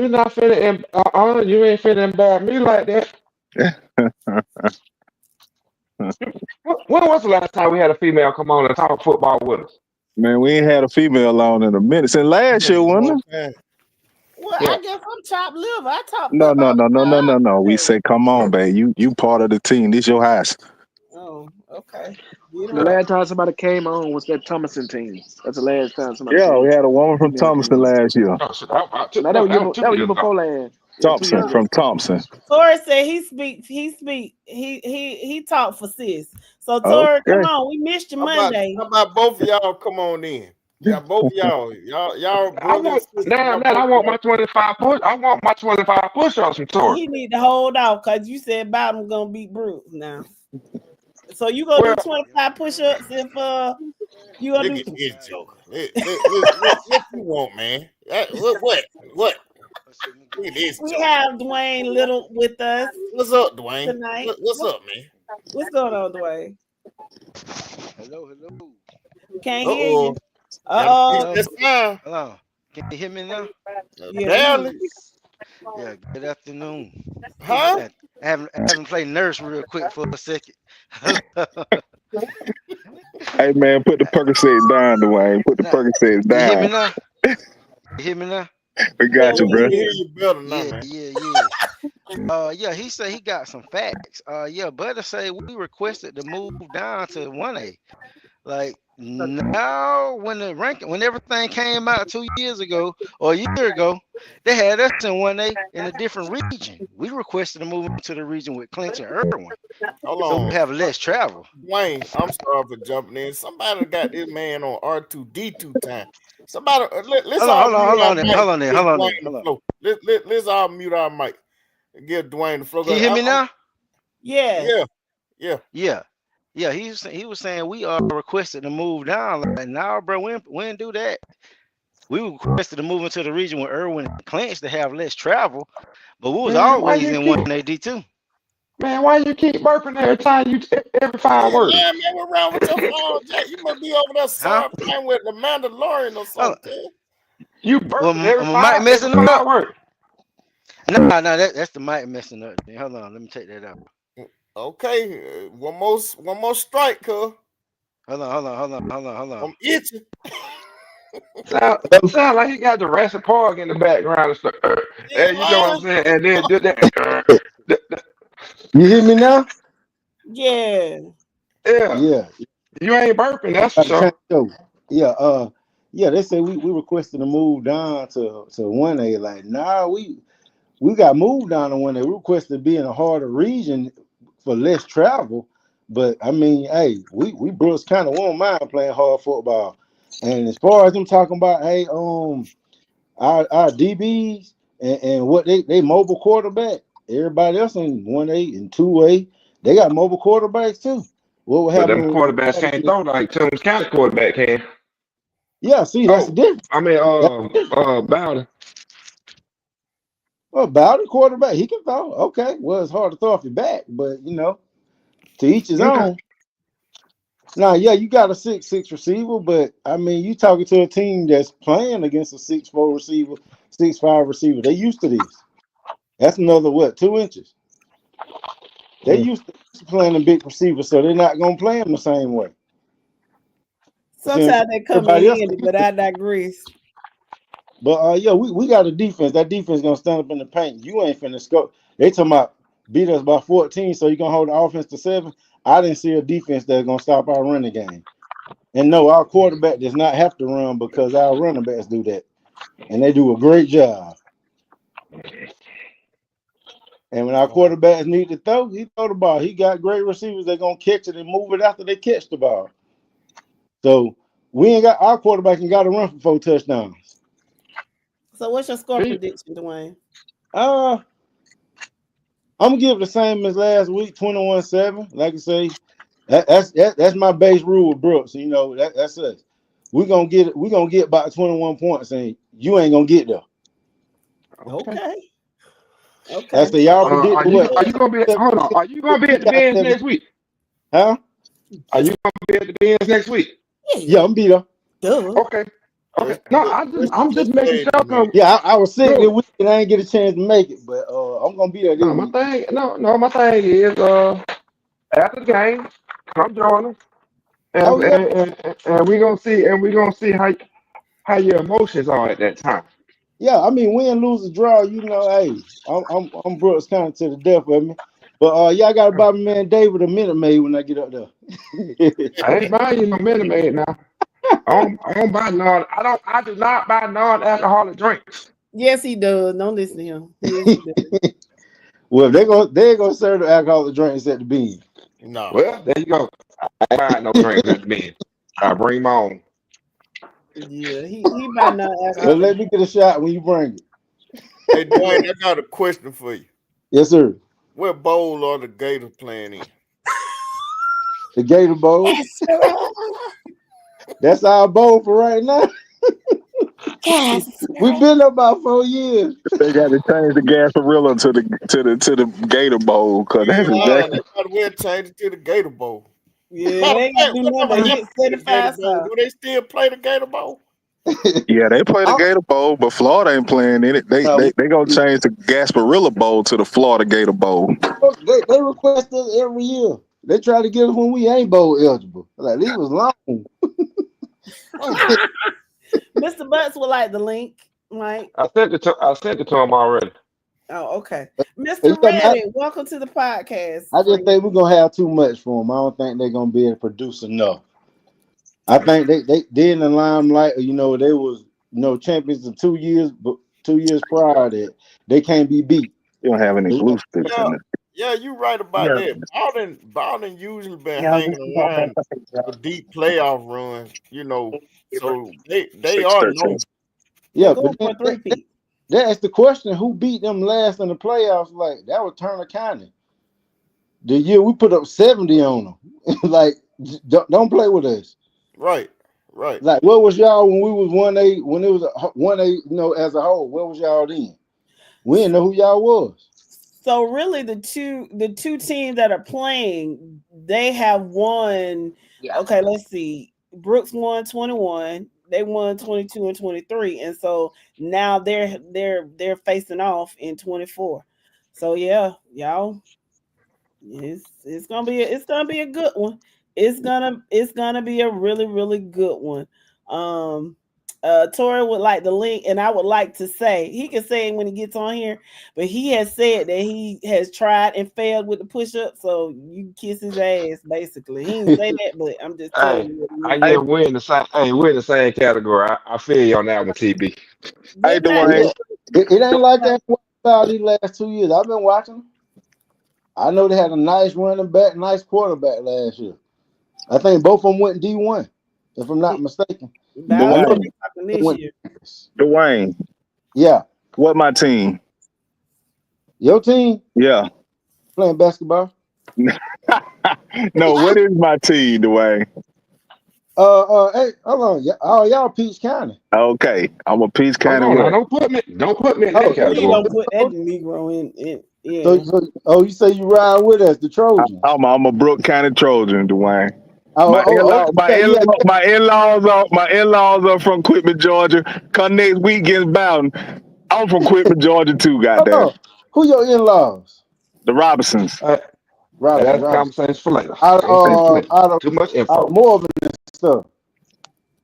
not finna, you ain't finna embarrass me like that. When was the last time we had a female come on and talk football with us? Man, we ain't had a female on in a minute. Since last year, wasn't it? Well, Yeah. I guess I'm chopped liver. I talk No. football. We say, come on, babe. You part of the team. This your house. Oh, okay. Get The on. last time somebody came on was that Thomason team. That's the last time somebody Yeah, we came. had a woman from Female Thompson came on. last year. Oh, shit, that No, that was was 2 year years ago. before last. Yeah, 2 years Thompson ago. from Thompson. Tori said he talked for sis. So Tori, come on, we missed you Monday. How about both of y'all come on in? Yeah, both of y'all. Y'all brothers and sisters. I want my 25 push. I want my 25 push-ups from Tori. He need to hold off because you said Bowden gonna beat Brooks now. So you gonna do 25 push-ups if you gonna Look do at this joker. What you want, man? What? Look at this we joker. have Dwayne Little with us. What's up, Dwayne? Tonight. What's up, man? What's going on, Dwayne? Hello. Can't hear you. That's fine. Hello. Can you hear me now? Barely. Yeah, good afternoon. Huh? I haven't played nurse real quick for a second. Hey, man, put the Percocet down, Dwayne. Put the Percocet You hear me down. now? You hear me now? We got you, bro. You better now, man. Yeah, he said he got some facts. Yeah, Butter say we requested to move down to 1A. Like now, when everything came out 2 years ago or a year ago, they had us in 1A in a different region. We requested to move into the region with Clinton Irwin. Hold So on. we have less travel. Dwayne, I'm sorry for jumping in. Somebody got this man on R2D2 time. Somebody, let's all mute our mic. Hold on there. Let's all mute our mic and give Dwayne the floor. Can you hear me now? Yeah. He was saying we are requested to move down. Like, now, bro, we didn't do that. We requested to move into the region with Irwin and Clinch to have less travel, but we was always in 1AD2. Man, why you keep burping every 5 words? Yeah, man, what's wrong with your phone, Jack? You must be over there sorry playing with the Mandalorian or something. You burping every mic messing five up. words. No, that's the mic messing up. Hold on, let me take that out. Okay, one more strike, cuz. Hold on. I'm itching. Sound like he got Jurassic Park in the background and stuff. Hey, you know what I'm saying? And then do that. You hear me now? Yeah. Yeah. You ain't burping, that's for sure. Yeah, they say we requested to move down to 1A. Like, nah, we got moved down to 1A. We requested to be in a harder region for less travel. But I mean, hey, we Brooks kind of won't mind playing hard football. And as far as them talking about, hey, our DBs and what they mobile quarterback, everybody else in 1A and 2A, they got mobile quarterbacks too. What would But happen? them quarterbacks can't throw like Toombs County quarterback can. Yeah, see, that's the difference. I mean, Bowden. Well, Bowden quarterback, he can throw. Okay, well, it's hard to throw off your back, but to each his own. Now, yeah, you got a 6'6" receiver, but I mean, you talking to a team that's playing against a 6'4" receiver, 6'5" receiver. They used to this. That's another 2 inches. They used to playing a big receiver, so they're not gonna play him the same way. Sometimes they come in handy, but I digress. But yeah, we got a defense. That defense gonna stand up in the paint. You ain't finna score. They talking about beat us by 14, so you gonna hold the offense to 7. I didn't see a defense that's gonna stop our running game. And no, our quarterback does not have to run because our running backs do that, and they do a great job. And when our quarterbacks need to throw, he throw the ball. He got great receivers. They're gonna catch it and move it after they catch the ball. So we ain't got our quarterback and got to run for 4 touchdowns. So what's your score prediction, Dwayne? I'm gonna give it the same as last week, 21-7. Like I say, that's my base rule with Brooks. That's us. we're gonna get about 21 points, and you ain't gonna get there. Okay. I say y'all predict Are what? you gonna be? Hold on. Are you gonna be at the Benz next week? Huh? Are you gonna be at the Benz next week? Yeah, I'm be there. Duh. Okay. No, I'm just making sure. Yeah, I was sick this week and I didn't get a chance to make it, but I'm gonna be there this week. My thing is after the game, come join us, and we gonna see how your emotions are at that time. Yeah, I mean, win, lose, or draw, hey, I'm Brooks County to the death of me. But y'all gotta buy my man David a Minute Maid when I get up there. I ain't buying you no Minute Maid now. I don't buy I do not buy non-alcoholic drinks. Yes, he does. Don't listen to him. Yes, he does. Well, they're gonna serve the alcoholic drinks at the Bean. No. Well, there you go. I ain't buying no drinks at the Benz. I bring my own. Yeah, he buy Well, non-alcoholic. let me get a shot when you bring it. Hey, Dwayne, I got a question for you. Yes, sir. What bowl are the Gators playing in? The Gator Bowl. That's our bowl for right now. We've been there about 4 years. They got to change the Gasparilla to the Gator Bowl because that's They exactly. might well change it to the Gator Bowl. Yeah, they ain't do nothing but hit 75 Do they still play the Gator Bowl? Yeah, they play the Gator Bowl, but Florida ain't playing in it. They gonna change the Gasparilla Bowl to the Florida Gator Bowl. They request us every year. They try to get us when we ain't bowl eligible. Like, leave us alone. Mr. Butts would like the link, Mike. I sent it to him already. Oh, okay. Mr. Reddy, welcome to the podcast. I just think we're gonna have too much for them. I don't think they're gonna be able to produce enough. I think they in the limelight. They was champions in 2 years, but 2 years prior that they can't be beat. You don't have any glue sticks in it. Yeah, you're right about that. Bowden usually been hanging around the deep playoff runs, so they are known. Yeah, but that's the question: who beat them last in the playoffs? Like, that was Turner County. The year we put up 70 on them. Like, don't play with us. Right. Like, where was y'all when we was 1A? When it was 1A, as a whole, where was y'all then? We didn't know who y'all was. So really, the two teams that are playing, they have won. Yeah. Okay, let's see. Brooks won 21. They won 22 and 23, and so now they're facing off in 24. So yeah, y'all, it's gonna be a good one. It's gonna be a really, really good one. Tori would like the link, and I would like to say he can say it when he gets on here, but he has said that he has tried and failed with the push-up, so you kiss his ass basically. He didn't say that, but I'm just telling you. We're in the same category. I feel you on that one, TB. Hey, Dwayne. It ain't like that about these last 2 years. I've been watching them. I know they had a nice running back, nice quarterback last year. I think both of them went D1, if I'm not mistaken. Dwayne. Yeah. What my team? Your team? Yeah. Playing basketball? No, what is my team, Dwayne? Hey, hold on. Y'all Peach County. Okay. I'm a Peach County. Don't put me in that category. Don't put that Negro in. Yeah. So you say you ride with us, the Trojans? I'm a Brooke County Trojan, Dwayne. My in-laws are from Quitman, Georgia. Come next week against Bowden. I'm from Quitman, Georgia too, goddamn. Who your in-laws? The Robinsons. That's conversation for later. Too much info. More of it stuff.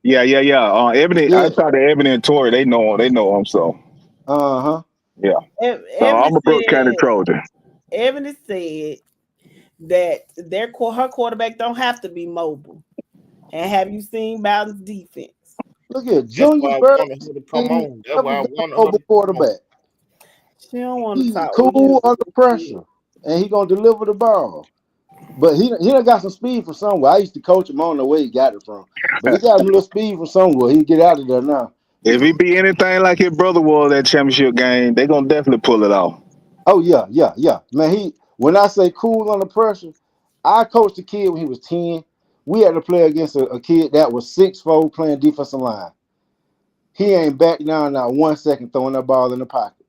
Yeah. Ebony, I talked to Ebony and Tori. They know them, so. Yeah. So I'm a Brooke County Trojan. Ebony said that her quarterback don't have to be mobile. And have you seen Bowden's defense? Look at Junior Burke. Come on. That's why I want over quarterback. She don't want to talk. Cool under pressure, and he gonna deliver the ball. But he done got some speed from somewhere. I used to coach him. I don't know where he got it from, but he got a little speed from somewhere. He get out of there now. If he be anything like his brother was that championship game, they gonna definitely pull it off. Oh yeah. Man, when I say cool under pressure, I coached the kid when he was 10. We had to play against a kid that was 6'4" playing defensive line. He ain't back down not 1 second throwing that ball in the pocket.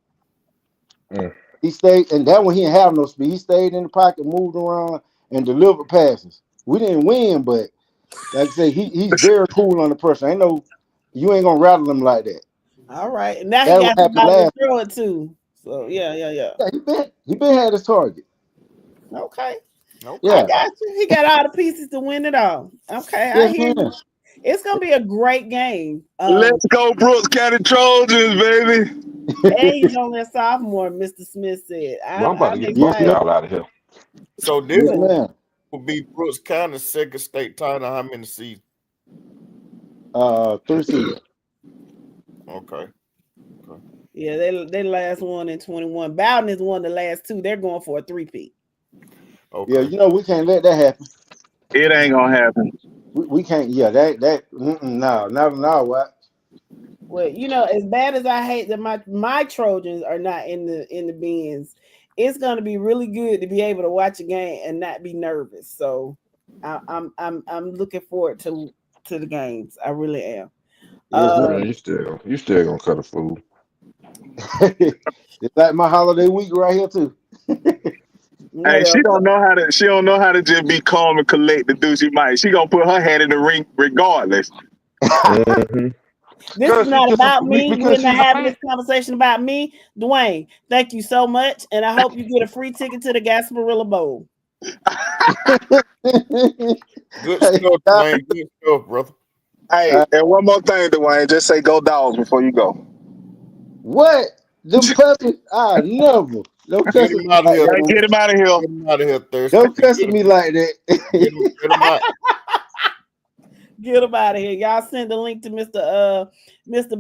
He stayed, and that one he didn't have no speed. He stayed in the pocket, moved around, and delivered passes. We didn't win, but like I say, he's very cool under pressure. I know you ain't gonna rattle him like that. All right. And now he That what got happened somebody to last. throw it to. So yeah. Yeah, he been had his target. Okay. Yeah. I got you. He got all the pieces to win it all. Okay, I Yes, hear you. man. It's gonna be a great game. Let's go, Brooks County Trojans, baby. And he's only a sophomore, Mr. Smith said. Well, I'm about to I'm get both of excited. y'all out of here. So this Yes, man. will be Brooks County's second state title. How many seasons? 3 seasons. Okay. Yeah, they last one in 21. Bowden is one of the last two. They're going for a 3-peat. Okay. Yeah, you know we can't let that happen. It ain't gonna happen. We can't. Yeah, no. What? Well, you know, as bad as I hate that my Trojans are not in the bins, it's gonna be really good to be able to watch a game and not be nervous. So I'm looking forward to the games. I really am. Yes, Man, you still gonna cut a fool. It's like my holiday week right here too. Hey, she don't know how to just be calm and collect the do she might. She gonna put her hat in the ring regardless. This is not about me. We're not having this conversation about me. Dwayne, thank you so much. And I hope you get a free ticket to the Gasparilla Bowl. Good stuff, Dwayne. Good stuff, brother. Hey, and one more thing, Dwayne. Just say go dogs before you go. What? Them puppies? I never. Don't Get cuss me him out of like here. that. Get him out of here. Get him out of here, Thursday. Don't cuss me like that. Get him out. Get him out of here. Y'all send the link to Mr.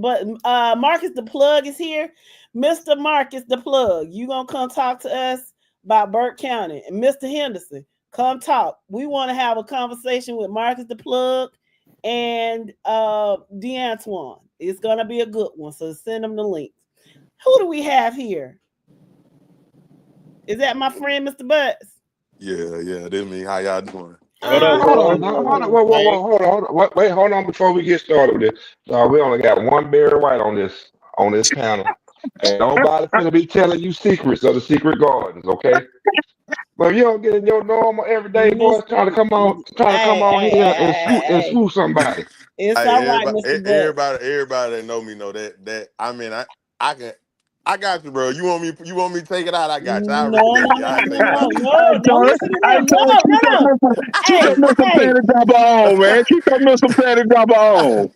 Button. Marcus the Plug is here. Mr. Marcus the Plug, you gonna come talk to us about Burke County. And Mr. Henderson, come talk. We want to have a conversation with Marcus the Plug and DeAntoine. It's gonna be a good one. So send them the links. Who do we have here? Is that my friend Mr. Butts? Yeah, that's me. How y'all doing? Hold on, wait, hold on before we get started with this. We only got one Barry White on this panel. And nobody's gonna be telling you secrets of the secret gardens, okay? But if you don't get in your normal everyday voice trying to come on here and swoop somebody. It's Hey, all right, Mr. Butts. everybody that know me know that. I mean, I got you, bro. You want me to take it out? I got you. I respect you. I take it out. Don't listen to them. No. Keep that Mr. Patty Dropper on, man. Keep that Mr. Patty Dropper on.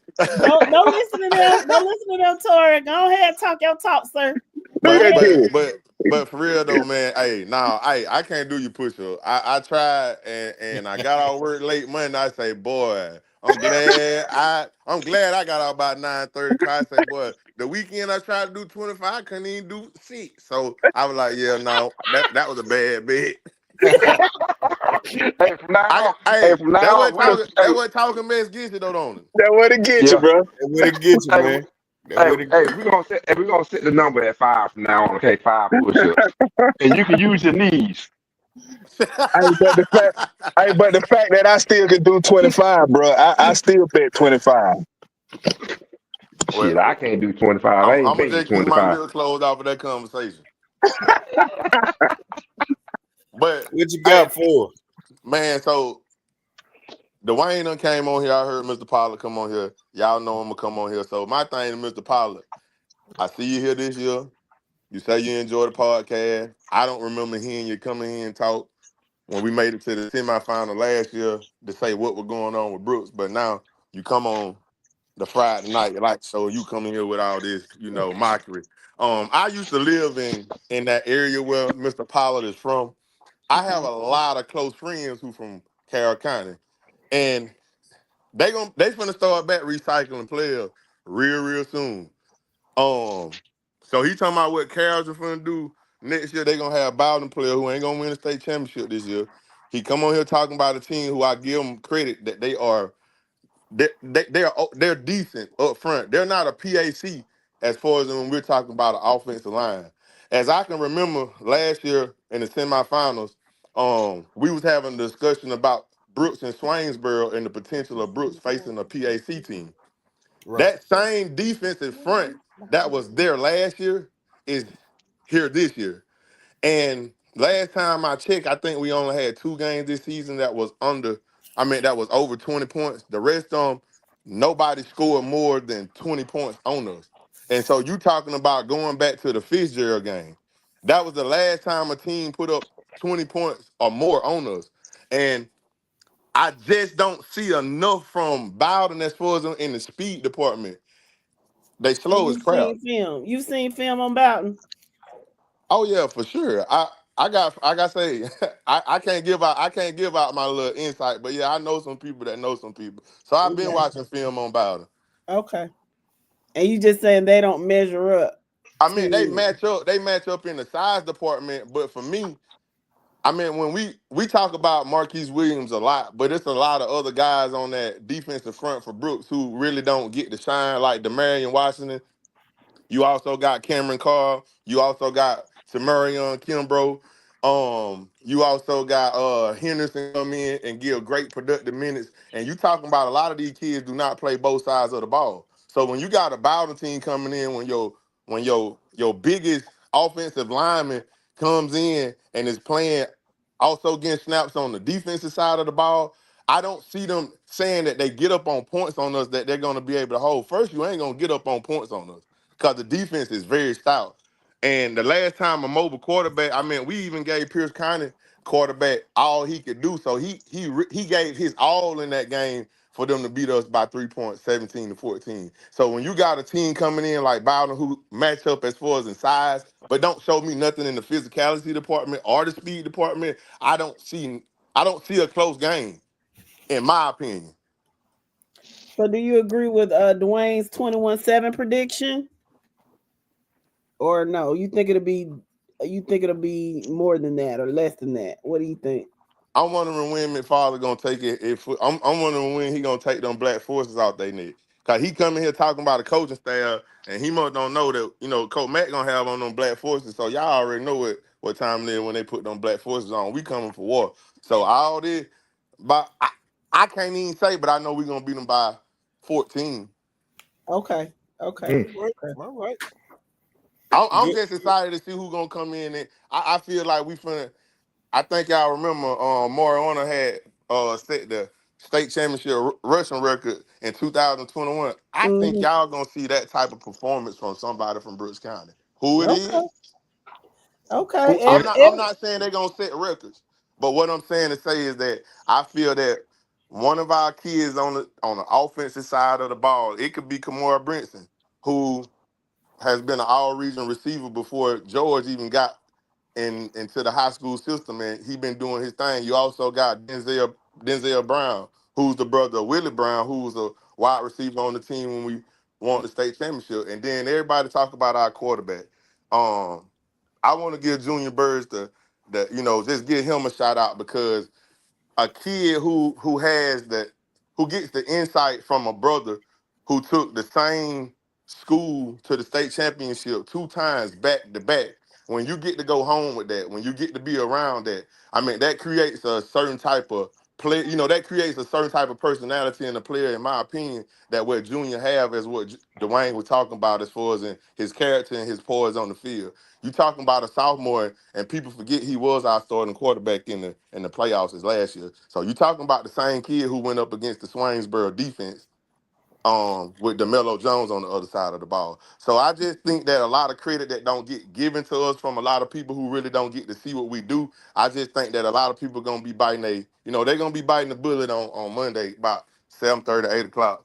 Don't listen to them. Don't listen to them, Tori. Go ahead, talk your talk, sir. But for real though, man. Hey, I can't do your push up. I tried and I got off work late Monday. I say, boy, I'm glad I got out about 9:30. I say, boy, the weekend I tried to do 25, I couldn't even do 6. So I was like, yeah, no, that was a bad bet. That what talking mess gets you though, don't it? That what it gets you, bro. That what it gets you, man. We're gonna set the number at 5 from now on. Okay, 5 push-ups, and you can use your knees. But the fact that I still can do 25, bro, I still bet 25. Shit, I can't do 25. I ain't I'm gonna betting just keep my 25. real clothes off of that conversation. But what you got for man? So Dwayne done came on here. I heard Mr. Pollard come on here. Y'all know him to come on here. So my thing to Mr. Pollard, I see you here this year. You say you enjoy the podcast. I don't remember hearing you come in here and talk when we made it to the semifinal last year to say what was going on with Brooks. But now you come on the Friday night, like, so you come in here with all this, mockery. I used to live in that area where Mr. Pollard is from. I have a lot of close friends who from Carroll County, and they finna start back recycling players real soon. So he talking about what Carroll's are finna do next year. They gonna have Bowden player who ain't gonna win a state championship this year. He come on here talking about a team who I give them credit that they're decent up front. They're not a PAC as far as when we're talking about an offensive line. As I can remember last year in the semifinals, we was having a discussion about Brooks and Swainsboro and the potential of Brooks facing a PAC team. Right. That same defensive front that was there last year is here this year. And last time I checked, I think we only had 2 games this season that was that was over 20 points. The rest of them, nobody scored more than 20 points on us. And so you talking about going back to the Fitzgerald game. That was the last time a team put up 20 points or more on us. And I just don't see enough from Bowden as far as in the speed department. They slow as You've crap. seen film. You've seen film on Bowden. Oh yeah, for sure. I got say I can't give out my little insight, but yeah, I know some people that know some people. So I've been Okay. watching film on Bowden. Okay. And you just saying they don't measure up I mean, they to match up in the size department, but for me, I mean, when we talk about Marquise Williams a lot, but it's a lot of other guys on that defensive front for Brooks who really don't get to shine, like Demarion Washington. You also got Cameron Carr. You also got Samarion Kimbrough. You also got Henderson come in and give great productive minutes. And you talking about a lot of these kids do not play both sides of the ball. So when you got a Bowden team coming in, when your biggest offensive lineman comes in and is playing, also getting snaps on the defensive side of the ball, I don't see them saying that they get up on points on us that they're going to be able to hold. First, you ain't going to get up on points on us because the defense is very stout. And the last time a mobile quarterback, I mean, we even gave Pierce County quarterback all he could do. So he gave his all in that game for them to beat us by 3 points, 17-14. So when you got a team coming in like Bowden who match up as far as in size, but don't show me nothing in the physicality department or the speed department, I don't see a close game, in my opinion. So do you agree with Dwayne's 21-7 prediction? Or no? You think it'll be more than that or less than that? What do you think? I'm wondering when McFarland gonna take it. I'm wondering when he gonna take them black forces out they need. Cause he coming here talking about a coaching staff, and he must don't know that Coach Matt gonna have on them black forces. So y'all already know what time it is when they put them black forces on. We coming for war. So all this, but I can't even say, but I know we gonna beat them by 14. Okay. Okay. All right. I'm just excited to see who's gonna come in, and I feel like we finna. I think y'all remember Mariona had set the state championship rushing record in 2021. I think Mhm. y'all gonna see that type of performance from somebody from Brooks County. Who it Okay. is? Okay. I'm not saying they're gonna set records, but what I'm saying to say is that I feel that one of our kids on the offensive side of the ball, it could be Kamora Brinson, who has been an all-region receiver before George even got into the high school system, and he been doing his thing. You also got Denzel Brown, who's the brother of Willie Brown, who was a wide receiver on the team when we won the state championship. And then everybody talk about our quarterback. I want to give Junior Birds just give him a shout out because a kid who gets the insight from a brother who took the same school to the state championship 2 times back to back. When you get to go home with that, when you get to be around that, I mean that creates a certain type of play. That creates a certain type of personality in the player, in my opinion. That what Junior have is what Dwayne was talking about as far as in his character and his poise on the field. You talking about a sophomore, and people forget he was our starting quarterback in the playoffs as last year. So you talking about the same kid who went up against the Swainsboro defense, with DeMello Jones on the other side of the ball. So I just think that a lot of credit that don't get given to us from a lot of people who really don't get to see what we do. I just think that a lot of people gonna be they're gonna be biting the bullet on Monday about 7:30, 8 o'clock.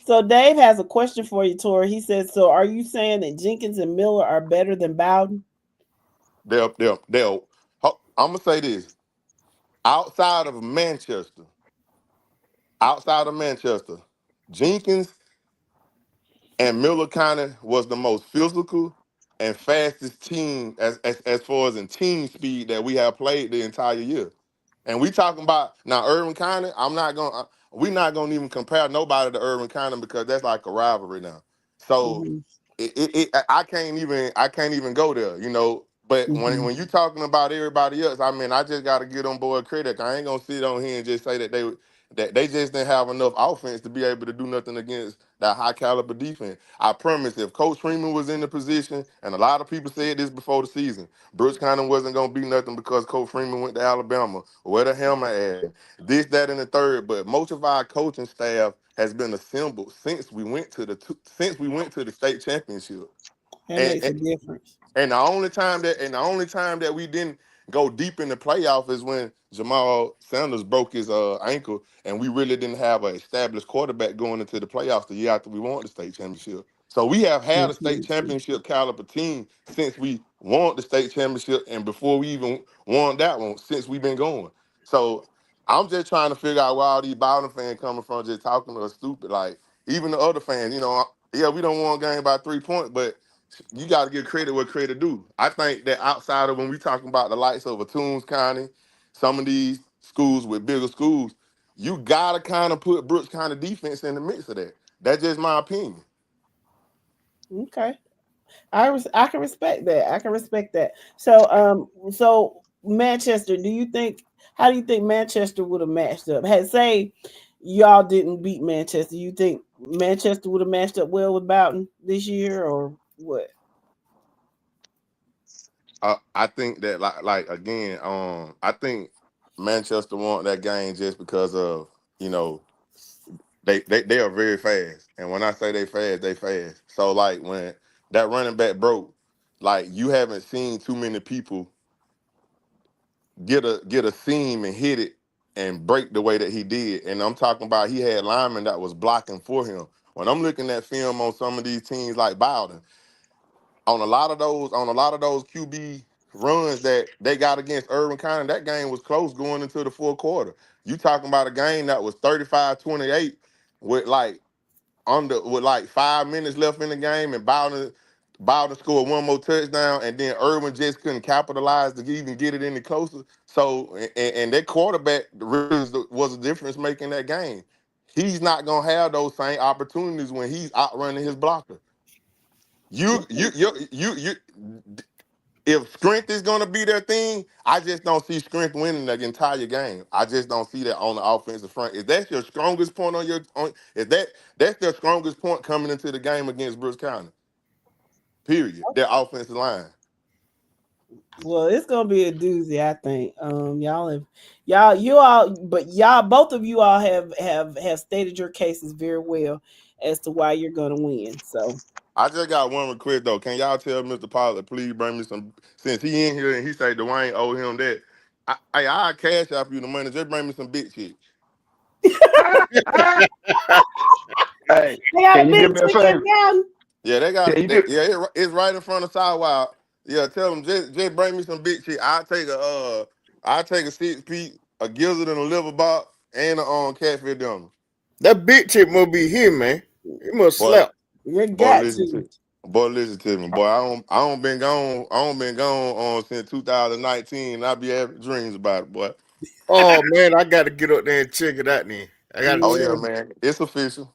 So Dave has a question for you, Tori. He says, "So are you saying that Jenkins and Miller are better than Bowden?" They'll. I'm gonna say this: outside of Manchester, Jenkins and Miller County was the most physical and fastest team as far as in team speed that we have played the entire year. And we talking about now Irvin County. We're not gonna even compare nobody to Irvin County because that's like a rivalry now. So Mhm. I can't even go there. But when you talking about everybody else, I mean, I just got to get on board credit. I ain't gonna sit on here and just say that they just didn't have enough offense to be able to do nothing against that high caliber defense. I promise, if Coach Freeman was in the position, and a lot of people said this before the season, Brooks County wasn't gonna be nothing because Coach Freeman went to Alabama. Where the hell am I at? This, that, and the third. But most of our coaching staff has been assembled since we went to the state championship. That And, makes a difference. and the only time that we didn't go deep in the playoff is when Jamal Sanders broke his ankle, and we really didn't have an established quarterback going into the playoffs the year after we won the state championship. So we have had a state championship caliber team since we won the state championship, and before we even won that one, since we've been going. So I'm just trying to figure out where all these Bowden fans coming from, just talking to us stupid. Like even the other fans, yeah, we don't won a game by 3 points, but you got to give credit where credit due. I think that outside of when we talking about the likes of Toombs County, some of these schools with bigger schools, you got to kind of put Brooks County defense in the mix of that. That's just my opinion. Okay. I can respect that. I can respect that. So Manchester, how do you think Manchester would have matched up? Say y'all didn't beat Manchester, you think Manchester would have matched up well with Boughton this year or what? I think that again, I think Manchester won that game just because of they are very fast, and when I say they fast, they fast. So like when that running back broke, like you haven't seen too many people get a seam and hit it and break the way that he did. And I'm talking about he had linemen that was blocking for him. When I'm looking at film on some of these teams like Bowden, on a lot of those QB runs that they got against Irvin County, that game was close going into the fourth quarter. You talking about a game that was 35-28 with with 5 minutes left in the game, and Bowden scored one more touchdown, and then Irvin just couldn't capitalize to even get it any closer. So, and that quarterback really was the difference making that game. He's not gonna have those same opportunities when he's outrunning his blocker. You if strength is gonna be their thing, I just don't see strength winning the entire game. I just don't see that on the offensive front. If that's your strongest point that's their strongest point coming into the game against Brooks County. Period. Their offensive line. Well, it's gonna be a doozy, I think. Y'all, both of you all have stated your cases very well as to why you're gonna win. So I just got one request though. Can y'all tell Mr. Pollard, please bring me some, since he in here and he say Dwayne owe him that. I cash out you the money. Just bring me some big shit. Hey, they got can a you do big me a chicken favor? down. Yeah, they got Can you do? it's right in front of Sidewalk. Yeah, tell them just bring me some big shit. I'll take a 6-piece, a gizzard and a liver box, and a catfish dinner. That big chick must be here, man. He must Boy, slap. You boy, got listen to. to listen to me. Boy, I don't been gone. I don't been gone since 2019. And I be having dreams about it, boy. Oh man, I got to get up there and check it out. Then I got to Oh see. yeah, Yeah. man. It's official.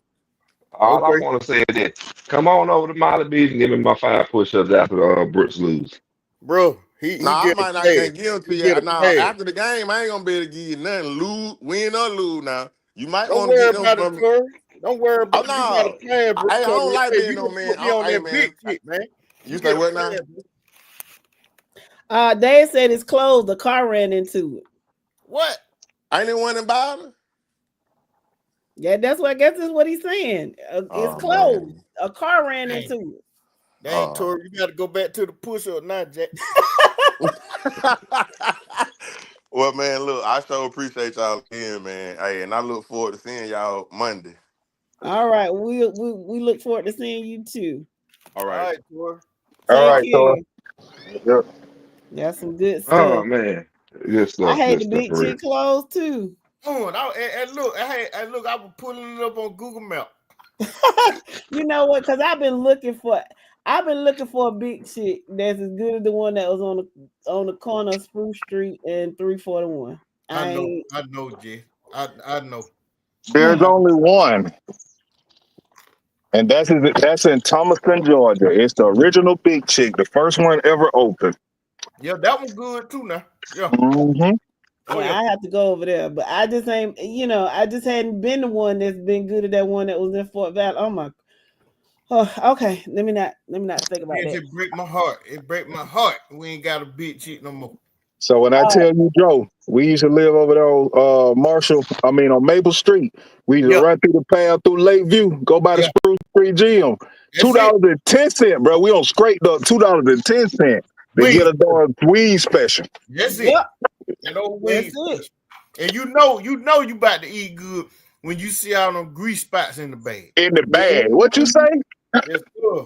All I Okay, want to say is this: come on over to Molly Beach and give me my 5 push-ups after Brooks lose. bro. He Now I get a might not pass. can't give them He to you. get a Now pass. after the game, I ain't gonna be able to give you nothing. Win or lose. Now you might Don't want to worry get them about it, from. Corey. Don't worry Oh about it. You got a no, plan, bro. I Cause don't like hey, being you no gonna man. put me on Hey that big man, shit, man. you You say get a what now? plan, bro. Dad said it's closed. The car ran into it. What? Ain't it one in Bowden? Yeah, that's what I guess is what he's saying. It's Oh closed. man. A car ran Dang, into dang, Tori, you got to go back to the push up now, Jack. Well, man, look, I sure appreciate y'all again, man. Hey, and I look forward to seeing y'all Monday. it. All right, we look forward to seeing you too. All All right. right, Tori. All Take right, Thor. care. Yep. That's some good Oh stuff. man, I hate good the stuff big for real. chick clothes too. And look, look, I was pulling it up on Google Map. You know what? Because I've been looking for a big chick that's as good as the one that was on the corner of Spruce Street and 341. I know, I Jay. I know. There's ain't only one, and that's in Thomaston, Georgia. It's the original Big Chick, the first one ever opened. Yeah, that one good too now. Yeah. Mm-hmm. Oh Yeah, yeah. I have to go over there, but I just ain't. I just hadn't been the one that's been good at that one that was in Fort Valley. Oh my. Oh, okay. Let me not think about It that. just break my heart. It break my heart. We ain't got a big chick no more. So when I tell you, Joe, we used to live over there on on Maple Street. We used to Yeah. run through the path through Lakeview, go by the Yeah. Spruce Street Gym. That's it. $2.10, bro. We on scraped up $2.10 to get Weed. a dog weed special. That's it. Yep, That old that's weed. it. And you know you about to eat good when you see all them grease spots in the bag. In the bag. What you Mhm. say? Yes, sir.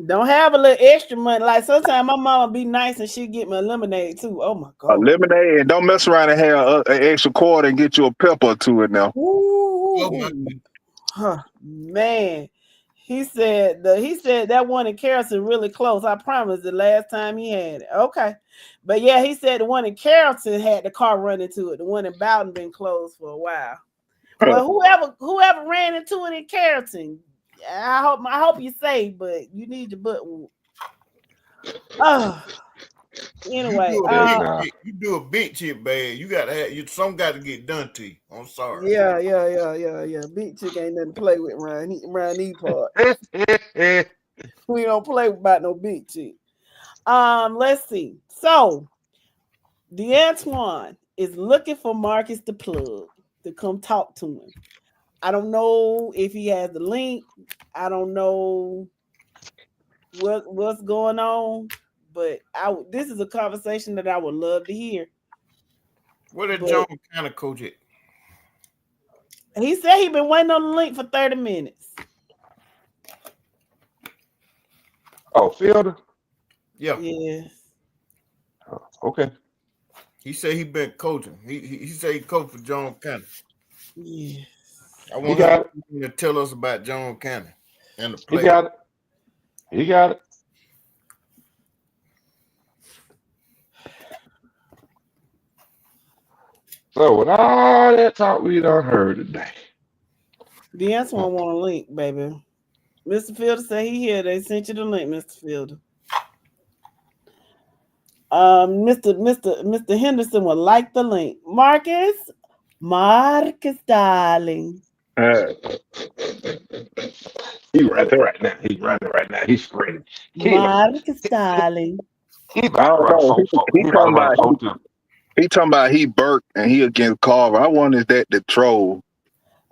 Don't have a little extra money. Like sometimes my mama be nice and she get me a lemonade too. Oh my A god. lemonade, and don't mess around and have an extra quarter and get you a pepper or two in there. Oh my Ooh, man. He said that one in Carrollton really close. I promise the last time he had it. Okay. But yeah, he said the one in Carrollton had the car run into it. The one in Bowden been closed for a while. Well, whoever ran into it in Carrollton, I hope you safe, but you need your butt whooped. Oh, You anyway, do a Yes, big now. chip. You do a big chip bag. You gotta have some got to get done to you. I'm sorry. yeah. Big chick ain't nothing to play with around these parts. We don't play about no big chick. Let's see. So DeAntoine is looking for Marcus the plug to come talk to him. I don't know if he has the link. I don't know what's going on, but this is a conversation that I would love to hear. What did But John kind of coach it? he said he been waiting on the link for 30 minutes. Oh, Fielder? Yeah. Yes. Oh, okay. He said he been coaching. He said he coached for John Cannon. Yes. I He want got it. him to tell us about John Cannon and the He play. got it. He got it. So with all that talk we done heard today. DeAntoine want a link, baby. Mr. Fielder said he here. They sent you the link, Mr. Fielder. Mr. Henderson would like the link. Marcus, darling. He right there right now. He's right there right now. He's screaming. Marcus, darling. He I about to don't run a know. 4-4. He He about to talking run a about 4-2. he talking about he Burke and he against Carver. I wonder is that the troll.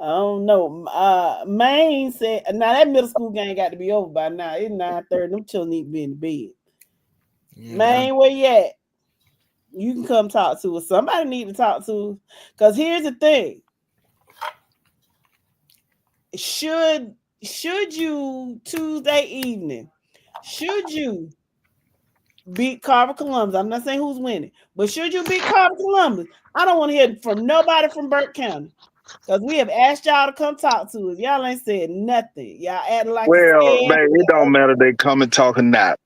I don't know. Maine said now that middle school game got to be over by now. It's 9:30. Them children need to be in the bed. Yeah, Maine, where you at? You can come talk to us. Somebody need to talk to us. Because here's the thing. Should you Tuesday evening, should you beat Carver Columbus? I'm not saying who's winning, but should you beat Carver Columbus? I don't want to hear from nobody from Burke County. Because we have asked y'all to come talk to us. Y'all ain't said nothing. Y'all acting like you Well, scared. man, it don't matter. They come and talk or not.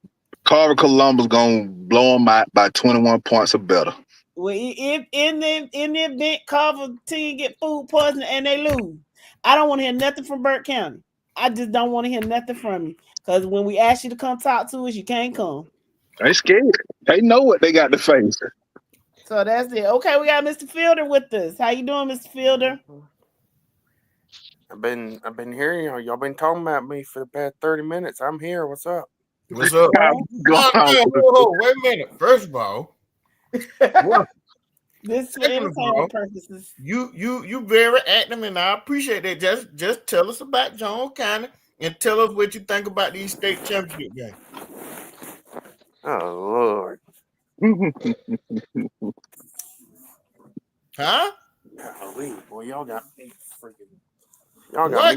Carver Columbus gonna blow them out by 21 points or better. Well, if in the event Carver team get food poisoning and they lose, I don't want to hear nothing from Burke County. I just don't want to hear nothing from you. Because when we ask you to come talk to us, you can't come. They scared. They know what they got to face. So that's it. Okay, we got Mr. Fielder with us. How you doing, Mr. Fielder? I've been hearing y'all. Y'all been talking about me for the past 30 minutes. I'm here. What's up? What's up? Wait a minute. First of all, this for second of all, entertainment purposes. You very active, and I appreciate that. Just tell us about John Cannon and tell us what you think about these state championship games. Oh Lord. Huh? Golly, boy, y'all got me freaking. Y'all got What?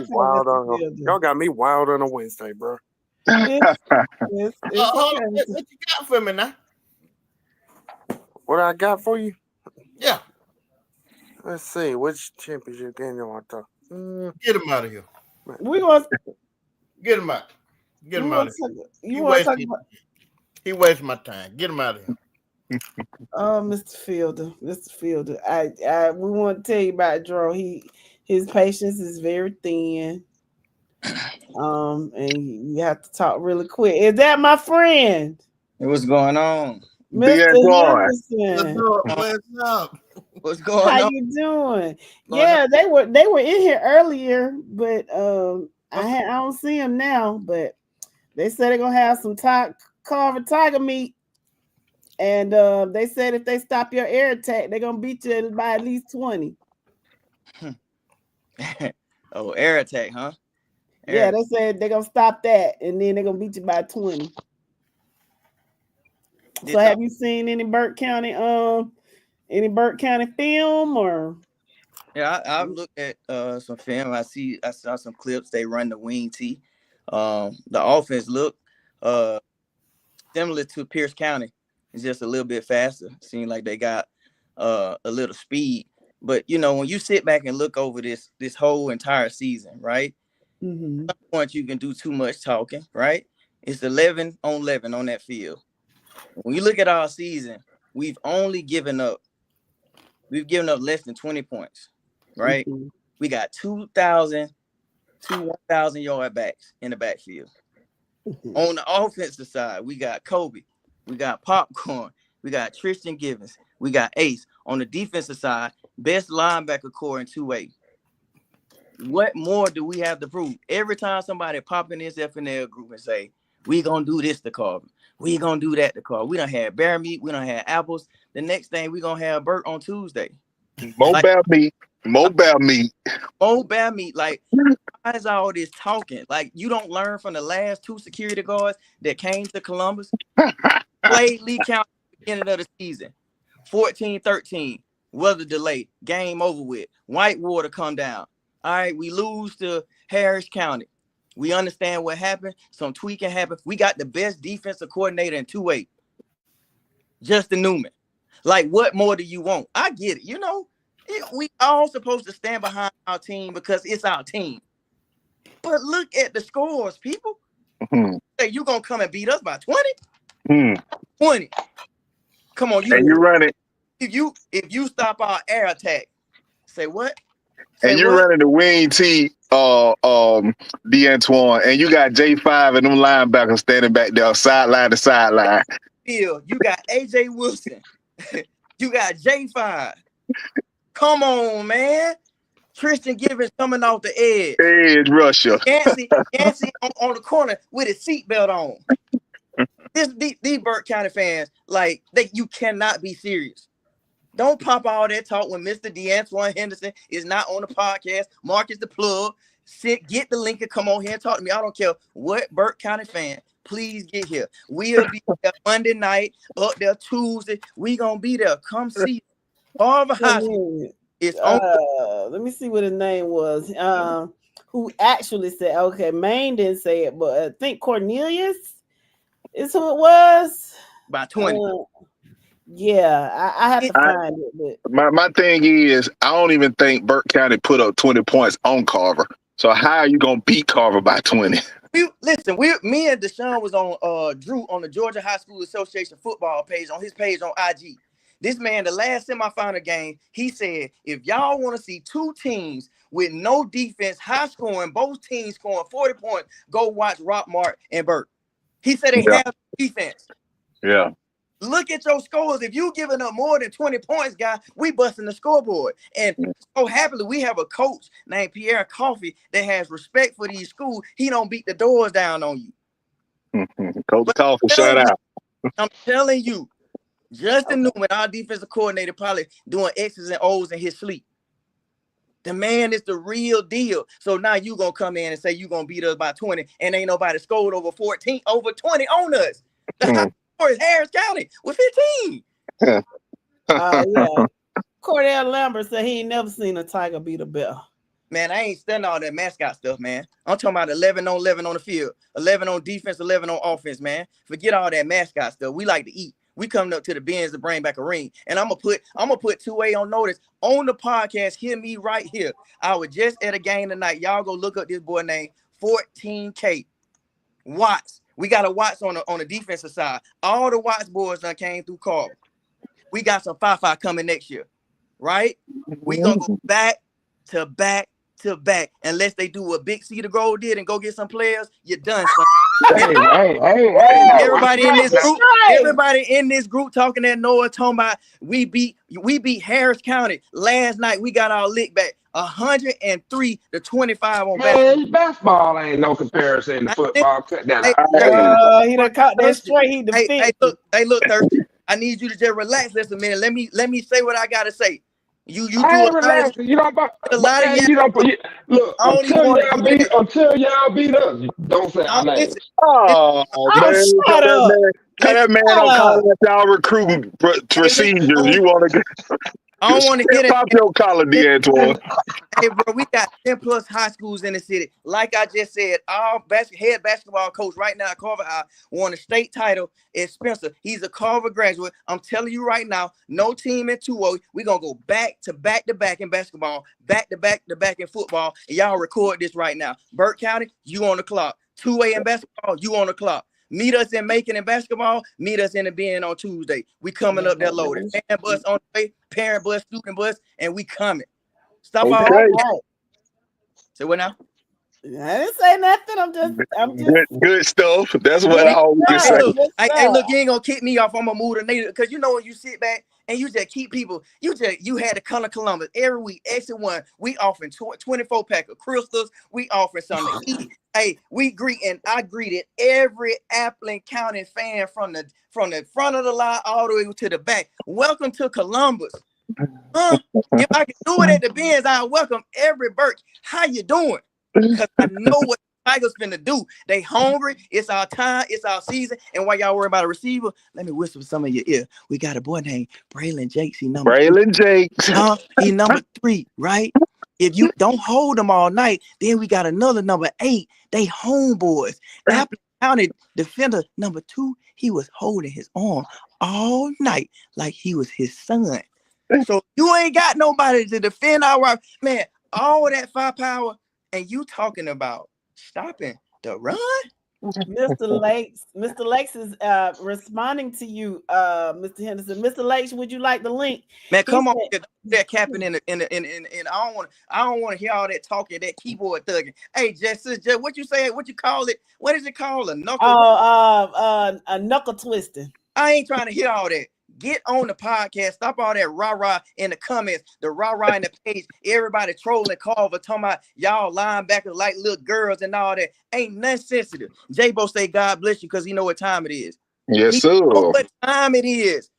me wild on a Wednesday, bro. It's Hold on. What you got for me now? What I got for you? Yeah. Let's see. Which championship game you want to talk? Get him out of here. We want Get him out. Get him out of here. He wastes my time. Get him out of here. Oh, Mr. Fielder. We want to tell you about Drew. His patience is very thin. And you have to talk really quick. Is that my friend? Hey, what's going on? Mr. D'Antoine. Henderson. What's up? What's How going on? you doing? Going Yeah, they were in here earlier, but I don't see them now. But they said they're gonna have some carver tiger meat, and they said if they stop your air attack, they're gonna beat you by at least 20. Oh, air attack, huh? Yeah, they said they're gonna stop that, and then they're gonna beat you by 20. So, have you seen any Burke County film or? Yeah, I've looked at some film. I saw some clips. They run the wing T. The offense look similar to Pierce County. It's just a little bit faster. Seems like they got a little speed. But you know, when you sit back and look over this whole entire season, right? Mm-hmm. At some point you can do too much talking, right? It's 11 on 11 on that field. When you look at our season, we've given up less than 20 points, right? Mm-hmm. We got 2,000 to 1,000 yard backs in the backfield. Mm-hmm. On the offensive side, we got Kobe, we got Popcorn, we got Tristan Givens, we got Ace. On the defensive side, best linebacker core in 2A. What more do we have to prove? Every time somebody pop in this FNL group and say, we gonna do this to Carver, we gonna do that to Carver. We done had bear meat, we done had apples. The next thing we gonna have Burt on Tuesday. Mobile meat. Like, why is all this talking? Like, you don't learn from the last 2 security guards that came to Columbus, played Lee County at the beginning of the season, 14-13, weather delay, game over with, Whitewater come down. All right, we lose to Harris County. We understand what happened. Some tweaking happened. We got the best defensive coordinator in 2A, Justin Newman. Like, what more do you want? I get it. You know, we all supposed to stand behind our team because it's our team. But look at the scores, people. Mm-hmm. Hey, you gonna come and beat us by 20? Mm. 20. Come on, and you run it. If you stop our air attack, say what? And you're running the wing T, D'Antoine, and you got J5 and them linebackers standing back there, sideline to sideline. You got AJ Wilson. You got J5. Come on, man. Tristan Givens coming off the edge. Edge rusher. Yancey on the corner with his seatbelt on. These Burke County fans, like, you cannot be serious. Don't pop all that talk when Mr. D'Antoine Henderson is not on the podcast. Marcus the plug. Get the link and come on here and talk to me. I don't care what Burke County fan. Please get here. We'll be there Monday night, up there Tuesday. We gonna be there. Come see Harvard High School. It's on. Let me see what his name was. Who actually said? Okay, Maine didn't say it, but I think Cornelius is who it was. By 20. Yeah, I have to find it. But my thing is, I don't even think Burke County put up 20 points on Carver. So how are you gonna beat Carver by 20? Me and Deshaun was on Drew on the Georgia High School Association football page on his page on IG. This man, the last semifinal game, he said, if y'all want to see 2 teams with no defense, high scoring, both teams scoring 40 points, go watch Rockmart and Burke. He said they have defense. Yeah. Look at your scores. If you giving up more than 20 points, guy, we busting the scoreboard. And so happily, we have a coach named Pierre Coffey that has respect for these schools. He don't beat the doors down on you. Coach Coffey, shout out. I'm telling you, Justin Newman, our defensive coordinator, probably doing X's and O's in his sleep. The man is the real deal. So now you gonna come in and say you gonna beat us by 20, and ain't nobody scored over 20 on us. The high score is Harris County with 15. Yeah. Cordell Lambert said he ain't never seen a tiger beat a bear. Man, I ain't studying all that mascot stuff, man. I'm talking about 11 on 11 on the field, 11 on defense, 11 on offense, man. Forget all that mascot stuff. We like to eat. We coming up to the bins to bring back a ring. And I'm gonna put 2A on notice on the podcast. Hear me right here. I was just at a game tonight. Y'all go look up this boy named 14K Watts. We got a Watts on the defensive side. All the Watts boys done came through Carver. We got some 5-5 coming next year, right? We gonna go back to back to back unless they do what Big Cedar Grove did and go get some players. You're done, son. Everybody in this That's group, right. everybody in this group talking that Noah talking about we beat Harris County last night. We got our lick back 103-25 on basketball. Man, basketball ain't no comparison to football. Cut that out. He done caught that straight. He defeated. Look, thirsty. I need you to just relax just a minute. Let me say what I gotta say. You do I a ain't relaxing. You don't. a lot of You don't. Look, I don't even want to hear it. until y'all beat us, don't say our names. Listen, Oh man, shut up. that man don't call that y'all recruiting procedures. You want to I don't want to hear that. Pop your collar, D'Antoine. Hey, bro, we got 10 plus high schools in the city. Like I just said, our head basketball coach right now at Carver High won a state title. Is Spencer. He's a Carver graduate. I'm telling you right now, no team in 2-0. We're going to go back to back in basketball, back to back in football. And y'all record this right now. Burke County, you on the clock. 2A in basketball, you on the clock. Meet us in Macon in basketball. Meet us in the Bend on Tuesday. We coming up that loaded. Fan bus on the way, parent bus, student bus, and we coming. Stop all that. Say what now? I didn't say nothing. I'm just good stuff. That's what I always say. Hey, look, you ain't gonna kick me off. I'm gonna move to native because you know when you sit back and you just keep people. You had the color Columbus every week. Exit one, we offering 24 pack of crystals. We offering something to eat. Hey, I greeted every Appling County fan from the front of the line all the way to the back. Welcome to Columbus. If I can do it at the Benz, I welcome every Burke. How you doing? Because I know what the Tigers finna do. They hungry. It's our time. It's our season. And while y'all worry about a receiver, let me whisper some in your ear. We got a boy named Braylon Jakes. He number 3, right? If you don't hold them all night, then we got another number 8. They homeboys. Apple County defender number 2, he was holding his arm all night like he was his son. So you ain't got nobody to defend our man. All that firepower, and you talking about stopping the run? Mr. Lakes is responding to you, Mr. Henderson. Mr. Lakes, would you like the link? Man, come on, that capping in I don't want to hear all that talking, that keyboard thugging. Hey, Jess, what you say? What you call it? What is it called? A knuckle? A knuckle twisting. I ain't trying to hear all that. Get on the podcast. Stop all that rah-rah in the comments, the rah-rah in the page. Everybody trolling Carver, talking about y'all linebackers like little girls and all that. Ain't nothing sensitive. J-Bo say God bless you because he know what time it is. Yes, sir. He know what time it is.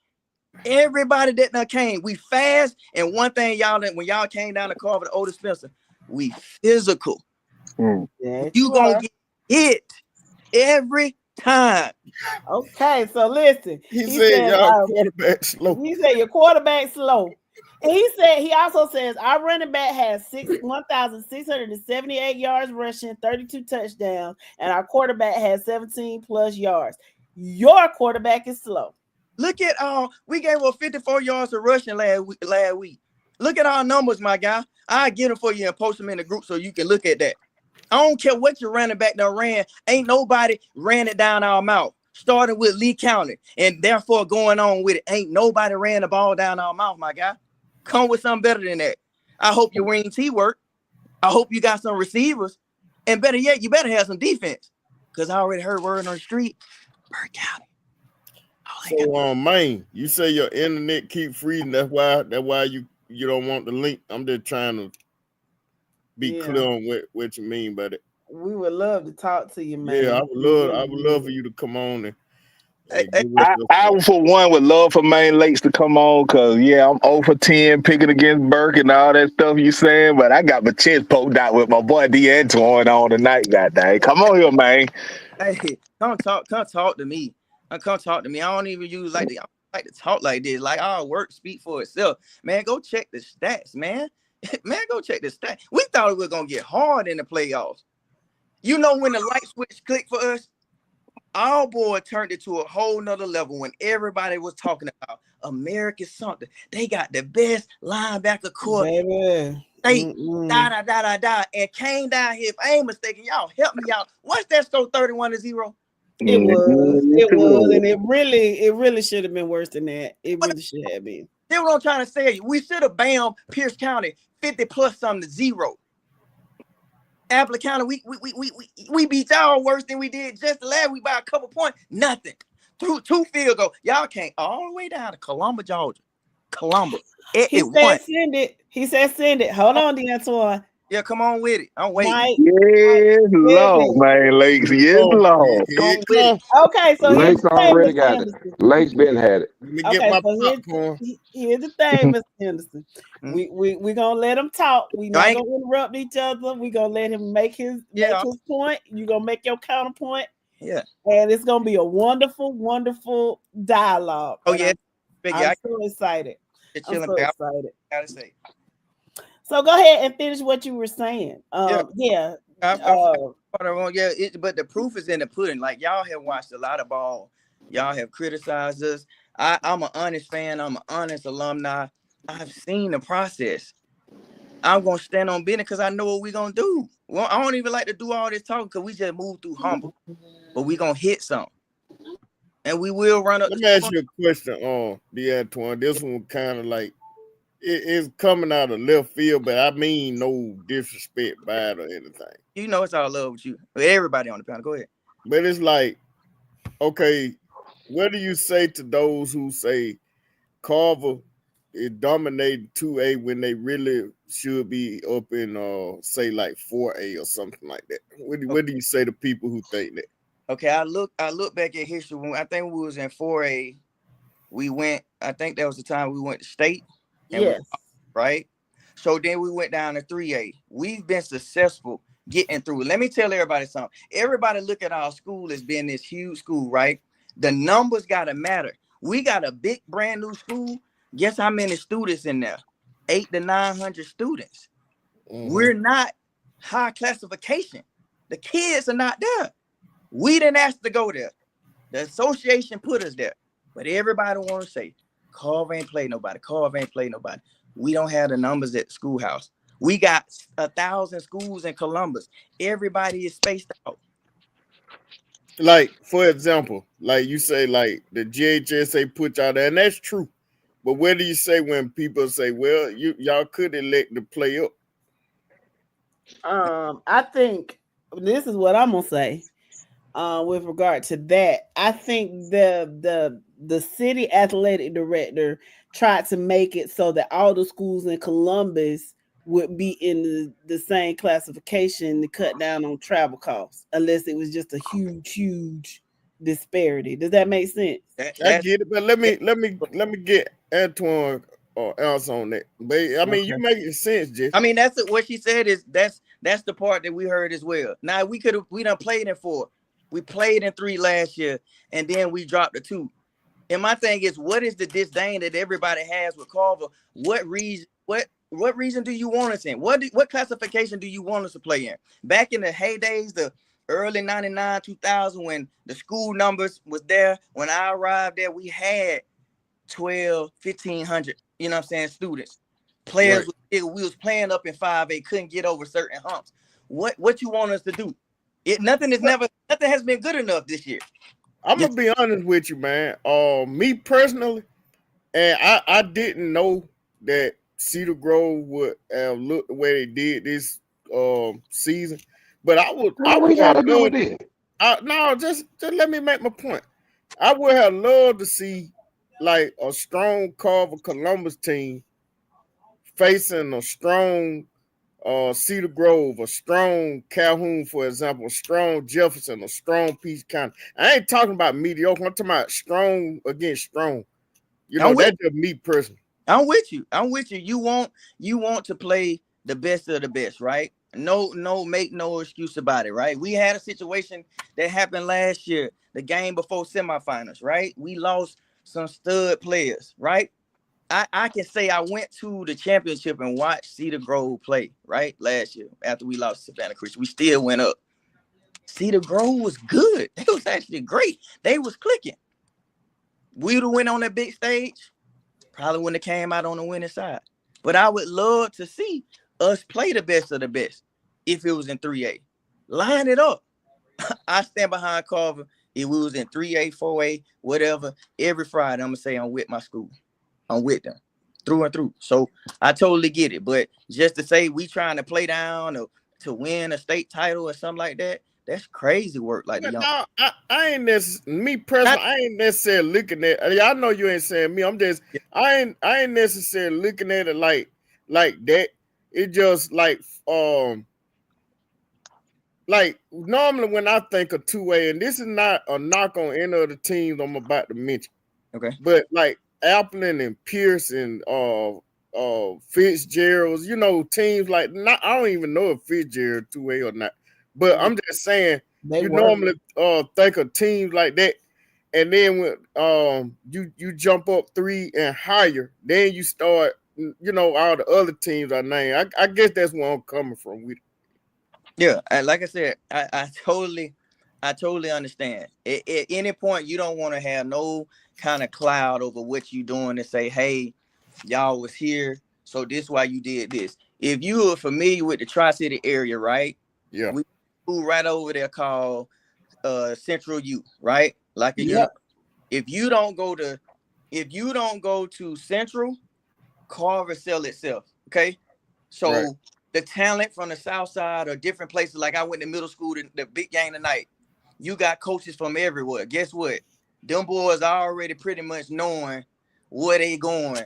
Everybody that done came, we fast. And one thing, when y'all came down to Carver, the older Spencer, we physical. You gonna get hit every time. Okay, so listen. He said y'all quarterback slow. He said your quarterback slow. And he also says our running back has 1,678 yards rushing, 32 touchdowns, and our quarterback has 17 plus yards. Your quarterback is slow. Look at we gave up 54 yards of rushing last week. Look at our numbers, my guy. I get them for you and post them in the group so you can look at that. I don't care what your running back done ran. Ain't nobody ran it down our mouth. Starting with Lee County and therefore going on with it. Ain't nobody ran the ball down our mouth, my guy. Come with something better than that. I hope your wing T work. I hope you got some receivers. And better yet, you better have some defense. Because I already heard word on the street. Burke County. So man, you say your internet keep freezing. That's why you don't want the link. I'm just trying to be clear on what you mean by that. We would love to talk to you, man. Yeah, I would love for you to come on and I for one would love for Main Lakes to come on because I'm 0 for 10 picking against Burke and all that stuff you saying, but I got my chest poked out with my boy D'Antoine on tonight. Goddamn, come on here, man. Hey, come talk to me. Come talk to me. I don't even use like to talk like this. Like our work speak for itself, man. Go check the stats, man. Man, go check the stats. We thought it was gonna get hard in the playoffs. You know when the light switch clicked for us, our boy turned it to a whole nother level when everybody was talking about American something. They got the best linebacker core. They and came down here. If I ain't mistaken, y'all help me out. What's that score 31-0? It was, and it really should have been worse than that. It really should have been. That's what I'm trying to say. We should have bammed Pierce County 50 plus something to 0. Apple County, we beat y'all worse than we did just the last week by a couple points. Nothing. Through 2 field goals. Y'all came all the way down to Columbus, Georgia. Columbus. He said send it. He said send it. Hold on, D'Antoine. Yeah, come on with it. I'm waiting. Mike, Yes, Lord, man, Lakes. Yes, Lord. Here it come. Okay, so here's Lakes the thing, already Mr. got it. Henderson. Lakes been had it. Let me get Okay, my so popcorn. here's the thing, Mr. Henderson. We gonna let him talk. We not gonna interrupt each other. We gonna let him make his point. You gonna make your counterpoint. Yeah. And it's gonna be a wonderful, wonderful dialogue. Oh, and yeah. I'm so excited. I'm so excited. Gotta say. So go ahead and finish what you were saying. But the proof is in the pudding. Like, y'all have watched a lot of ball. Y'all have criticized us. I'm an honest fan. I'm an honest alumni. I've seen the process. I'm gonna stand on business because I know what we're gonna do. Well, I don't even like to do all this talking because we just move through humble, but we gonna hit something, and we will run up. Let me ask you a question, D'Antoine. This one kind of like it's coming out of left field, but I mean no disrespect, bad or anything. You know it's all love with you. Everybody on the panel. Go ahead. But it's like, okay, what do you say to those who say Carver is dominating 2A when they really should be up in say like 4A or something like that? What do you say to people who think that? Okay, I look back at history when I think we was in 4A. We went, I think that was the time we went to state. Yes. Right? So then we went down to 3A. We've been successful getting through. Let me tell everybody something. Everybody look at our school as being this huge school, right? The numbers gotta matter. We got a big brand new school. Guess how many students in there? 800 to 900 students. We're not high classification. The kids are not there. We didn't ask to go there. The association put us there. But everybody want to say, Carver ain't play nobody. Carver ain't play nobody. We don't have the numbers at the schoolhouse. We got 1,000 schools in Columbus. Everybody is spaced out. Like, for example, like you say, like the GHSA put y'all there, and that's true. But what do you say when people say, well, y'all could elect to play up? I think this is what I'm gonna say. With regard to that, I think the city athletic director tried to make it so that all the schools in Columbus would be in the same classification to cut down on travel costs, unless it was just a huge disparity. Does that make sense? I get it, but let me get Antoine or else on that. But I mean, you making sense, Jeff. I mean, that's what she said is that's the part that we heard as well. Now we done played in 4. We played in 3 last year, and then we dropped to 2. And my thing is, what is the disdain that everybody has with Carver? What reason do you want us in? What classification do you want us to play in? Back in the heydays, the early 99, 2000, when the school numbers was there, when I arrived there, we had 12, 1,500, you know what I'm saying, students. Players, we was playing up in 5A, couldn't get over certain humps. What you want us to do? Nothing has been good enough this year. I'm gonna be honest with you, man. Me personally, and I didn't know that Cedar Grove would look the way they did this season. But I would gotta do with it. No, just let me make my point. I would have loved to see like a strong Carver Columbus team facing a strong Cedar Grove, a strong Calhoun, for example, a strong Jefferson, a strong Peach County. I ain't talking about mediocre. I'm talking about strong against strong. You know, that's just me personally. I'm with you. You want to play the best of the best, right? No, make no excuse about it, right? We had a situation that happened last year, the game before semifinals, right? We lost some stud players, right? I can say I went to the championship and watched Cedar Grove play, right? Last year, after we lost to Savannah Christian, we still went up. Cedar Grove was good. They was actually great. They was clicking. We would have went on that big stage, probably wouldn't have came out on the winning side. But I would love to see us play the best of the best if it was in 3A. Line it up. I stand behind Carver. If we was in 3A, 4A, whatever, every Friday, I'm going to say I'm with my school. I'm with them through and through. So I totally get it. But just to say we trying to play down or to win a state title or something like that, that's crazy work. Like the young. No, I ain't me personally. I ain't necessarily looking at. I know you ain't saying me. I'm just. I ain't necessarily looking at it like that. It just like normally when I think of 2A, and this is not a knock on any of the teams I'm about to mention. Okay. But like Appleton and Pierce and Fitzgerald's, teams like I don't even know if Fitzgerald 2A or not. But I'm just saying normally think of teams like that, and then when you jump up 3 and higher, then you start all the other teams I named. I guess that's where I'm coming from with it. Yeah, and like I said, I totally understand. At any point, you don't want to have no kind of cloud over what you doing to say, hey, y'all was here, so this why you did this. If you are familiar with the Tri-City area, right? Yeah. We right over there called Central U, right? Like if you don't go to Central, Carver sell itself. Okay. So right. The talent from the South Side or different places, like I went to middle school, the big game tonight, you got coaches from everywhere. Guess what? Them boys are already pretty much knowing where they going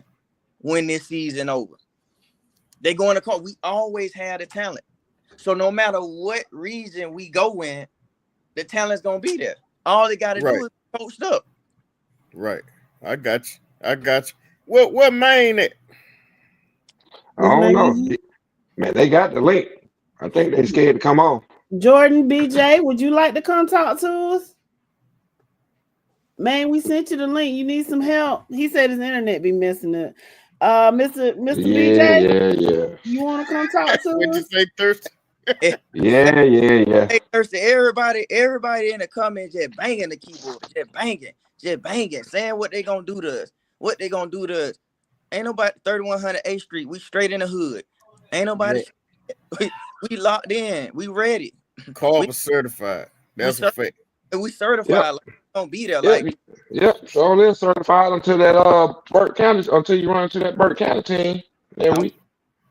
when this season over. They going to call. We always had the talent. So no matter what region we go in, the talent's going to be there. All they got to do is coached up. Right. I got you. What Maine at? I don't know. Man, they got the link. I think they scared to come on. Jordan, BJ, would you like to come talk to us? Man, we sent you the link. You need some help. He said his internet be messing up. Mr. BJ? Yeah. You want to come talk to us? What'd you say, Thirsty? Yeah. Hey, Thirsty, everybody in the comments just banging the keyboard. Just banging, saying what they gonna do to us. Ain't nobody 3100 A Street. We straight in the hood. Ain't nobody. We locked in. We ready. Carver certified. That's a fact. We certified. Yep. Like, don't be there. So they're certified until that Burke County, until you run into that Burke County team. Then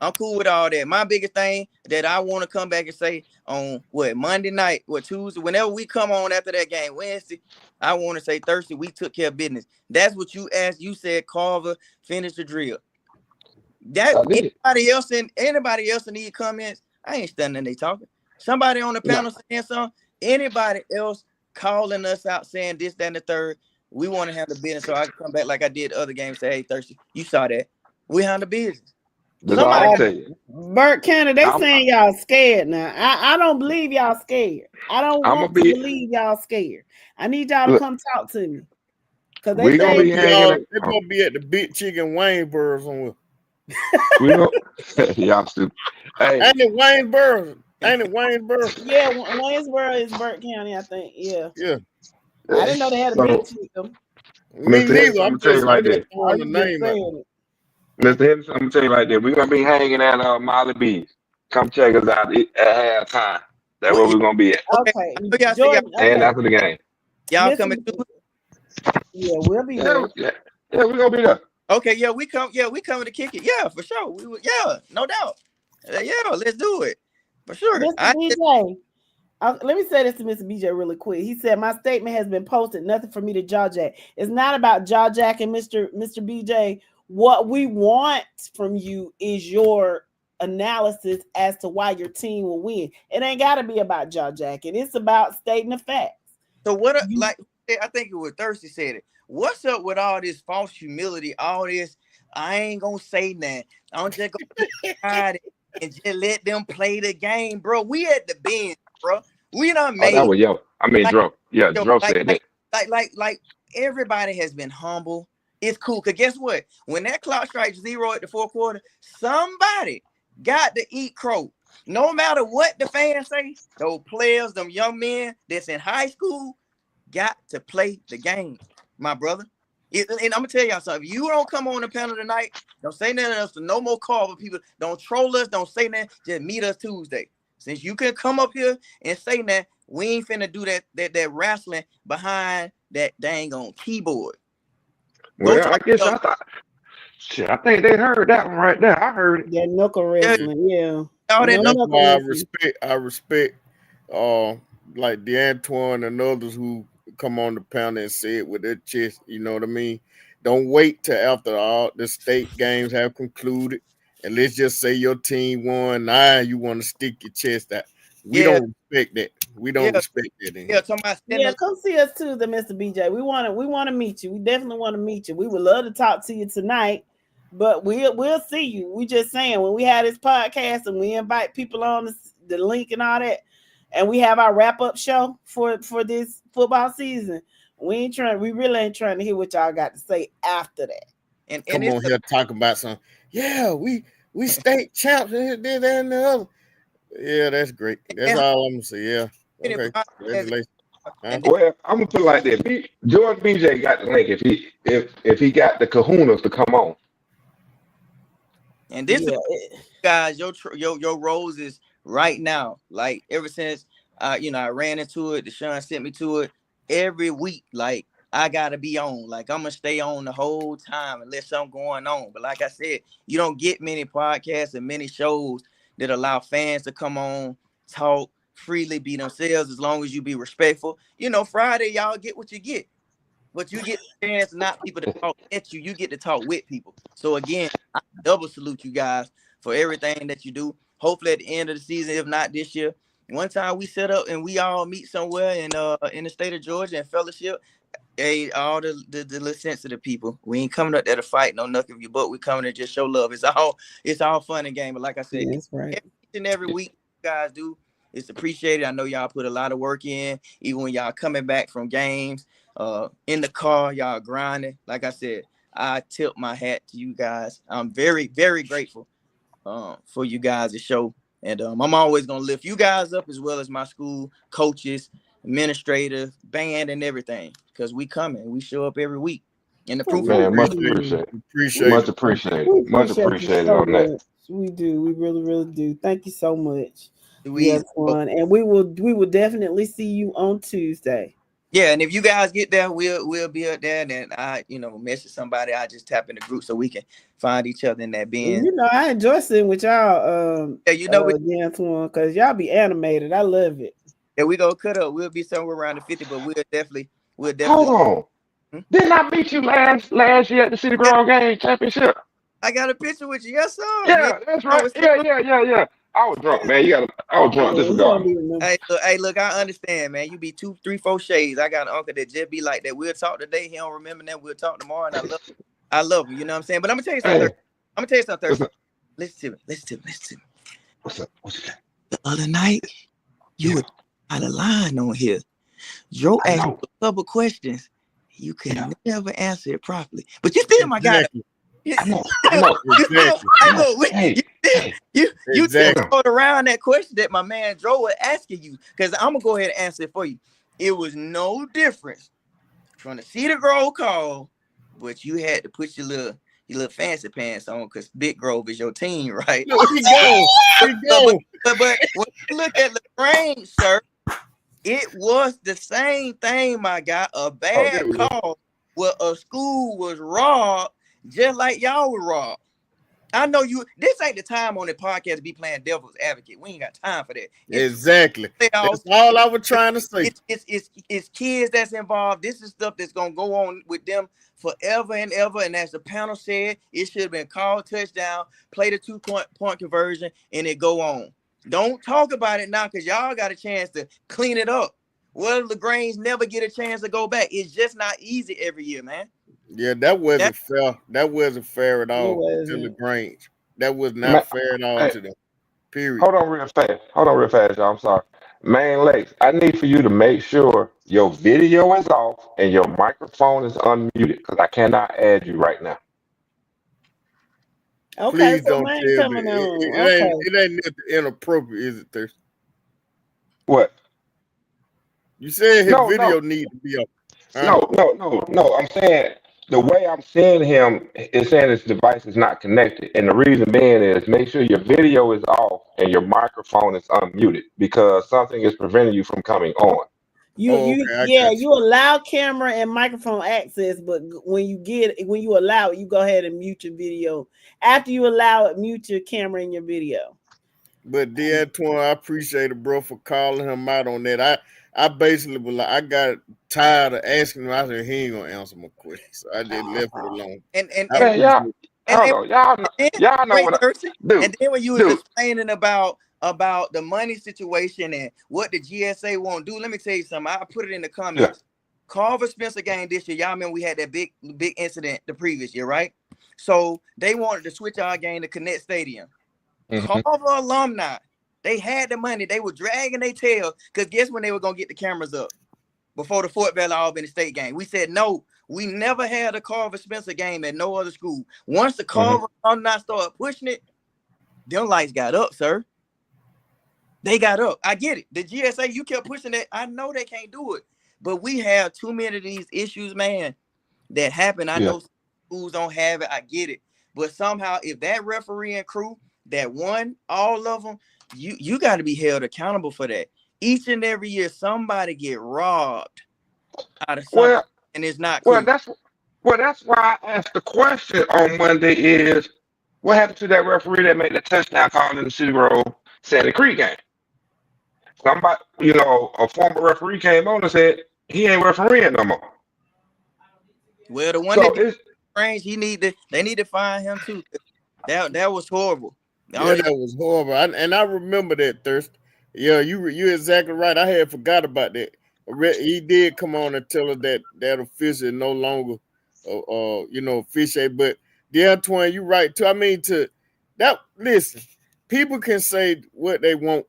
I'm cool with all that. My biggest thing that I want to come back and say on Monday night, Tuesday, whenever we come on after that game, Wednesday, I want to say Thursday, we took care of business. That's what you asked. You said Carver finished the drill. That anybody else in these comments, I ain't studying they talking. Somebody on the panel saying something, anybody else calling us out saying this, that, and the third, we want to handle business. So I can come back like I did the other game, say, hey, Thirsty, you saw that. We handle business. Burke County, they saying y'all scared now. I don't believe y'all scared. I don't want to believe y'all scared. I need y'all to come talk to me. Cause they're gonna be at the Big Chicken Waynesboro somewhere. Y'all stupid. Hey. Ain't it Waynesboro? Yeah, Waynesboro is Burke County, I think. Yeah. I didn't know they had a Big Chicken. Me neither. I'm just like that. Throwing the name out. Mr. Henderson, I'm gonna tell you like that. We're gonna be hanging at Molly B's. Come check us out at halftime. That's where we're gonna be at. Okay. And after the game. Y'all coming too? Yeah, we'll be there. Yeah, we're gonna be there. Okay, we coming to kick it. Yeah, for sure. No doubt. Let's do it. For sure. Mr. BJ. Let me say this to Mr. BJ really quick. He said, my statement has been posted. Nothing for me to jaw jack. It's not about jaw jack and Mr. BJ. What we want from you is your analysis as to why your team will win. It ain't got to be about jaw jacking. It's about stating the facts. So I think it was Thirsty said it. What's up with all this false humility? All this, I ain't gonna say nothing. I'm just gonna hide it and just let them play the game, bro. We at the bench, bro. We done made. That was Dro. Yeah, Dro said that. Like everybody has been humble. It's cool. Cause guess what? When that clock strikes 0 at the fourth quarter, somebody got to eat crow. No matter what the fans say, those players, them young men that's in high school, got to play the game, my brother. And I'm gonna tell y'all something. If you don't come on the panel tonight, don't say nothing else to no more call people. Don't troll us. Don't say nothing. Just meet us Tuesday. Since you can come up here and say that, we ain't finna do that wrestling behind that dang on keyboard. Well, I guess I think they heard that one right there. I heard it. Yeah, knuckle wrestling. Yeah. All that That's why I nothing. respect like DeAntoine and others who come on the panel and say it with their chest. You know what I mean? Don't wait till after all the state games have concluded, and let's just say your team won. Now you want to stick your chest out. We Yeah, don't respect that. We don't yeah, respect that in yeah. here. Talking about Yeah, come see us Tuesday, Mr. BJ. We want to meet you. We definitely want to meet you. We would love to talk to you tonight, but we'll see you. We just saying when we have this podcast and we invite people on the link and all that, and we have our wrap up show for this football season. We really ain't trying to hear what y'all got to say after that. And Come on here talking about some. Yeah, we state champs and this, that, and the other. Yeah, that's great. That's all I'm gonna say. Yeah. Okay. Congratulations. Huh? Well, I'm gonna put it like this. George BJ got the link if he got the kahunas to come on. And this is guys, your roles is right now. Like ever since I ran into it, Deshaun sent me to it every week. Like I gotta be on. Like I'm gonna stay on the whole time unless something going on. But like I said, you don't get many podcasts and many shows that allow fans to come on, talk freely, be themselves as long as you be respectful. Friday, y'all get what you get. But you get the chance, not people to talk at you. You get to talk with people. So again, I double salute you guys for everything that you do. Hopefully at the end of the season, if not this year, one time we set up and we all meet somewhere in the state of Georgia and fellowship. Hey, all the little sensitive people. We ain't coming up there to fight, no nothing of you, but we coming to just show love. It's all fun and game. But like I said, that's right. Each and every week you guys do. It's appreciated. I know y'all put a lot of work in, even when y'all coming back from games. In the car, y'all grinding. Like I said, I tip my hat to you guys. I'm very, very grateful for you guys to show. And I'm always gonna lift you guys up as well as my school coaches, administrators, band, and everything. Because we coming. We show up every week. And the proof Man, much appreciated. Much appreciated. Much appreciated so on that. much. We do. We really, really do. Thank you so much. Yes, and we will definitely see you on Tuesday. Yeah, and if you guys get there, we'll be up there. And I, message somebody. I just tap in the group so we can find each other in that bin. I enjoy sitting with y'all. Yeah, because y'all be animated. I love it. Yeah, we go cut up. We'll be somewhere around the 50, but we'll definitely. Hold on. Didn't I meet you last year at the City Grove game championship? I got a picture with you. Yes, sir. Yeah, that's right. Yeah. I was drunk, man. I was drunk. Disregard. Hey, look, I understand, man. You be 2, 3, 4 shades. I got an uncle that just be like that. We'll talk today. He don't remember that. We'll talk tomorrow. And I love him. You know what I'm saying? But I'm gonna tell you something. Listen to me. What's up? What you got? The other night, you were out of line on here. Joe asked you a couple questions. You could never answer it properly. But you still my guy. I know. You still going around that question that my man Joe was asking you, because I'm gonna go ahead and answer it for you. It was no difference from the Cedar Grove call, but you had to put your little fancy pants on because Big Grove is your team, right? But when you look at LaGrange, sir, it was the same thing, my guy. A bad call where a school was robbed, just like y'all were robbed. I know you. This ain't the time on the podcast to be playing devil's advocate. We ain't got time for that. Exactly. That's all I was trying to say. It's kids that's involved. This is stuff that's gonna go on with them forever and ever. And as the panel said, it should have been called touchdown, play the 2-point conversion, and it go on. Don't talk about it now, because y'all got a chance to clean it up. Well, LaGrange never get a chance to go back. It's just not easy every year, man. Yeah, that wasn't fair. That wasn't fair at all to LaGrange. That was not fair at all to them. Period. Hold on real fast, y'all. I'm sorry. Man, Lex, I need for you to make sure your video is off and your microphone is unmuted, because I cannot add you right now. Okay, please don't tell me. It ain't inappropriate, is it, Thurston? What? You said his video need to be up. Huh? No. I'm saying the way I'm seeing him is saying his device is not connected. And the reason being is make sure your video is off and your microphone is unmuted, because something is preventing you from coming on. You allow camera and microphone access, but when you allow it, you go ahead and mute your video. After you allow it, mute your camera and your video. But D'Antoine, I appreciate it, bro, for calling him out on that. I basically was like, I got tired of asking him. I said he ain't gonna answer my question, so I just left it alone. And I and Man, appreciate it. and, hold and on, y'all know, then, y'all know wait, what, Thirsty. dude, And then when you was dude. explaining about the money situation and what the GSA won't do, let me tell you something. I put it in the Yeah. comments. Carver Spencer game this year. Y'all remember we had that big incident the previous year, right? So they wanted to switch our game to Connect Stadium. Mhm. Carver alumni, they had the money. They were dragging their tail because guess when they were gonna get the cameras up before the Fort Valley Albany State game. We said no. We never had a Carver Spencer game at no other school. Once the Carver alumni started pushing it, them lights got up, sir. They got up. I get it. The GSA, you kept pushing that. I know they can't do it, but we have too many of these issues, man, that happen. I Yeah. know schools don't have it. I get it, but somehow, if that referee and crew that won all of them, you got to be held accountable for that. Each and every year, somebody get robbed out of something, Well, and it's not well, cool. that's why I asked the question on Monday is what happened to that referee that made the touchdown call in the City Road Sandy Creek game? Somebody, a former referee came on and said he ain't refereeing no more. Well, the one So that did it's strange, they need to find him too. That was horrible. Yeah, that was horrible. I remember that, Thirst. Yeah, you exactly right. I had forgot about that. He did come on and tell us that official no longer, officiate. But D'Antoine, you right too. I mean, listen, people can say what they want.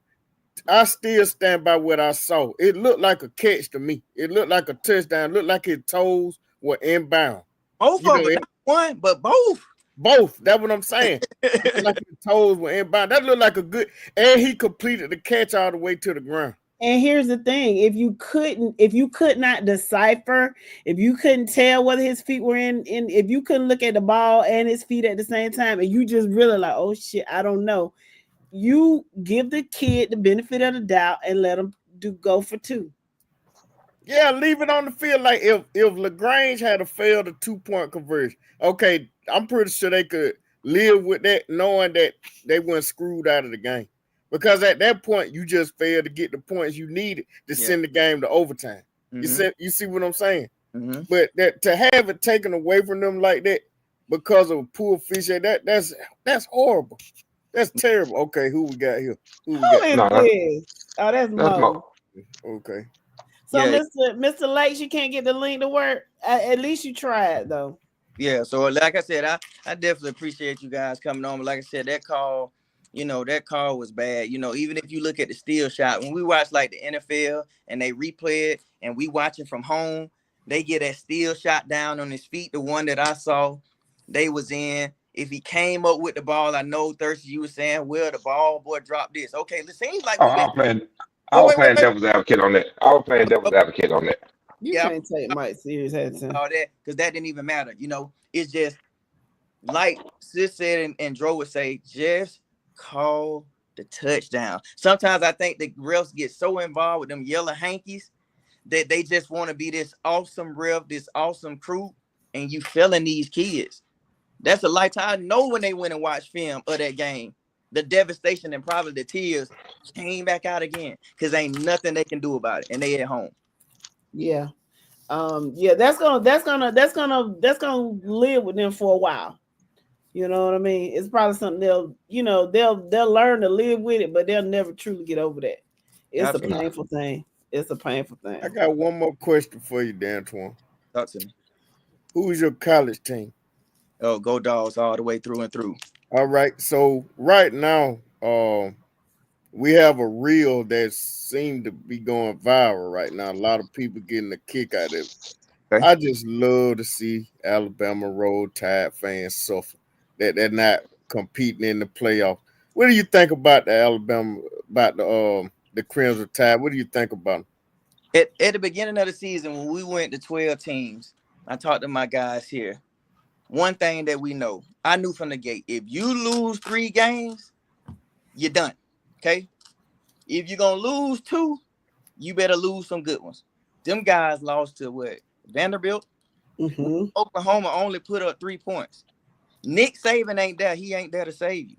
I still stand by what I saw. It looked like a catch to me. It looked like a touchdown. It looked like his toes were inbound. Both of them, not one, but both. Both. That's what I'm saying. It looked like his toes were inbound. That looked like a good, and he completed the catch all the way to the ground. And here's the thing: if you could not decipher, if you couldn't tell whether his feet were if you couldn't look at the ball and his feet at the same time, and you just really like, oh shit, I don't know. You give the kid the benefit of the doubt and let him go for two. Yeah, leave it on the field. Like if LaGrange had failed a 2-point conversion, okay, I'm pretty sure they could live with that, knowing that they weren't screwed out of the game. Because at that point, you just failed to get the points you needed to send the game to overtime. Mm-hmm. You see what I'm saying? Mm-hmm. But to have it taken away from them like that because of a poor officiate, that's horrible. That's terrible. Okay, who we got here? Who is this? Oh, that's Mo. Okay. So, yeah. Mr. Lakes, you can't get the link to work. At least you tried, though. Yeah. So, like I said, I definitely appreciate you guys coming on. But like I said, that call was bad. Even if you look at the steal shot, when we watch like the NFL and they replay it, and we watching from home, they get that steal shot down on his feet. The one that I saw, they was in. If he came up with the ball, I know Thirsty, you were saying, well, the ball boy dropped this. Okay, it seems like I was playing devil's advocate on that. You can't take Mike serious, all that, because that didn't even matter. It's just like Sis said and Dro would say, just call the touchdown. Sometimes I think the refs get so involved with them yellow hankies that they just want to be this awesome ref, this awesome crew, and you failing these kids. That's a lifetime. I know when they went and watched film of that game, the devastation and probably the tears came back out again because ain't nothing they can do about it, and they at home. Yeah, that's gonna live with them for a while. You know what I mean? It's probably something they'll learn to live with it, but they'll never truly get over that. It's a painful thing. I got one more question for you, D'Antoine. Talk to me. Who's your college team? Oh, go Dogs all the way through and through. All right. So right now, we have a reel that seemed to be going viral right now. A lot of people getting a kick out of it. Okay. I just love to see Alabama Roll Tide fans suffer. That they're not competing in the playoff. What do you think about the Crimson Tide? What do you think about them? At the beginning of the season, when we went to 12 teams, I talked to my guys here. One thing that we know, I knew from the gate, if you lose 3 games, you're done. Okay? If you're going to lose 2, you better lose some good ones. Them guys lost to what? Vanderbilt? Mm-hmm. Oklahoma only put up 3 points. Nick Saban ain't there. He ain't there to save you.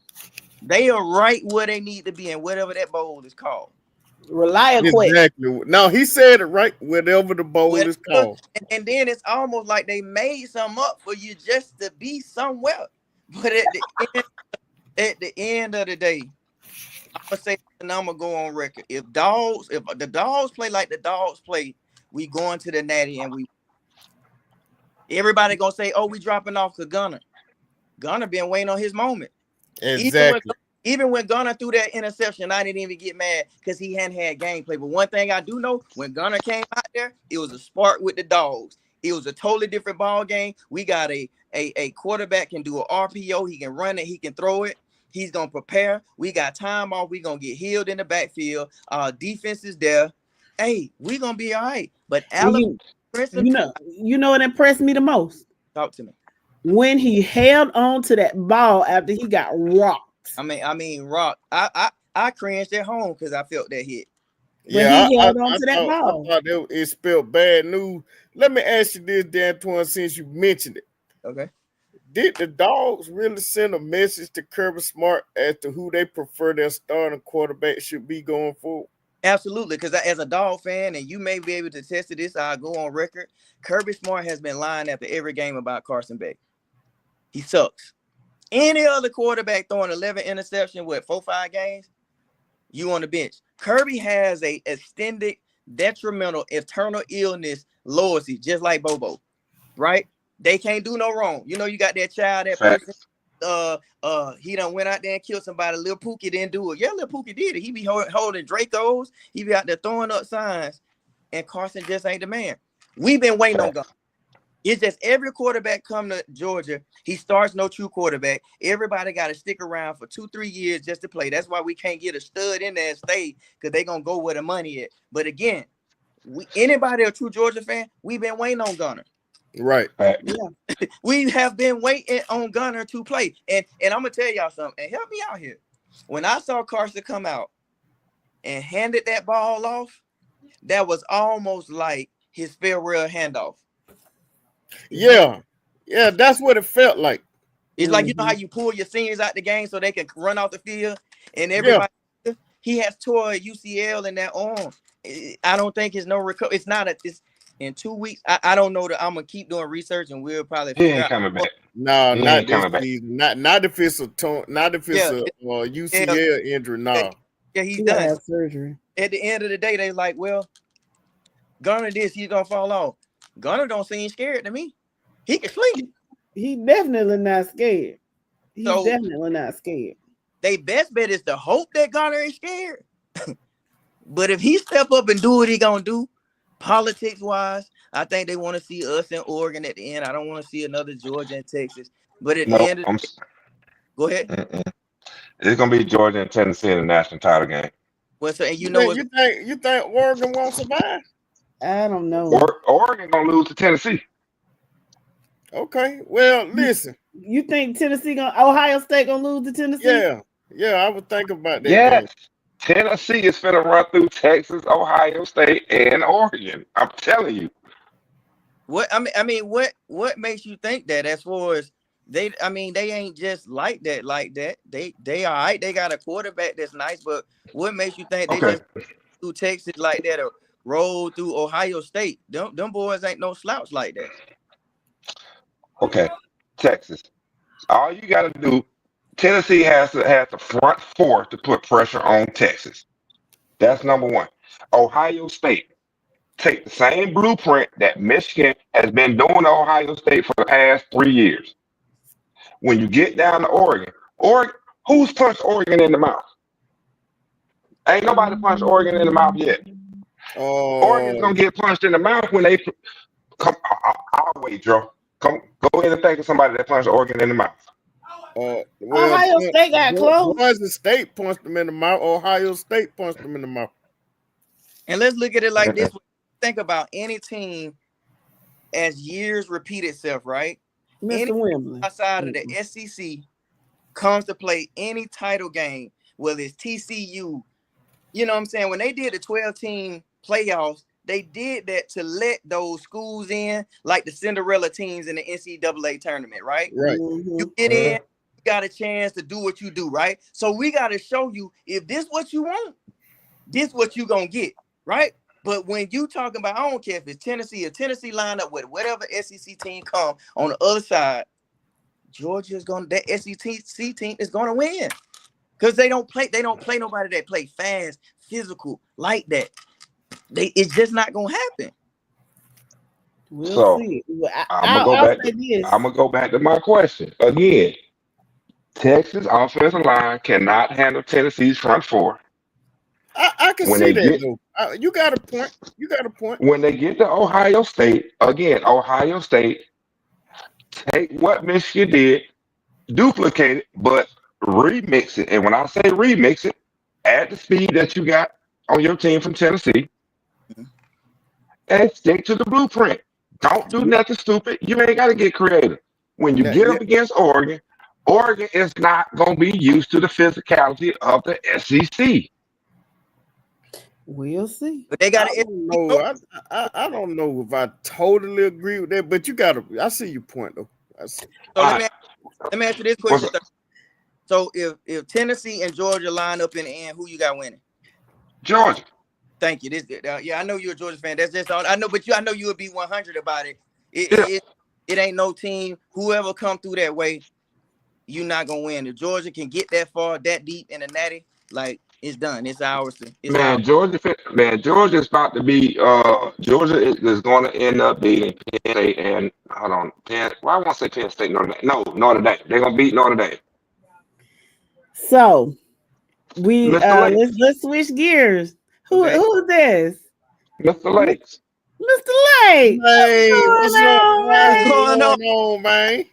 They are right where they need to be in whatever that bowl is called. Rely or quit. Exactly. No, he said it right. Whatever the bowl is Whatever, called. and then it's almost like they made some up for you just to be somewhere. But at the end of the day, I'm gonna say, and I'm gonna go on record. If the dogs play like the dogs play, we going to the natty, and we. Everybody gonna say, "Oh, we dropping off to Gunner." Gunner been waiting on his moment. Exactly. Even when Gunner threw that interception, I didn't even get mad because he hadn't had gameplay. But one thing I do know, when Gunner came out there, it was a spark with the dogs. It was a totally different ball game. We got a quarterback can do an RPO. He can run it. He can throw it. He's gonna prepare. We got time off. We gonna get healed in the backfield. Defense is there. Hey, we gonna be all right. But Alabama, you know what impressed me the most? Talk to me. When he held on to that ball after he got rocked. I mean, rock. I cringed at home because I felt that hit. Yeah, he held on to that ball. I thought it spelled bad news. Let me ask you this, D'Antoine, since you mentioned it. Okay. Did the dogs really send a message to Kirby Smart as to who they prefer their starting quarterback should be going forward? Absolutely, because as a dog fan, and you may be able to test this, I'll go on record. Kirby Smart has been lying after every game about Carson Beck. He sucks. Any other quarterback throwing 11 interceptions with 4-5 games, you on the bench. Kirby has a extended, detrimental, eternal illness loyalty, just like Bobo, right? They can't do no wrong. You know, you got that child, that person. He done went out there and killed somebody. Lil Pookie didn't do it. Yeah, Lil Pookie did it. He be holding Dracos. He be out there throwing up signs, and Carson just ain't the man. We've been waiting on God. It's just every quarterback come to Georgia, he starts no true quarterback. Everybody got to stick around for 2-3 years just to play. That's why we can't get a stud in there and stay, because they're going to go where the money is. But again, anybody a true Georgia fan, we've been waiting on Gunner. Right. Yeah. We have been waiting on Gunner to play. And I'm going to tell y'all something, and help me out here. When I saw Carson come out and handed that ball off, that was almost like his farewell handoff. Yeah, that's what it felt like. It's like, you know how you pull your seniors out the game so they can run off the field, and everybody, he has tore UCL in that arm. I don't think it's no recovery. It's not it's in 2 weeks. I don't know that I'm gonna keep doing research, and we'll probably He ain't coming back. No, He not ain't coming this back. season. Not if it's a UCL injury. No. Yeah, he's He done. gotta have surgery. At the end of the day, they like, well, Gunner this, he's gonna fall off. Gunner don't seem scared to me. He can sleep. He definitely not scared. He's definitely not scared. They best bet is to hope that Gunner is scared. But if he step up and do what he gonna do, politics wise, I think they want to see us in Oregon at the end. I don't want to see another Georgia and Texas. But at the end of the day, go ahead. It's gonna be Georgia and Tennessee in the national title game. Well, so and you think Oregon won't survive? I don't know. Oregon gonna lose to Tennessee. Okay. Well, listen. You think Ohio State gonna lose to Tennessee? Yeah, I would think about that. Yes. Tennessee is finna run through Texas, Ohio State, and Oregon. I'm telling you. What what makes you think that? As far as they ain't just like that. They all right. They got a quarterback that's nice, but what makes you think they just through Texas like that or roll through Ohio State? Them boys ain't no slouch like that. Okay, Texas. All you got to do, Tennessee has the front four to put pressure on Texas. That's number one. Ohio State, take the same blueprint that Michigan has been doing to Ohio State for the past 3 years. When you get down to Oregon, who's punched Oregon in the mouth? Ain't nobody punched Oregon in the mouth yet. Oregon's gonna get punched in the mouth when they come. I'll wait, Joe. Go ahead and think of somebody that punched Oregon in the mouth. Ohio State got close. Boise State punched them in the mouth. Ohio State punched them in the mouth. And let's look at it like this. Think about any team as years repeat itself, right? Any outside of the SEC comes to play any title game, whether it's TCU. You know what I'm saying? When they did the 12-team playoffs, they did that to let those schools in, like the Cinderella teams in the NCAA tournament, right? Right. You get in, got a chance to do what you do, right? So we got to show you if this what you want, this what you gonna get, right? But when you talking about, I don't care if it's Tennessee or Tennessee line up with whatever SEC team come on the other side, Georgia's gonna, that SEC team is gonna win. Because they don't play nobody that play fast, physical like that. It's just not gonna happen. We'll see. I'm gonna go back to my question again. Texas offensive line cannot handle Tennessee's front four. I can see that though. You got a point. You got a point. When they get to Ohio State, again, Ohio State, take what Michigan did, duplicate it, but remix it. And when I say remix it, add the speed that you got on your team from Tennessee and stick to the blueprint. Don't do nothing stupid. You ain't got to get creative. When you get up against Oregon, Oregon is not going to be used to the physicality of the SEC. We'll see. But they got to. I don't know if I totally agree with that, but you got to. I see your point though. I see. So let me ask you this question. So if Tennessee and Georgia line up in the end, who you got winning? Georgia. Thank you. Yeah, I know you're a Georgia fan. That's just all I know. But I know you would be 100 about it. It ain't no team. Whoever come through that way, you're not gonna win. If Georgia can get that far, that deep in the natty, like it's done. It's ours. Georgia is about to be. Georgia is going to end up beating Penn State and hold on, I want to say Penn State, Notre Dame. No, Notre Dame. They're gonna beat Notre Dame. So let's switch gears. Who is this? Mr. Lakes. Mr. Lake. Hey, what's going on, man?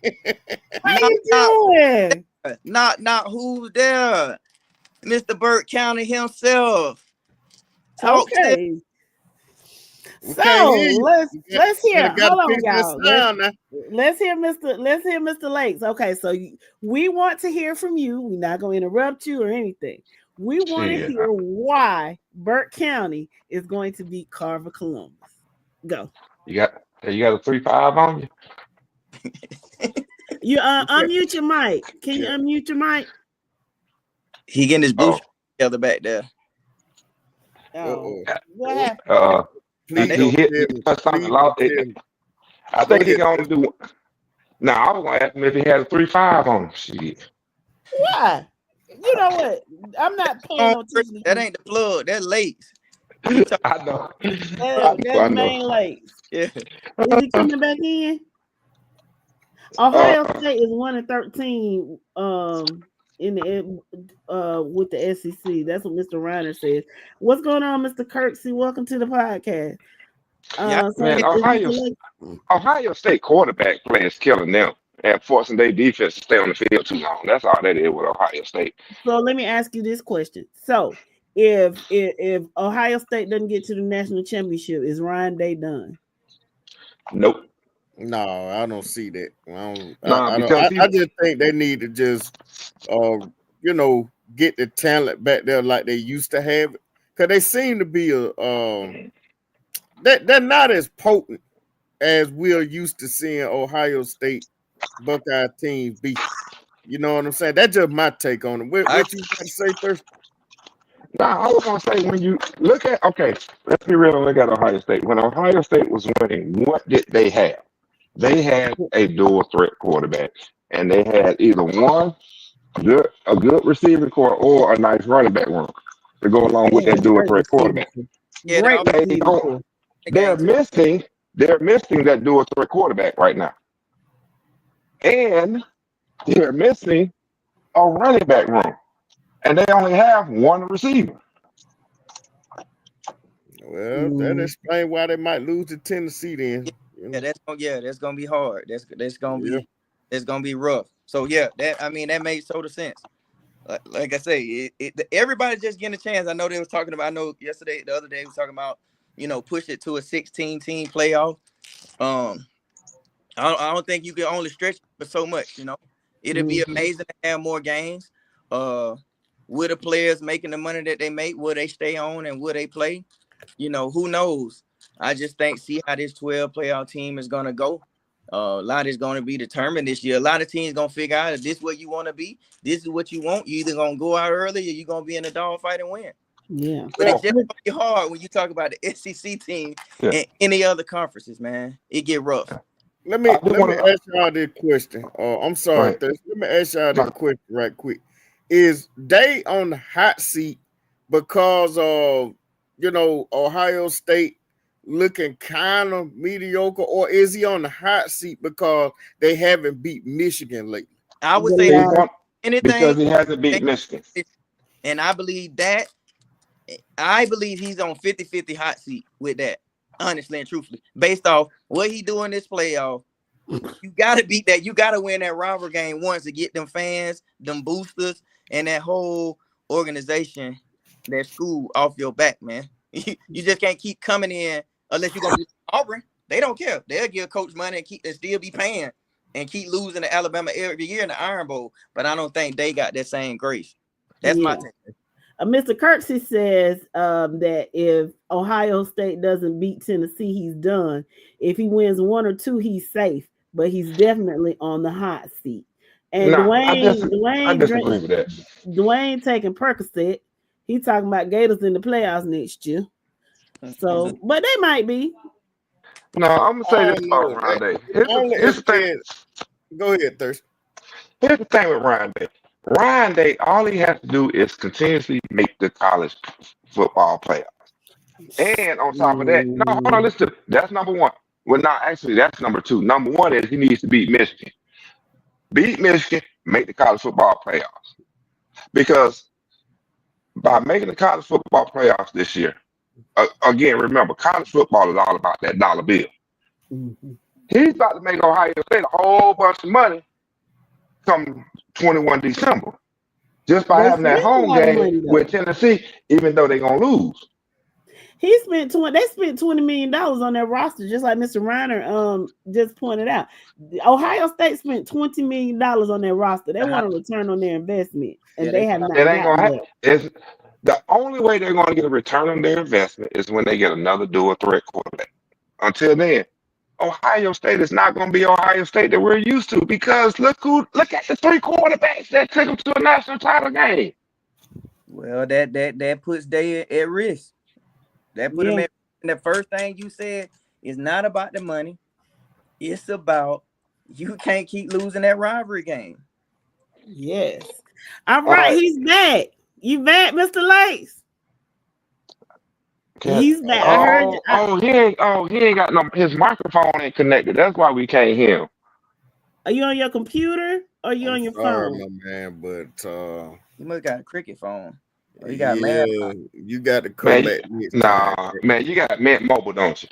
How you doing? Not who's there? Mr. Burt County himself. Okay. So let's hear. Hold on, y'all. Let's hear Mr. Lakes. Okay, so we want to hear from you. We're not going to interrupt you or anything. We want to hear why Burt County is going to beat Carver Columbus. Go. You got a 3-5 on you. You unmute your mic. Can you unmute your mic? He getting his booth together back there. What happened? He hit something. I think he gonna do. Now I was gonna ask him if he had a 3-5 on him. Shit. Why? You know what? I'm not paying no attention. That ain't the plug. That's Lakes. I know. That's main Lakes. Yeah. Is he coming back in? Ohio State is 1-13 in the with the SEC. That's what Mr. Reiner says. What's going on, Mr. Kirksey? Welcome to the podcast. Ohio State quarterback play is killing them and forcing their defense to stay on the field too long. That's all that is with Ohio State. So let me ask you this question. So if Ohio State doesn't get to the national championship, is Ryan Day done? Nope. No, I don't see that. I just think they need to just get the talent back there like they used to have it. Because they seem to be they're not as potent as we're used to seeing Ohio State Buckeye teams be. You know what I'm saying? That's just my take on it. What you got to say first? I was gonna say when you look at let's be real and look at Ohio State. When Ohio State was winning, what did they have? They had a dual threat quarterback, and they had either a good receiving core or a nice running back room to go along with that dual threat quarterback. Yeah, they're missing that dual threat quarterback right now, and they're missing a running back room, and they only have one receiver. Well, that explains why they might lose to Tennessee then. Yeah, that's gonna be hard. That's gonna be rough. So that made total sense. Like I say, everybody's just getting a chance. I know they was talking about. I know the other day, was talking about push it to a 16-team playoff. I don't think you can only stretch it for so much. It'd be amazing to have more games. Will the players making the money that they make? Will they stay on and will they play? Who knows? I just see how this 12 playoff team is gonna go. A lot is going to be determined this year. A lot of teams going to figure out if this is what you want to be. This is what you want. You either going to go out early or you're going to be in a dogfight and win. Yeah. But it's just going to be hard when you talk about the SEC team and any other conferences, man. It get rough. Let me ask y'all this question. I'm sorry, let me ask y'all this question right quick. Is they on the hot seat because of Ohio State looking kind of mediocre, or is he on the hot seat because they haven't beat Michigan lately? I would say anything because he hasn't beat Michigan. And I believe he's on 50-50 hot seat with that, honestly and truthfully. Based off what he doing this playoff, you gotta beat that. You gotta win that rivalry game once to get them fans, them boosters, and that whole organization, that school off your back, man. You just can't keep coming in unless you're gonna be Auburn. They don't care. They'll give coach money and still be paying and keep losing to Alabama every year in the Iron Bowl. But I don't think they got that same grace. That's my take. Mr. Kirksey says that if Ohio State doesn't beat Tennessee, he's done. If he wins 1 or 2, he's safe, but he's definitely on the hot seat. And I disagree with that. Dwayne taking Percocet. He talking about Gators in the playoffs next year. So, but they might be. No, I'm gonna say this about Ryan Day. Here's the thing. Go ahead, Thurston. Here's the thing with Ryan Day. Ryan Day, all he has to do is continuously make the college football playoffs. And on top of that, no, hold on, listen. That's number one. Well, no, actually, that's number two. Number one is he needs to beat Michigan. Beat Michigan, make the college football playoffs. Because by making the college football playoffs this year, again, remember, college football is all about that dollar bill. Mm-hmm. He's about to make Ohio State a whole bunch of money come 21 December. Just by having that home game with Tennessee, even though they're going to lose. They spent $20 million on their roster, just like Mr. Reiner just pointed out. Ohio State spent $20 million on their roster. They want a return on their investment, and they have not. It ain't gonna happen. It's the only way they're going to get a return on their investment is when they get another dual threat quarterback. Until then, Ohio State is not going to be Ohio State that we're used to, because look at the 3 quarterbacks that took them to a national title game. Well, that puts they at risk. That put them at. And the first thing you said is not about the money. It's about you can't keep losing that rivalry game. Yes. All right, he's back. You back, Mr. Lace? He's back. He ain't got no. His microphone ain't connected. That's why we can't hear him. Are you on your computer or you on your phone? My man, but you must got a cricket phone. Or you got you got to come back. Man, you got Mint Mobile, don't you?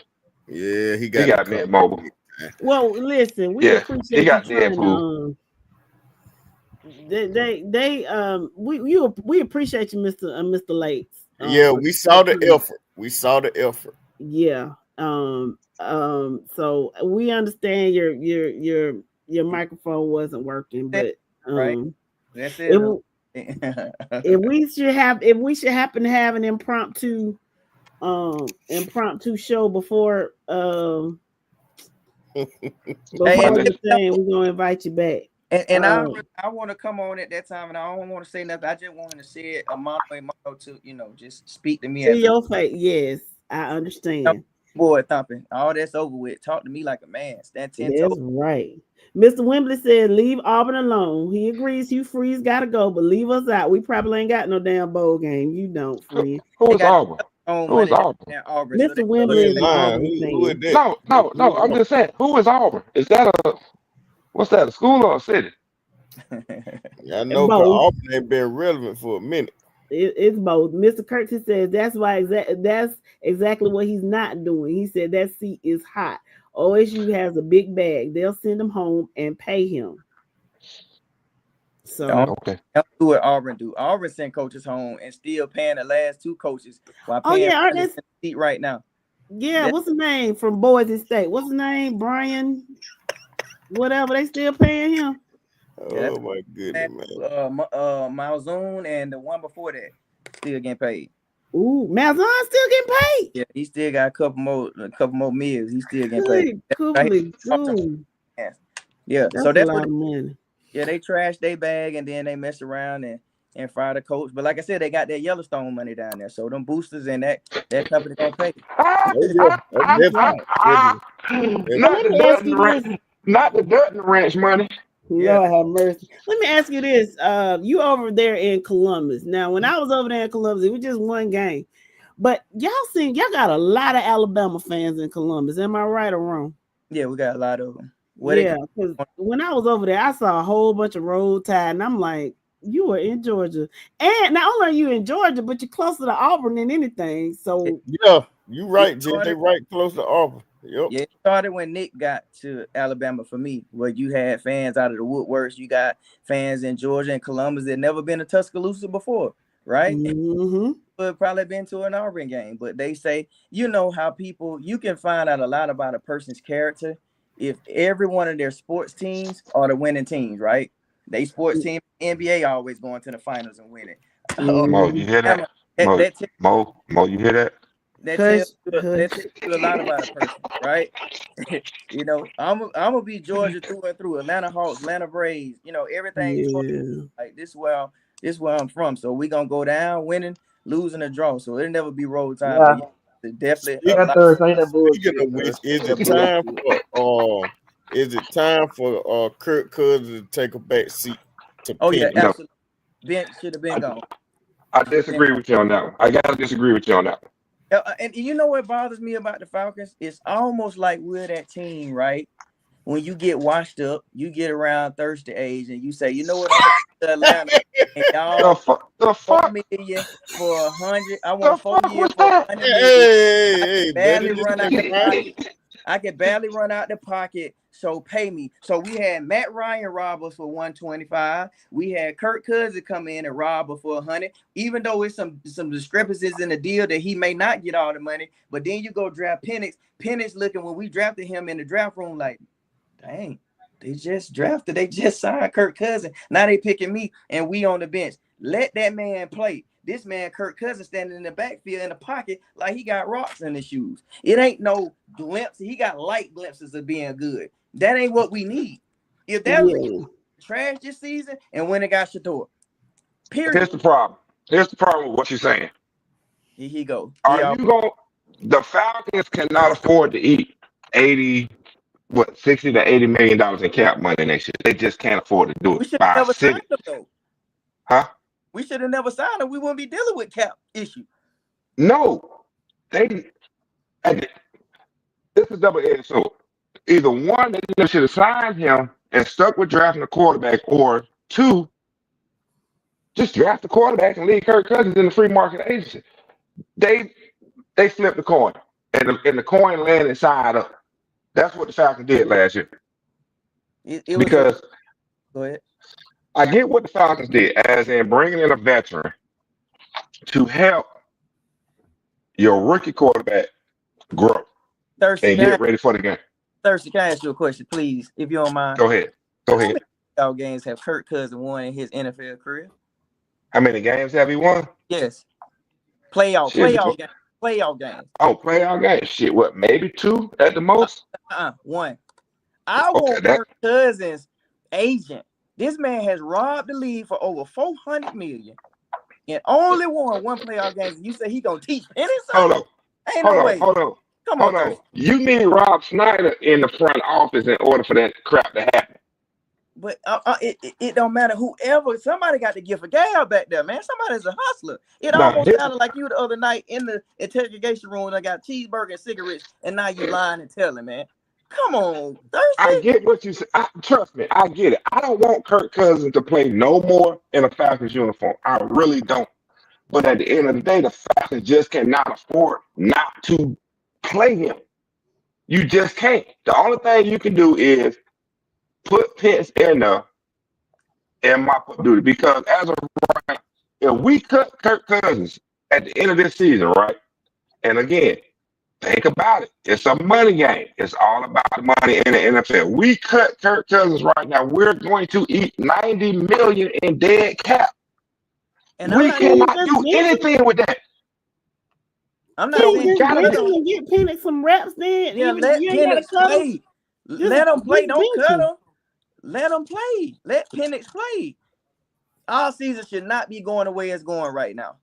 Yeah, he got Mint Mobile. Well, listen, we appreciate you trying we appreciate you, Mr. Lates. Yeah, we saw the effort. Yeah. So we understand your microphone wasn't working, but right. That's it. If we should happen to have an impromptu show before the thing, we're gonna invite you back. And I want to come on at that time, and I don't want to say nothing. I just wanted to say it a motto to just speak to me. To your face, yes, I understand. Boy, thumping, all that's over with. Talk to me like a man. Stand 10 toes. That's right. Mr. Wembley said, "Leave Auburn alone." He agrees. Hugh Freeze got to go, but leave us out. We probably ain't got no damn bowl game. You don't, friend. Who is Auburn? Who is Auburn? Mr. Wembley is Auburn. No. I'm just saying, who is Auburn? Is that what's that? A school or a city? I know, but Auburn ain't been relevant for a minute. It's both. Mr. Kirksey says that's exactly what he's not doing. He said that seat is hot. OSU has a big bag. They'll send him home and pay him. So don't do what Auburn do. Auburn sent coaches home and still paying the last 2 coaches while paying for the seat right now. Yeah, what's his name from Boise State? What's his name? Brian, whatever. They still paying him. Oh my goodness, man. Malzone and the one before that still getting paid. Ooh, Malzone still getting paid. Yeah, he still got a couple more meals. He still getting paid. Cool. Yeah, That's so a that's lot what. of money. Yeah, they trash their bag and then they mess around and fire the coach. But like I said, they got that Yellowstone money down there, so them boosters and that company gonna pay. Oh yeah, definitely. So Not let the me ask Dutton you this. ranch, not the Dutton ranch money. Yeah. Lord have mercy. Let me ask you this. You over there in Columbus. Now, when I was over there in Columbus, it was just one game. But y'all got a lot of Alabama fans in Columbus. Am I right or wrong? Yeah, we got a lot of them. Yeah, because when I was over there, I saw a whole bunch of Roll Tide, and I'm like, you were in Georgia. And not only are you in Georgia, but you're closer to Auburn than anything. So yeah, you right, Jay. They right close to Auburn. Yep. Yeah, it started when Nick got to Alabama for me, where you had fans out of the woodworks. You got fans in Georgia and Columbus that never been to Tuscaloosa before, right? Mm-hmm. Would probably been to an Auburn game, but they say, you know how people, you can find out a lot about a person's character if every one of their sports teams are the winning teams, right? They sports team, NBA always going to the finals and winning. Mo, you hear that? Mo, you hear that? That tells you a lot about a person, right? You know, I'm gonna be Georgia through and through. Atlanta Hawks, Atlanta Braves, you know, everything. Yeah. Like this where I'm from. So we gonna go down winning, losing, a draw. So it'll never be Roll Tide. Yeah. But definitely Panthers ain't that Speaking bullshit. of which, is That it time bullshit. for Kirk Cousins to take a back seat to Penny? No, absolutely. Ben should have been gone. I disagree with you on that one. I gotta disagree with you on that one. And you know what bothers me about the Falcons? It's almost like we're that team, right? When you get washed up, you get around thirsty age, and you say, you know what, I'm gonna Atlanta, and y'all the $4 million for 100. I want The 4 fuck years was for that? 100 million. Hey, Barely better run out than the right. pocket. I could barely run out the pocket, so pay me. So we had Matt Ryan rob us for 125. We had Kirk Cousins come in and rob us for 100. Even though it's some discrepancies in the deal that he may not get all the money, but then you go draft Penix. Penix looking when we drafted him in the draft room like, dang, they just signed Kirk Cousins. Now they picking me and we on the bench. Let that man play. This man, Kirk Cousins, standing in the backfield in the pocket like he got rocks in his shoes. It ain't no glimpse. He got light glimpses of being good. That ain't what we need. If that was trash this season and when it got Shador. Period. Here's the problem. Here's the problem with what you're saying. Here he go. The Falcons cannot afford to eat 60 to 80 million dollars in cap money next year. They just can't afford to do it. We should have never signed him though. Huh? We should have never signed him. We wouldn't be dealing with cap issue. No. This is double-edged sword. Either one, they should have signed him and stuck with drafting a quarterback, or two, just draft the quarterback and leave Kirk Cousins in the free market agency. They flipped the coin, and the coin landed side up. That's what the Falcons did last year. Because go ahead. I get what the Falcons did, as in bringing in a veteran to help your rookie quarterback grow and get ready for the game. Thirsty, can I ask you a question, please, if you don't mind? Go ahead. How many playoff games have Kirk Cousins won in his NFL career? How many games have he won? Yes. Playoff games. Oh, playoff games. Shit, what? Maybe 2 at the most? 1. I want Kirk Cousins' agent. This man has robbed the league for over $400 million and only won 1 playoff game. You say he gonna teach Penny something? Hold on. Come on. You need Rob Snyder in the front office in order for that crap to happen. But it don't matter. Whoever, somebody got to give a gab back there, man. Somebody's a hustler. It almost sounded like you the other night in the interrogation room. I got cheeseburger and cigarettes, and now you lying and telling, man. Come on, Thursday. I get what you say. Trust me, I get it. I don't want Kirk Cousins to play no more in a Falcons uniform. I really don't. But at the end of the day, the Falcons just cannot afford not to play him. You just can't. The only thing you can do is put Pitts in there and mop up duty. Because as of right, if we cut Kirk Cousins at the end of this season, right? And again, think about it. It's a money game. It's all about the money in the NFL. We cut Kirk Cousins right now. We're going to eat $90 million in dead cap. And we cannot do anything with that. I'm not saying get Penix some reps then. Yeah, Even let you ain't Penix play. Let them play. just Don't cut bench him. them. Let them play. Let Penix play. Our season should not be going the way it's going right now.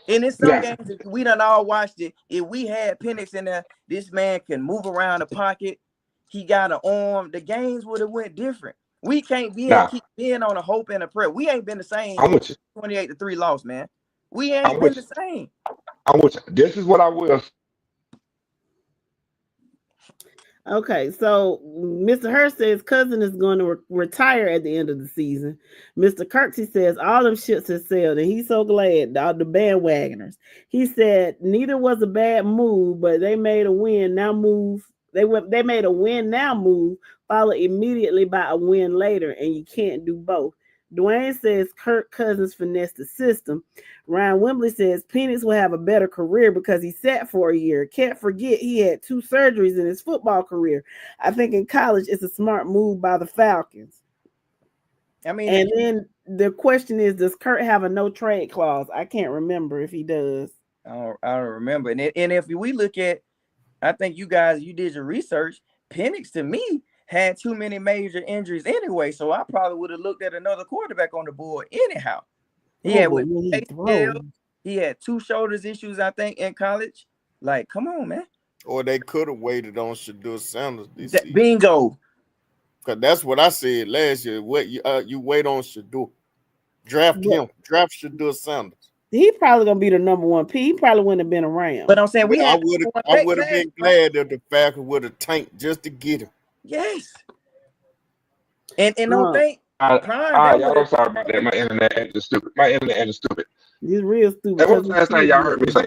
And in some games, if we done all watched it. If we had Penix in there, this man can move around the pocket. He got an arm. The games would have went different. We can't keep being on a hope and a prayer. We ain't been the same. 28-3 loss, man. We ain't been the same. This is what I will. Okay, so Mr. Hurst says Cousin is going to retire at the end of the season. Mr. Kirksey says all them shits have sailed, and he's so glad. All the bandwagoners. He said neither was a bad move, but they made a win now move. They made a win now move, followed immediately by a win later, and you can't do both. Dwayne says Kirk Cousins finessed the system. Ryan Wembley says Penix will have a better career because he sat for a year. Can't forget he had 2 surgeries in his football career. I think in college it's a smart move by the Falcons. I mean, and then the question is, does Kurt have a no trade clause? I can't remember if he does. I don't remember. And if we look at, I think you did your research. Penix to me had too many major injuries anyway, so I probably would have looked at another quarterback on the board anyhow. He had 2 shoulders issues, I think, in college. Like, come on, man. Or they could have waited on Shedeur Sanders this season. Bingo. Because that's what I said last year. What you wait on Shedeur. Draft him. Draft Shedeur Sanders. He probably gonna be the number 1 pick. He probably wouldn't have been around. But I'm saying I would have been glad if the Falcons would have tanked just to get him. Yes. And don't think y'all, I'm sorry about that. My internet is stupid. It's real stupid. What was the last thing y'all heard me say?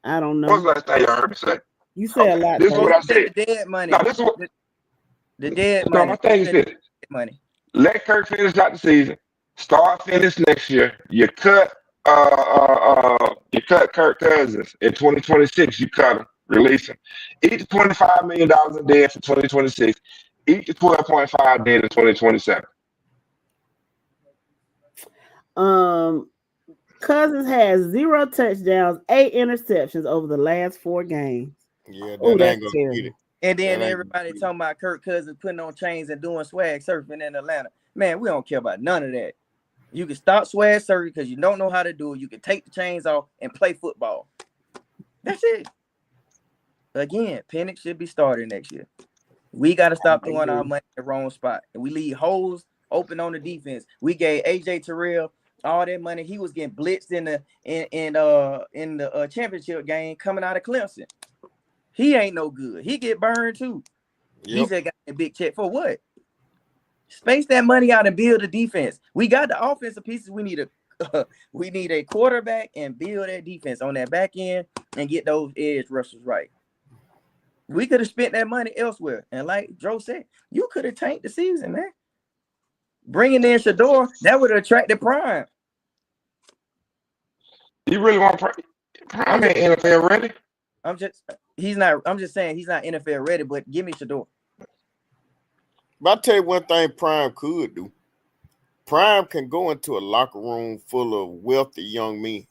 I don't know. What was the last thing y'all heard me say? You say a lot. This is what I said. The dead money. No, this is what the dead money. No, my thing is this. Money. Let Kirk finish out the season. Finish next year. You cut Kirk Cousins in 2026. You cut him, release him. Each $25 million in debt for 2026. Each 12.5 dead in 2027. Cousins has 0 touchdowns, 8 interceptions over the last 4 games. Yeah, that's terrible. And then everybody talking about Kirk Cousins putting on chains and doing swag surfing in Atlanta. Man, we don't care about none of that. You can stop swag surfing because you don't know how to do it. You can take the chains off and play football. That's it. Again, Penix should be starting next year. We got to stop throwing our money in the wrong spot. And we leave holes open on the defense. We gave AJ Terrell all that money. He was getting blitzed in the championship game coming out of Clemson. He ain't no good. He get burned too. Yep. He said got a big check for what? Space that money out and build a defense. We got the offensive pieces. We need a quarterback and build that defense on that back end and get those edge rushers right. We could have spent that money elsewhere. And like Joe said, you could have tanked the season, man. Bringing in Shedeur, that would have attracted Prime. You really want Prime ain't NFL ready? I'm just saying he's not NFL ready, but give me Shedeur. But I'll tell you one thing Prime could do. Prime can go into a locker room full of wealthy young men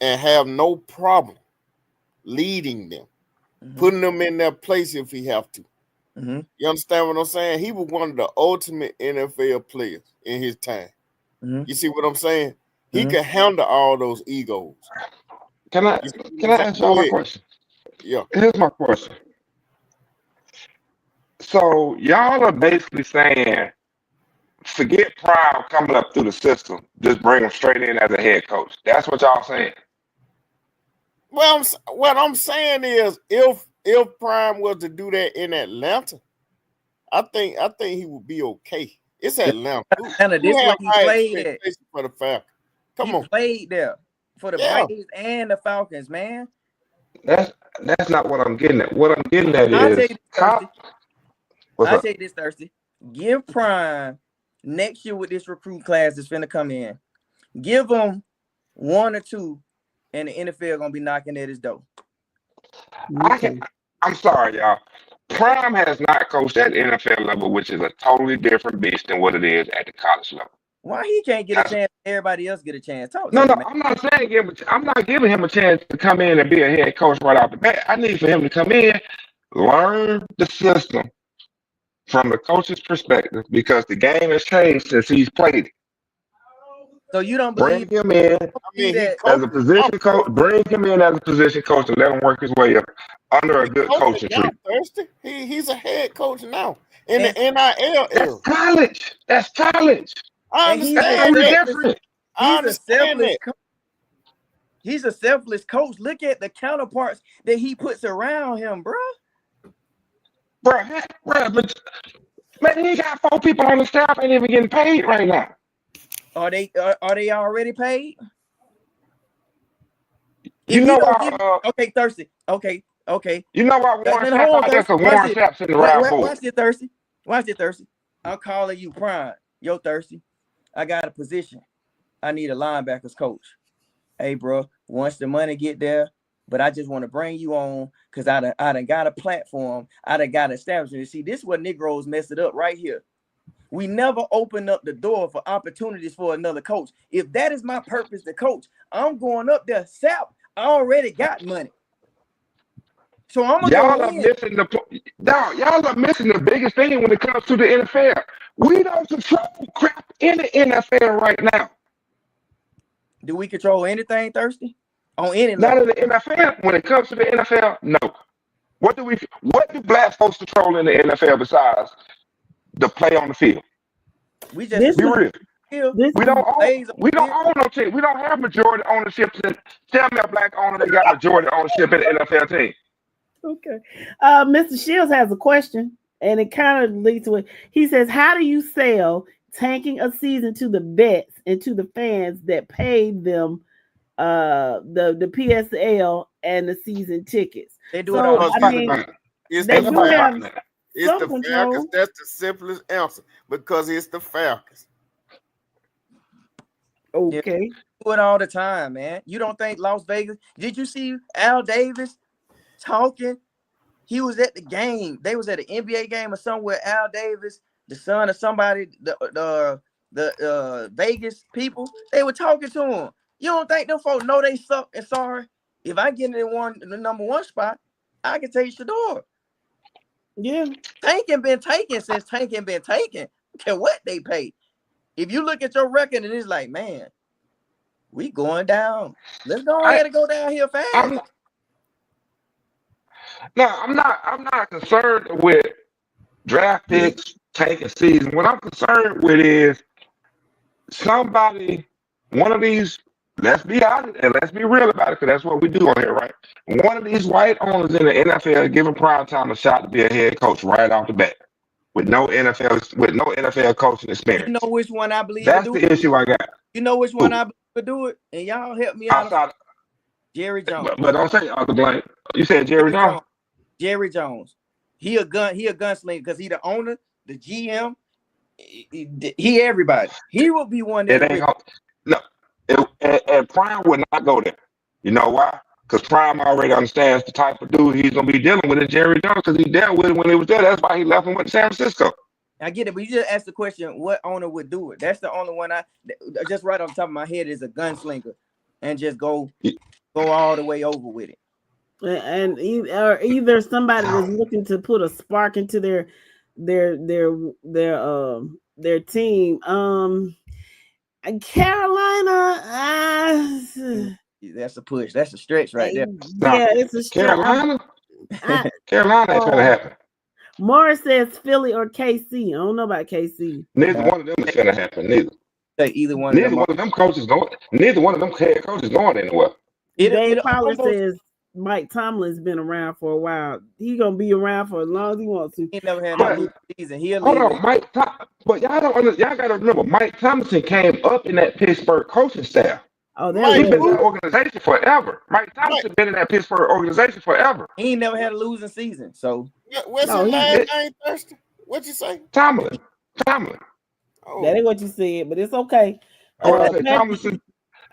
and have no problem leading them, putting them in their place if he have to. You understand what I'm saying? He was one of the ultimate NFL players in his time. You see what I'm saying? He could handle all those egos. Can I answer my question? Yeah. Here's my question. So y'all are basically saying, forget Prime coming up through the system, just bring him straight in as a head coach. That's what y'all saying. Well, what I'm saying is, if Prime was to do that in Atlanta, I think he would be okay. It's Atlanta. Atlanta, this is where he played at. For the Falcons. Come on, played there for the Braves and the Falcons, man. That's not what I'm getting at. What I'm getting at is, I'll tell you this, Thirsty. Give Prime next year with this recruit class that's finna come in. Give him 1 or 2, and the NFL gonna be knocking at his door. I'm sorry, y'all. Prime has not coached at the NFL level, which is a totally different beast than what it is at the college level. Why he can't get a chance? Everybody else get a chance. No, I'm not saying I'm not giving him a chance to come in and be a head coach right off the bat. I need for him to come in, learn the system from the coach's perspective because the game has changed since he's played it. So you don't Bring believe him in that as a position coach. Bring him in as a position coach and let him work his way up under a good coaching tree. Thirsty. He's a head coach now in the And- NIL era. That's college. That's college. I and he's understand a Totally that. different. I He's a understand selfless that. coach. He's a selfless coach. Look at the counterparts that he puts around him, bro. Bro, but man, he got 4 people on the staff ain't even getting paid right now. Are they already paid? You If know he don't why? give okay, Thirsty. Okay. You know why Warren Then hold on, Sapp? That's Thirsty. a Warren Sapp sitting around for. Watch this, Thirsty. Watch this, Thirsty. I'm calling you Prime. Yo, Thirsty. I got a position. I need a linebackers coach. Hey, bro, once the money get there, but I just want to bring you on because I done got a platform. I done got established. You see, this is what Negroes mess it up right here. We never open up the door for opportunities for another coach. If that is my purpose to coach, I'm going up there. Sapp, I already got money. So I'm gonna Y'all go are in. missing y'all are missing the biggest thing when it comes to the NFL. We don't control crap in the NFL right now. Do we control anything, Thirsty? On any Not level? in the NFL. When it comes to the NFL, no. What do black folks control in the NFL besides the play on the field? We just be real. We don't own no team. We don't have majority ownership. Tell me a black owner that got majority ownership in the NFL team. Okay. Mr. Shields has a question, and it kind of leads to it. He says, how do you sell tanking a season to the vets and to the fans that paid them the PSL and the season tickets? They do it all. It's they the do have Falcons. It's some the control. Falcons. That's the simplest answer because it's the Falcons. Okay. Do it all the time, man. You don't think Las Vegas? Did you see Al Davis talking? He was at the game. They was at an NBA game or somewhere. Al Davis, the son of somebody, the Vegas people, they were talking to him. You don't think them folks know they suck and sorry? If I get in the number 1 spot, I can take Shador. Yeah. Tanking been taken since Tanking been taken. Okay, what they pay. If you look at your record and it's like, man, we going down. Let's go ahead and go down here fast. I'm not concerned with draft picks taking season. What I'm concerned with is one of these, let's be honest and let's be real about it, because that's what we do on here, right? One of these white owners in the NFL giving prime time a shot to be a head coach right off the bat with no NFL coaching experience. You know which one I believe that's the issue I got. You know which one I believe would do it? And y'all help me out. Jerry Jones. But don't say Uncle Blaine. You said Jerry Jones? Jerry Jones. He a gunslinger because he the owner, the GM. He everybody. He will be one that and Prime would not go there. You know why? Because Prime already understands the type of dude he's gonna be dealing with in Jerry Jones, because he dealt with it when he was there. That's why he left and went to San Francisco. I get it, but you just asked the question, what owner would do it? That's the only one I just right on top of my head is a gunslinger and just go all the way over with it. And either somebody that's looking to put a spark into their team. Carolina, that's a push. That's a stretch right there. Yeah, it's a stretch. Carolina ain't gonna happen. Morris says Philly or KC. I don't know about KC. Neither one of them is gonna happen. Neither one of them coaches going. Neither one of them head coaches going anywhere. Dave Pollard says Mike Tomlin's been around for a while. He gonna be around for as long as he wants to. He never had no season. Hold on, but y'all gotta remember, Mike Tomlinson came up in that Pittsburgh coaching staff. Oh, he's been in that organization forever. Mike Tomlinson been in that Pittsburgh organization forever. He ain't never had a losing season. So what's his last name, Thurston? What you say? Tomlin. Oh. That ain't what you said, but it's okay. Tomlinson.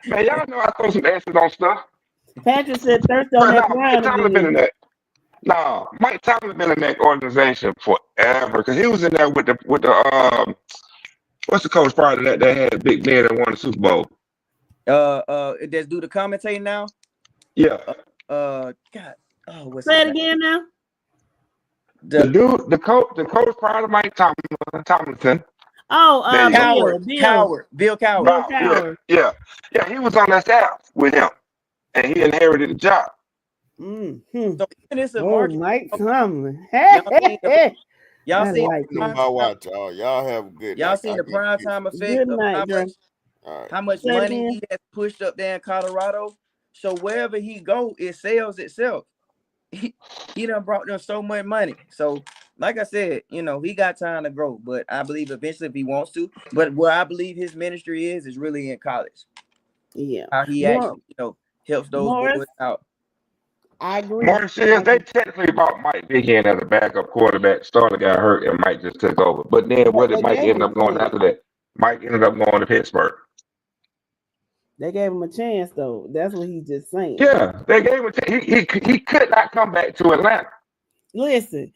Man, y'all know I throw some S's on stuff. Patrick said Thursday on that Mike Tomlin been in that. No, Mike Tomlin been in that organization forever, because he was in there with the what's the coach prior to that had Big Ben that won the Super Bowl? Let's do the commentating now. Yeah. God. Say it again now. The The dude, the coach prior to Mike Tomlinson. Oh, There you go. Bill Coward. Bill Wow, Coward. yeah. He was on that staff with him, and he inherited the job. Mm-hmm. So even it's a Oh, market. Mike Tomlin. Y'all seen the y'all I seen like the Know him. prime my time, watch, y'all. Y'all have a good y'all night. seen I the got to prime get. time effect Good of night, Dre. All right. how much Say it money again. he has pushed up there in Colorado. So wherever he go, it sells itself. He done brought them so much money. So like I said, he got time to grow, but I believe eventually if he wants to. But what I believe his ministry is really in college. Yeah. How he More, actually, helps those Morris, boys out. I agree. Martin Shields, they technically brought Mike Big in as a backup quarterback. Starter got hurt, and Mike just took over. But then where But did they Mike gave end him a up going chance. after that? Mike ended up going to Pittsburgh. They gave him a chance, though. That's what he's just saying. Yeah, they gave him a chance. He could not come back to Atlanta. Listen,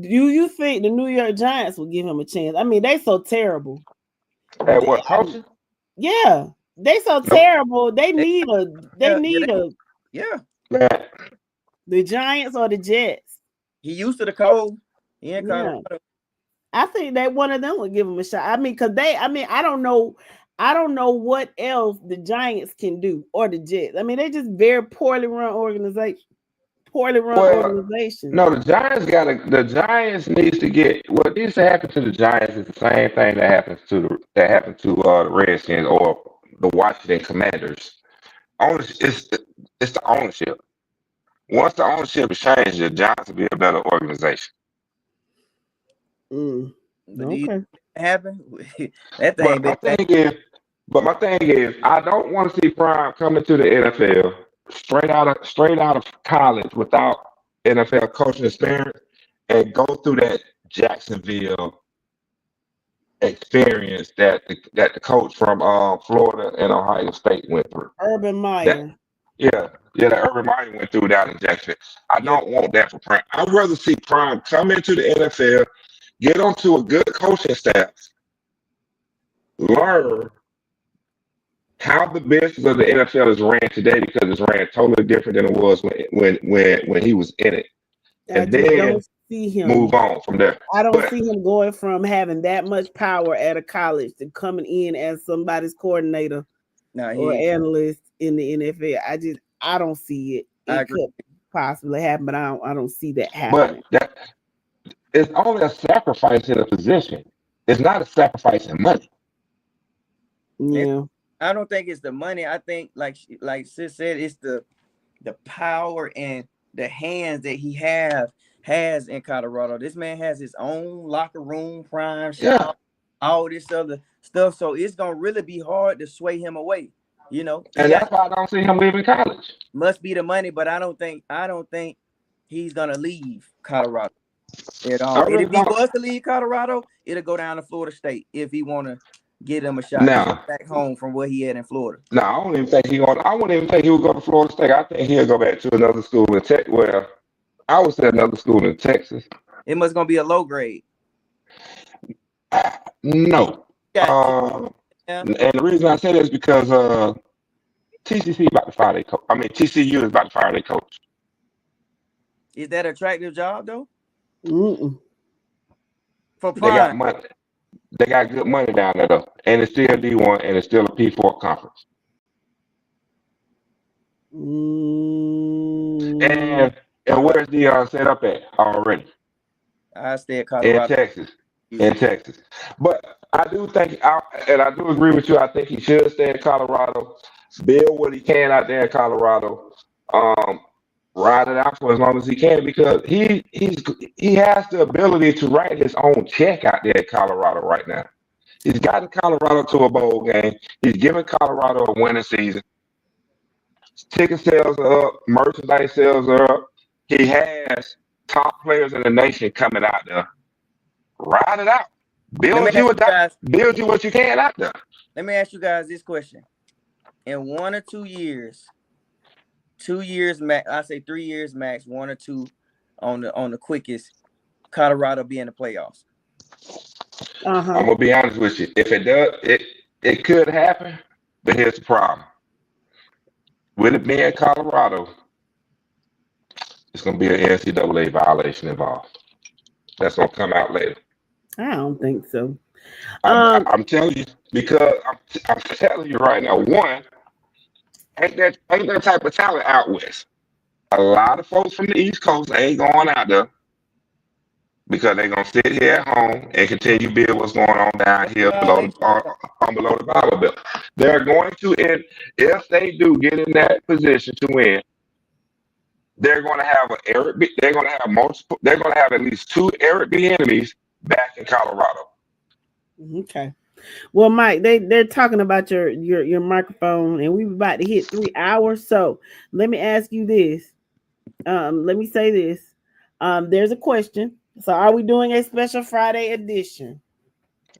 do you think the New York Giants will give him a chance? I mean, they so terrible. At what, coaching? Yeah, they so Nope. terrible. They need a. They need a. Yeah. Man, The Giants or the Jets. He used to the cold. He in Yeah. Colorado. I think that one of them would give him a shot. I mean, because I don't know what else the Giants can do or the Jets. I mean, they're just very poorly run organization. No, the Giants needs to get what needs to happen to the Giants is the same thing that happened to the Redskins or the Washington Commanders. It's the ownership. Once the ownership is changed, the Giants will be a better organization. But do you Okay. happen? That thing been But my thing is, I don't want to see Prime coming to the NFL straight out of college without NFL coaching experience and go through that Jacksonville experience that the coach from Florida and Ohio State went through. Urban Meyer. That Urban Meyer went through that in Jacksonville. I don't want that for Prime. I'd rather see Prime come into the NFL, get onto a good coaching staff, learn how the business of the NFL is ran today because it's ran totally different than it was when he was in it, and then don't see him move on from there. I don't see him going from having that much power at a college to coming in as somebody's coordinator or analyst in the NFL. I don't see it. It could possibly happen, but I don't see that happening. But it's only a sacrifice in a position. It's not a sacrifice in money. Yeah. I don't think it's the money. I think like Sis said, it's the power and the hands that he has in Colorado. This man has his own locker room, prime shop, all this other stuff. So it's gonna really be hard to sway him away. And that's why I don't see him leaving college. Must be the money, but I don't think he's gonna leave Colorado at all. And if he was to leave Colorado, it'll go down to Florida State if he wanna get him a shot back home from where he had in Florida. No, I wouldn't even think I wouldn't even think he would go to Florida State. I think he'll go back to another school in Texas. Well, I would say another school in Texas. It must gonna be a low grade. No. And the reason I say that is because TCC about to fire their coach. I mean, TCU is about to fire their coach. Is that an attractive job though? For They got money. They got good money down there though, and it's still D1 and it's still a P4 conference. And where's Dion set up at already? I stay at Colorado. In Texas. But I do think, and I do agree with you. I think he should stay in Colorado, build what he can out there in Colorado, ride it out for as long as he can because he has the ability to write his own check out there in Colorado right now. He's gotten Colorado to a bowl game. He's given Colorado a winning season. Ticket sales are up, merchandise sales are up. He has top players in the nation coming out there. Ride it out. Build you what you can out there. Let me ask you guys this question. In 1 or 2 years, 2 years max, I say 3 years max, 1 or 2 on the quickest, Colorado be in the playoffs. I'm gonna be honest with you. If it does, it could happen, but here's the problem. With it being Colorado, it's gonna be an NCAA violation involved. that's gonna come out later. I don't think so. I'm telling you because I'm telling you right now. One, ain't that type of talent out west. A lot of folks from the East Coast ain't going out there because they're gonna sit here at home and continue to build what's going on down here below the Bible Belt. They're going to, and if they do get in that position to win, they're going to have they're going to have multiple. They're going to have at least two Eric B enemies back in Colorado. Okay. Well, Mike, they're talking about your microphone, and we're about to hit 3 hours. So let me ask you this. Let me say this. There's a question. So, are we doing a special Friday edition?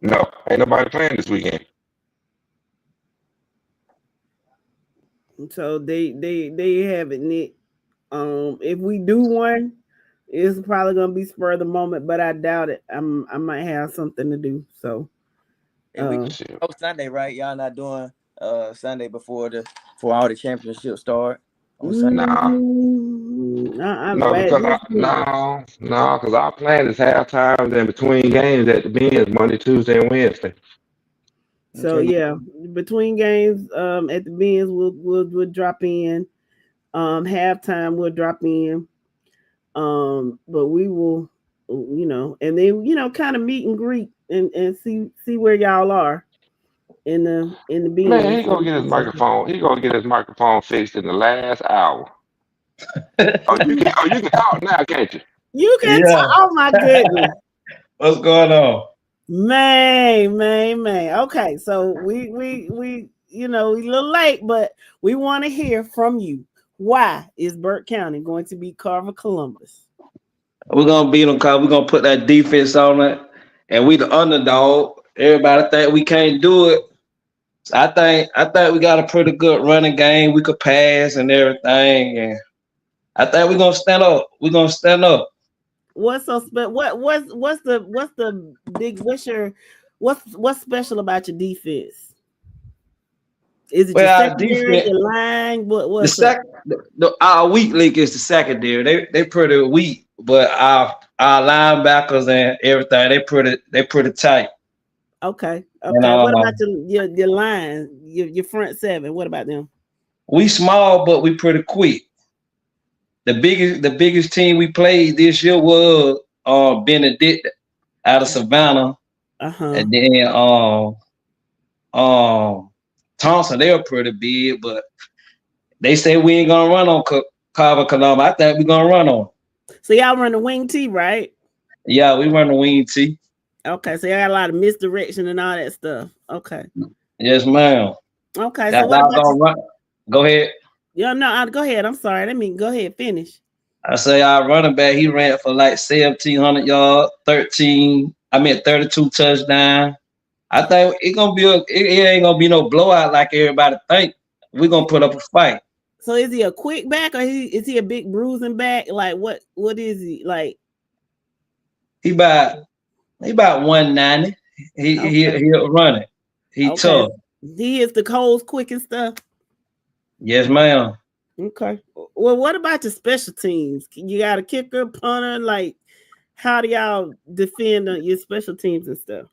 No, ain't nobody playing this weekend. So they have it, Nick. If we do one, it's probably gonna be spur of the moment, but I doubt it. I might have something to do. So. And we Sunday, right? Y'all not doing Sunday before all the championships start on Sunday. Because our plan is half times and between games at the Benz Monday, Tuesday, and Wednesday. So yeah, between games, at the Benz we'll drop in. Halftime we'll drop in. But we will, and then kind of meet and greet and see where y'all are in the Benz. Man, he gonna get his microphone. He gonna get his microphone fixed in the last hour. You can talk now, can't you? You can talk. Oh my goodness. What's going on? Man. Okay, so we we a little late, but we want to hear from you. Why is Burke County going to beat Carver Columbus? We're gonna beat them because we're gonna put that defense on it, and we the underdog. Everybody think we can't do it. So I think we got a pretty good running game. We could pass and everything, and I think we're gonna stand up. We're gonna stand up. What's so what's the big what's special about your defense? Is it your secondary, your line? What's our weak link is the secondary. They pretty weak, but our linebackers and everything they pretty tight. Okay. What about your line, your front seven? What about them? We small, but we pretty quick. The biggest team we played this year was Benedict out of Savannah, and then Thompson. They were pretty big, but they say we ain't gonna run on Carver Columbus. I think we're gonna run on. So y'all run the wing T, right? Yeah, we run the wing T. Okay, so you got a lot of misdirection and all that stuff. Okay. Yes, ma'am. Okay, so what about Go ahead. Yeah, no, go ahead. I'm sorry. Go ahead, finish. I say our running back, he ran for like 1,700 yards, 32 touchdowns. I think it ain't gonna be no blowout like everybody think. We're gonna put up a fight. So is he a quick back or is he a big bruising back? Like what is he like? He about 190. He'll run it. He tough. He is the Coles quick and stuff. Yes, ma'am. Okay. Well, what about the special teams? You got a kicker, punter. Like, how do y'all defend your special teams and stuff?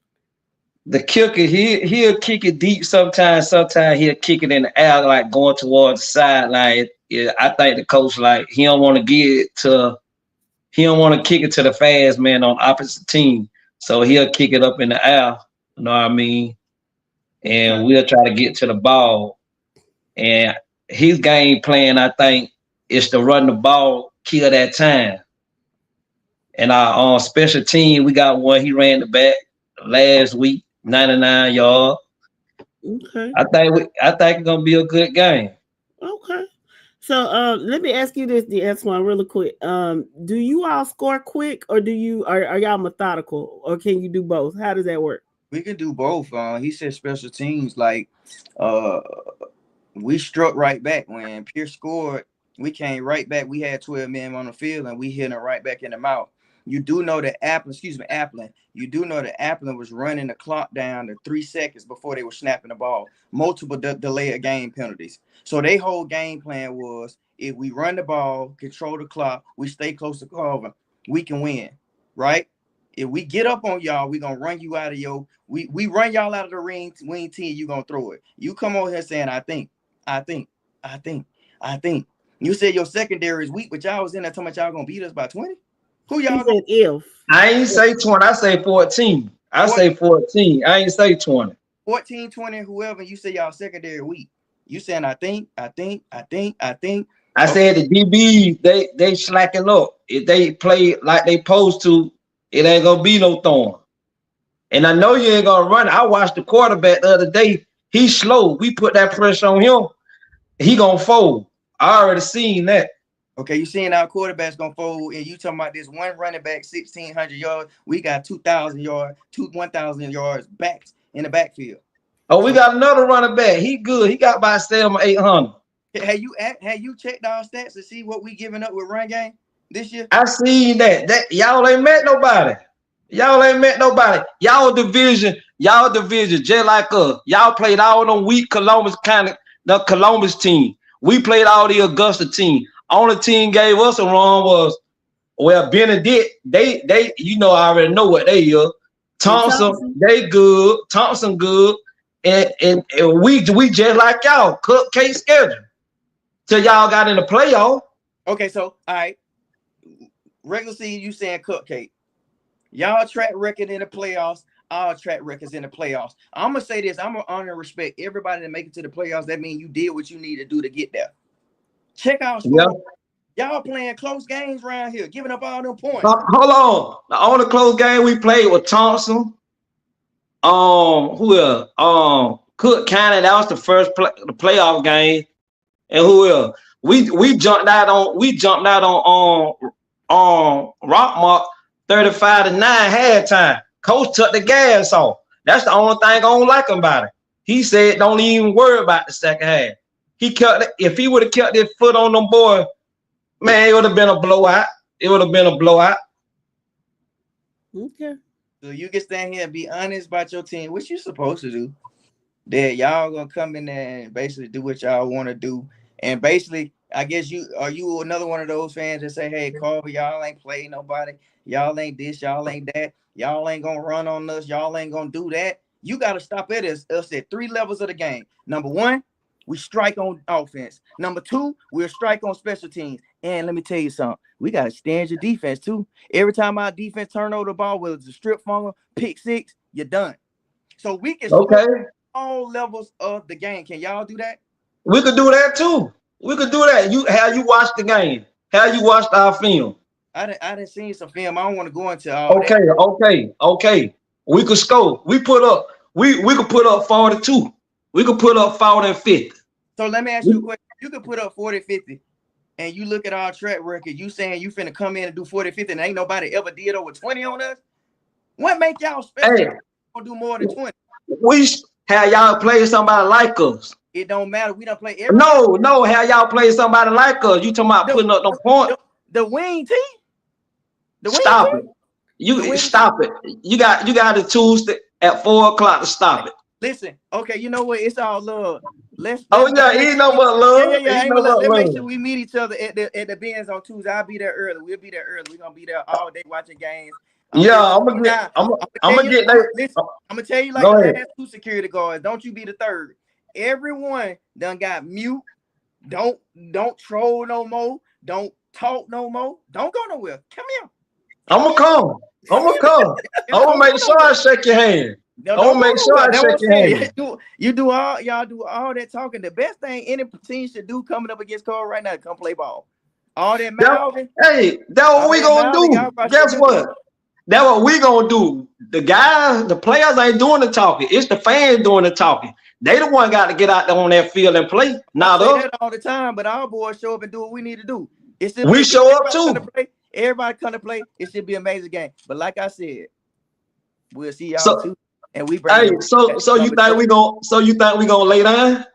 The kicker, he'll kick it deep sometimes. Sometimes he'll kick it in the air, like going towards the sideline. Yeah, I think the coach he don't want to kick it to the fast man on opposite team. So he'll kick it up in the air. You know what I mean? And we'll try to get to the ball. And his game plan, I think, is to run the ball, kill that time. And our special team, we got one. He ran the back last week, 99 yards. Okay. I think it's gonna be a good game. Okay. So let me ask you this, Antoine, really quick. Do you all score quick, or are y'all methodical, or can you do both? How does that work? We can do both. He said special teams, like we struck right back when Pierce scored. We came right back. We had 12 men on the field, and we hit him right back in the mouth. You do know that Applin. You do know that Applin was running the clock down to 3 seconds before they were snapping the ball. Multiple delay of game penalties. So their whole game plan was, if we run the ball, control the clock, we stay close to Carver, we can win, right? If we get up on y'all, we gonna run you out of your. We run y'all out of the ring. We ain't team. You gonna throw it. You come over here saying, I think. You said your secondary is weak, but y'all was in there talking about y'all gonna beat us by 20. Who y'all said if? I ain't say 20. I say 14. I say 14. I ain't say 20. 14, 20, whoever. You say y'all secondary weak. You saying I think. I Okay. said the DBs, they slacking up. If they play like they supposed to, it ain't gonna be no throwing. And I know you ain't gonna run. I watched the quarterback the other day. He's slow. We put that pressure on him. He gonna fold. I already seen that. Okay, you seeing our quarterback's gonna fold, and you talking about this one running back, 1,600 yards. We got 2,000 yards, 1,000 yards backs in the backfield. Oh, we got another running back. He good. He got about 700-800. Have you checked our stats to see what we giving up with run game this year? I seen that. Y'all ain't met nobody. Y'all division, just like us. Y'all played all them weak Columbus the Columbus team. We played all the Augusta team. Only team gave us a run was Benedict. They I already know what they are. Thompson, they good. Thompson good. And we just like y'all, cupcake schedule. Till y'all got in the playoff. Okay, so all right. Regular season, you saying cupcake. Y'all track record in the playoffs. Our track records in the playoffs. I'm gonna say this. I'm gonna honor and respect everybody that make it to the playoffs. That means you did what you need to do to get there. Check out score. Y'all playing close games around here, giving up all them points. Hold on. The only close game we played with Thompson. Who else? Cook County. That was the first the playoff game. And who else? We jumped out on Rockmark 35-9 halftime. Coach took the gas off. That's the only thing I don't like about it. He said, "Don't even worry about the second half." If he would have kept his foot on them boys, man, it would have been a blowout. Okay. So you can stand here and be honest about your team, which you're supposed to do. That y'all gonna come in there and basically do what y'all want to do. And basically, I guess you another one of those fans that say, "Hey, Carver, y'all ain't playing nobody. Y'all ain't this. Y'all ain't that. Y'all ain't gonna run on us. Y'all ain't gonna do that." You got to stop at us at 3 levels of the game. Number 1, we strike on offense. Number 2, we'll strike on special teams. And let me tell you something. We got to stand your defense too. Every time our defense turn over the ball, whether it's a strip fumble, pick 6, you're done. So we can score all levels of the game. Can y'all do that? We could do that too. We could do that. Have you watched the game? Have you watched our film? I didn't see some film. I don't want to go into all that. Okay. We could score. We could put up 42. We could put up 40 and 50. So let me ask you a question. You could put up 40, 50, and you look at our track record, you saying you finna come in and do 40, 50, and ain't nobody ever did over 20 on us? What make y'all special? Hey, gonna do more than 20? We have y'all play somebody like us. It don't matter. We don't play everybody. No, have y'all play somebody like us. You talking about putting up no point. The wing team? Stop it. Stop it. You got the tools at 4 o'clock to stop it. Listen, okay, you know what? It's all love. Let's ain't no but love. Yeah. Let's make sure we meet each other at the Benz on Tuesday. I'll be there early. We'll be there early. We're gonna be there all day watching games. I'm gonna tell you like the last 2 security guards. Don't you be the third. Everyone done got mute. Don't troll no more. Don't talk no more. Don't go nowhere. Come here. I'm gonna come. I'm gonna make sure I shake your hand. I'm gonna make sure I shake your hand. Y'all do all that talking. The best thing any team should do coming up against Carl right now is come play ball. All that mouthing. Hey, that's what we gonna do. Guess what? That's what we gonna do. The players ain't doing the talking. It's the fans doing the talking. They the one got to get out there on that field and play. Not us. That all the time, but our boys show up and do what we need to do. We show up too. Everybody come to play. It should be an amazing game. But like I said, we'll see y'all too. And we bring. Hey, so you think we gonna lay down?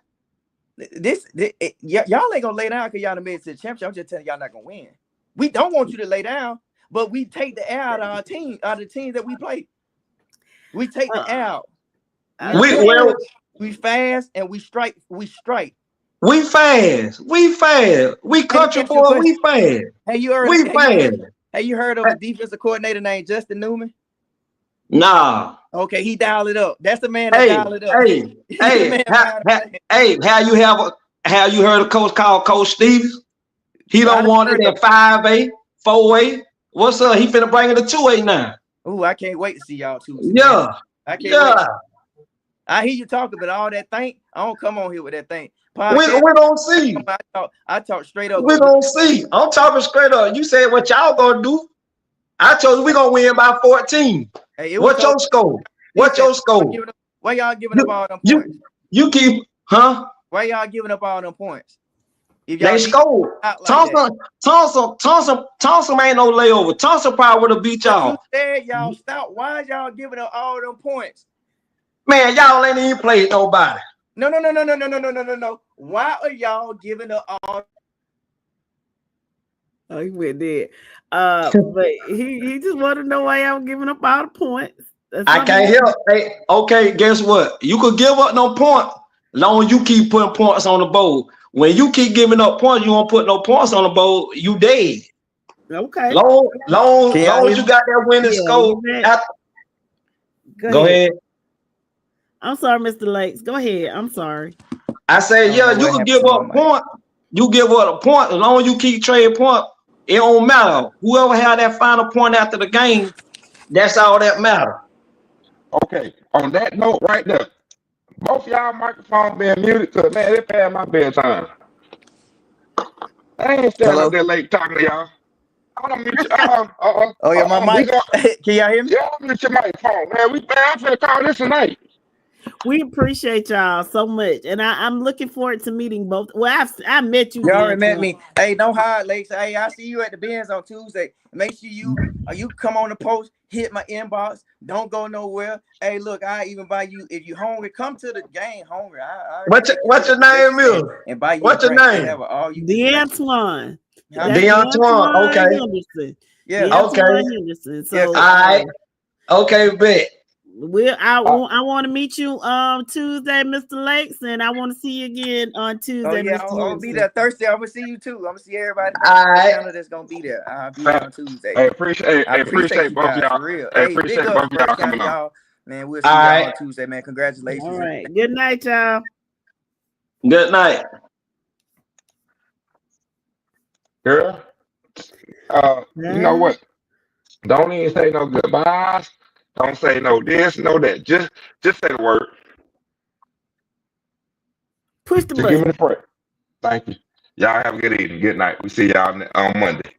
Y'all ain't gonna lay down because y'all done made it to the championship. I'm just telling y'all not gonna win. We don't want you to lay down, but we take the air out of our team, out of the teams that we play. We take the air out. We fast and we strike. We fast. We country boy. We fast. Hey, you heard? Hey, you heard of a defensive coordinator named Justin Newman? Nah. Okay, he dialed it up. That's the man that dialed it up. Have you heard a coach called Coach Stevens? He don't want it at 5A, 4A. What's up? He finna bring it to 2A now. Ooh, I can't wait to see y'all Tuesday. Yeah. I can't wait. I hear you talking, but all that thing, I don't come on here with that thing. We don't see. I talk straight up. We don't see. I'm talking straight up. You said what y'all gonna do. I told you we gonna win by 14. Hey, what's your score? What's your score? Why y'all giving up all them points? You keep, huh? Why y'all giving up all them points? If they scored. Thompson ain't no layover. Thompson probably would have beat y'all. You said y'all stop. Why is y'all giving up all them points? Man, y'all ain't even played nobody. No. Why are y'all giving up all? Oh, he went there. But he just wanted to know why y'all giving up all the points. I can't help. Hey, okay, guess what? You could give up no point long as you keep putting points on the board. When you keep giving up points, you won't put no points on the board. You dead. Okay. Long as you got that winning score. Go ahead. I'm sorry, Mr. Lakes. Go ahead. I'm sorry. I say, you can give up a point. You give up a point as long as you keep trading points. It don't matter. Whoever had that final point after the game, that's all that matters. Okay. On that note, right there, both y'all microphones being muted because man, it past my bedtime. I ain't standing up there late talking to y'all. I'm gonna mute you. Oh yeah, my mic. Can y'all hear me? Yeah, I'm mute your microphone, man. I'm finna call this tonight. We appreciate y'all so much, and I'm looking forward to meeting both. Well, I met you. You already met me. Hey, don't hide, Lakes. Hey, I see you at the Benz on Tuesday. Make sure you come on the post, hit my inbox. Don't go nowhere. Hey, look, I even buy you if you hungry. Come to the game hungry. What's your name, is? And buy you. What's your name? DeAntoine. DeAntoine. Okay. Henderson. Yeah. Okay. Henderson. So, all right. Okay, bet. I want to meet you Tuesday, Mr. Lakes, and I want to see you again on Tuesday. Oh yeah, I'll be there Thursday. I'm gonna see you too. I'm gonna see everybody. All right. That's gonna be there. I'll be there on Tuesday. I appreciate both y'all. For real. Hey, appreciate both y'all coming on. Man, we'll see y'all on Tuesday, man. Congratulations. All right. Good night, y'all. Good night. Girl, you know what? Don't even say no goodbyes. Don't say no this, no that. Just say the word. Push the button. Give me the prayer. Thank you. Y'all have a good evening. Good night. We see y'all on Monday.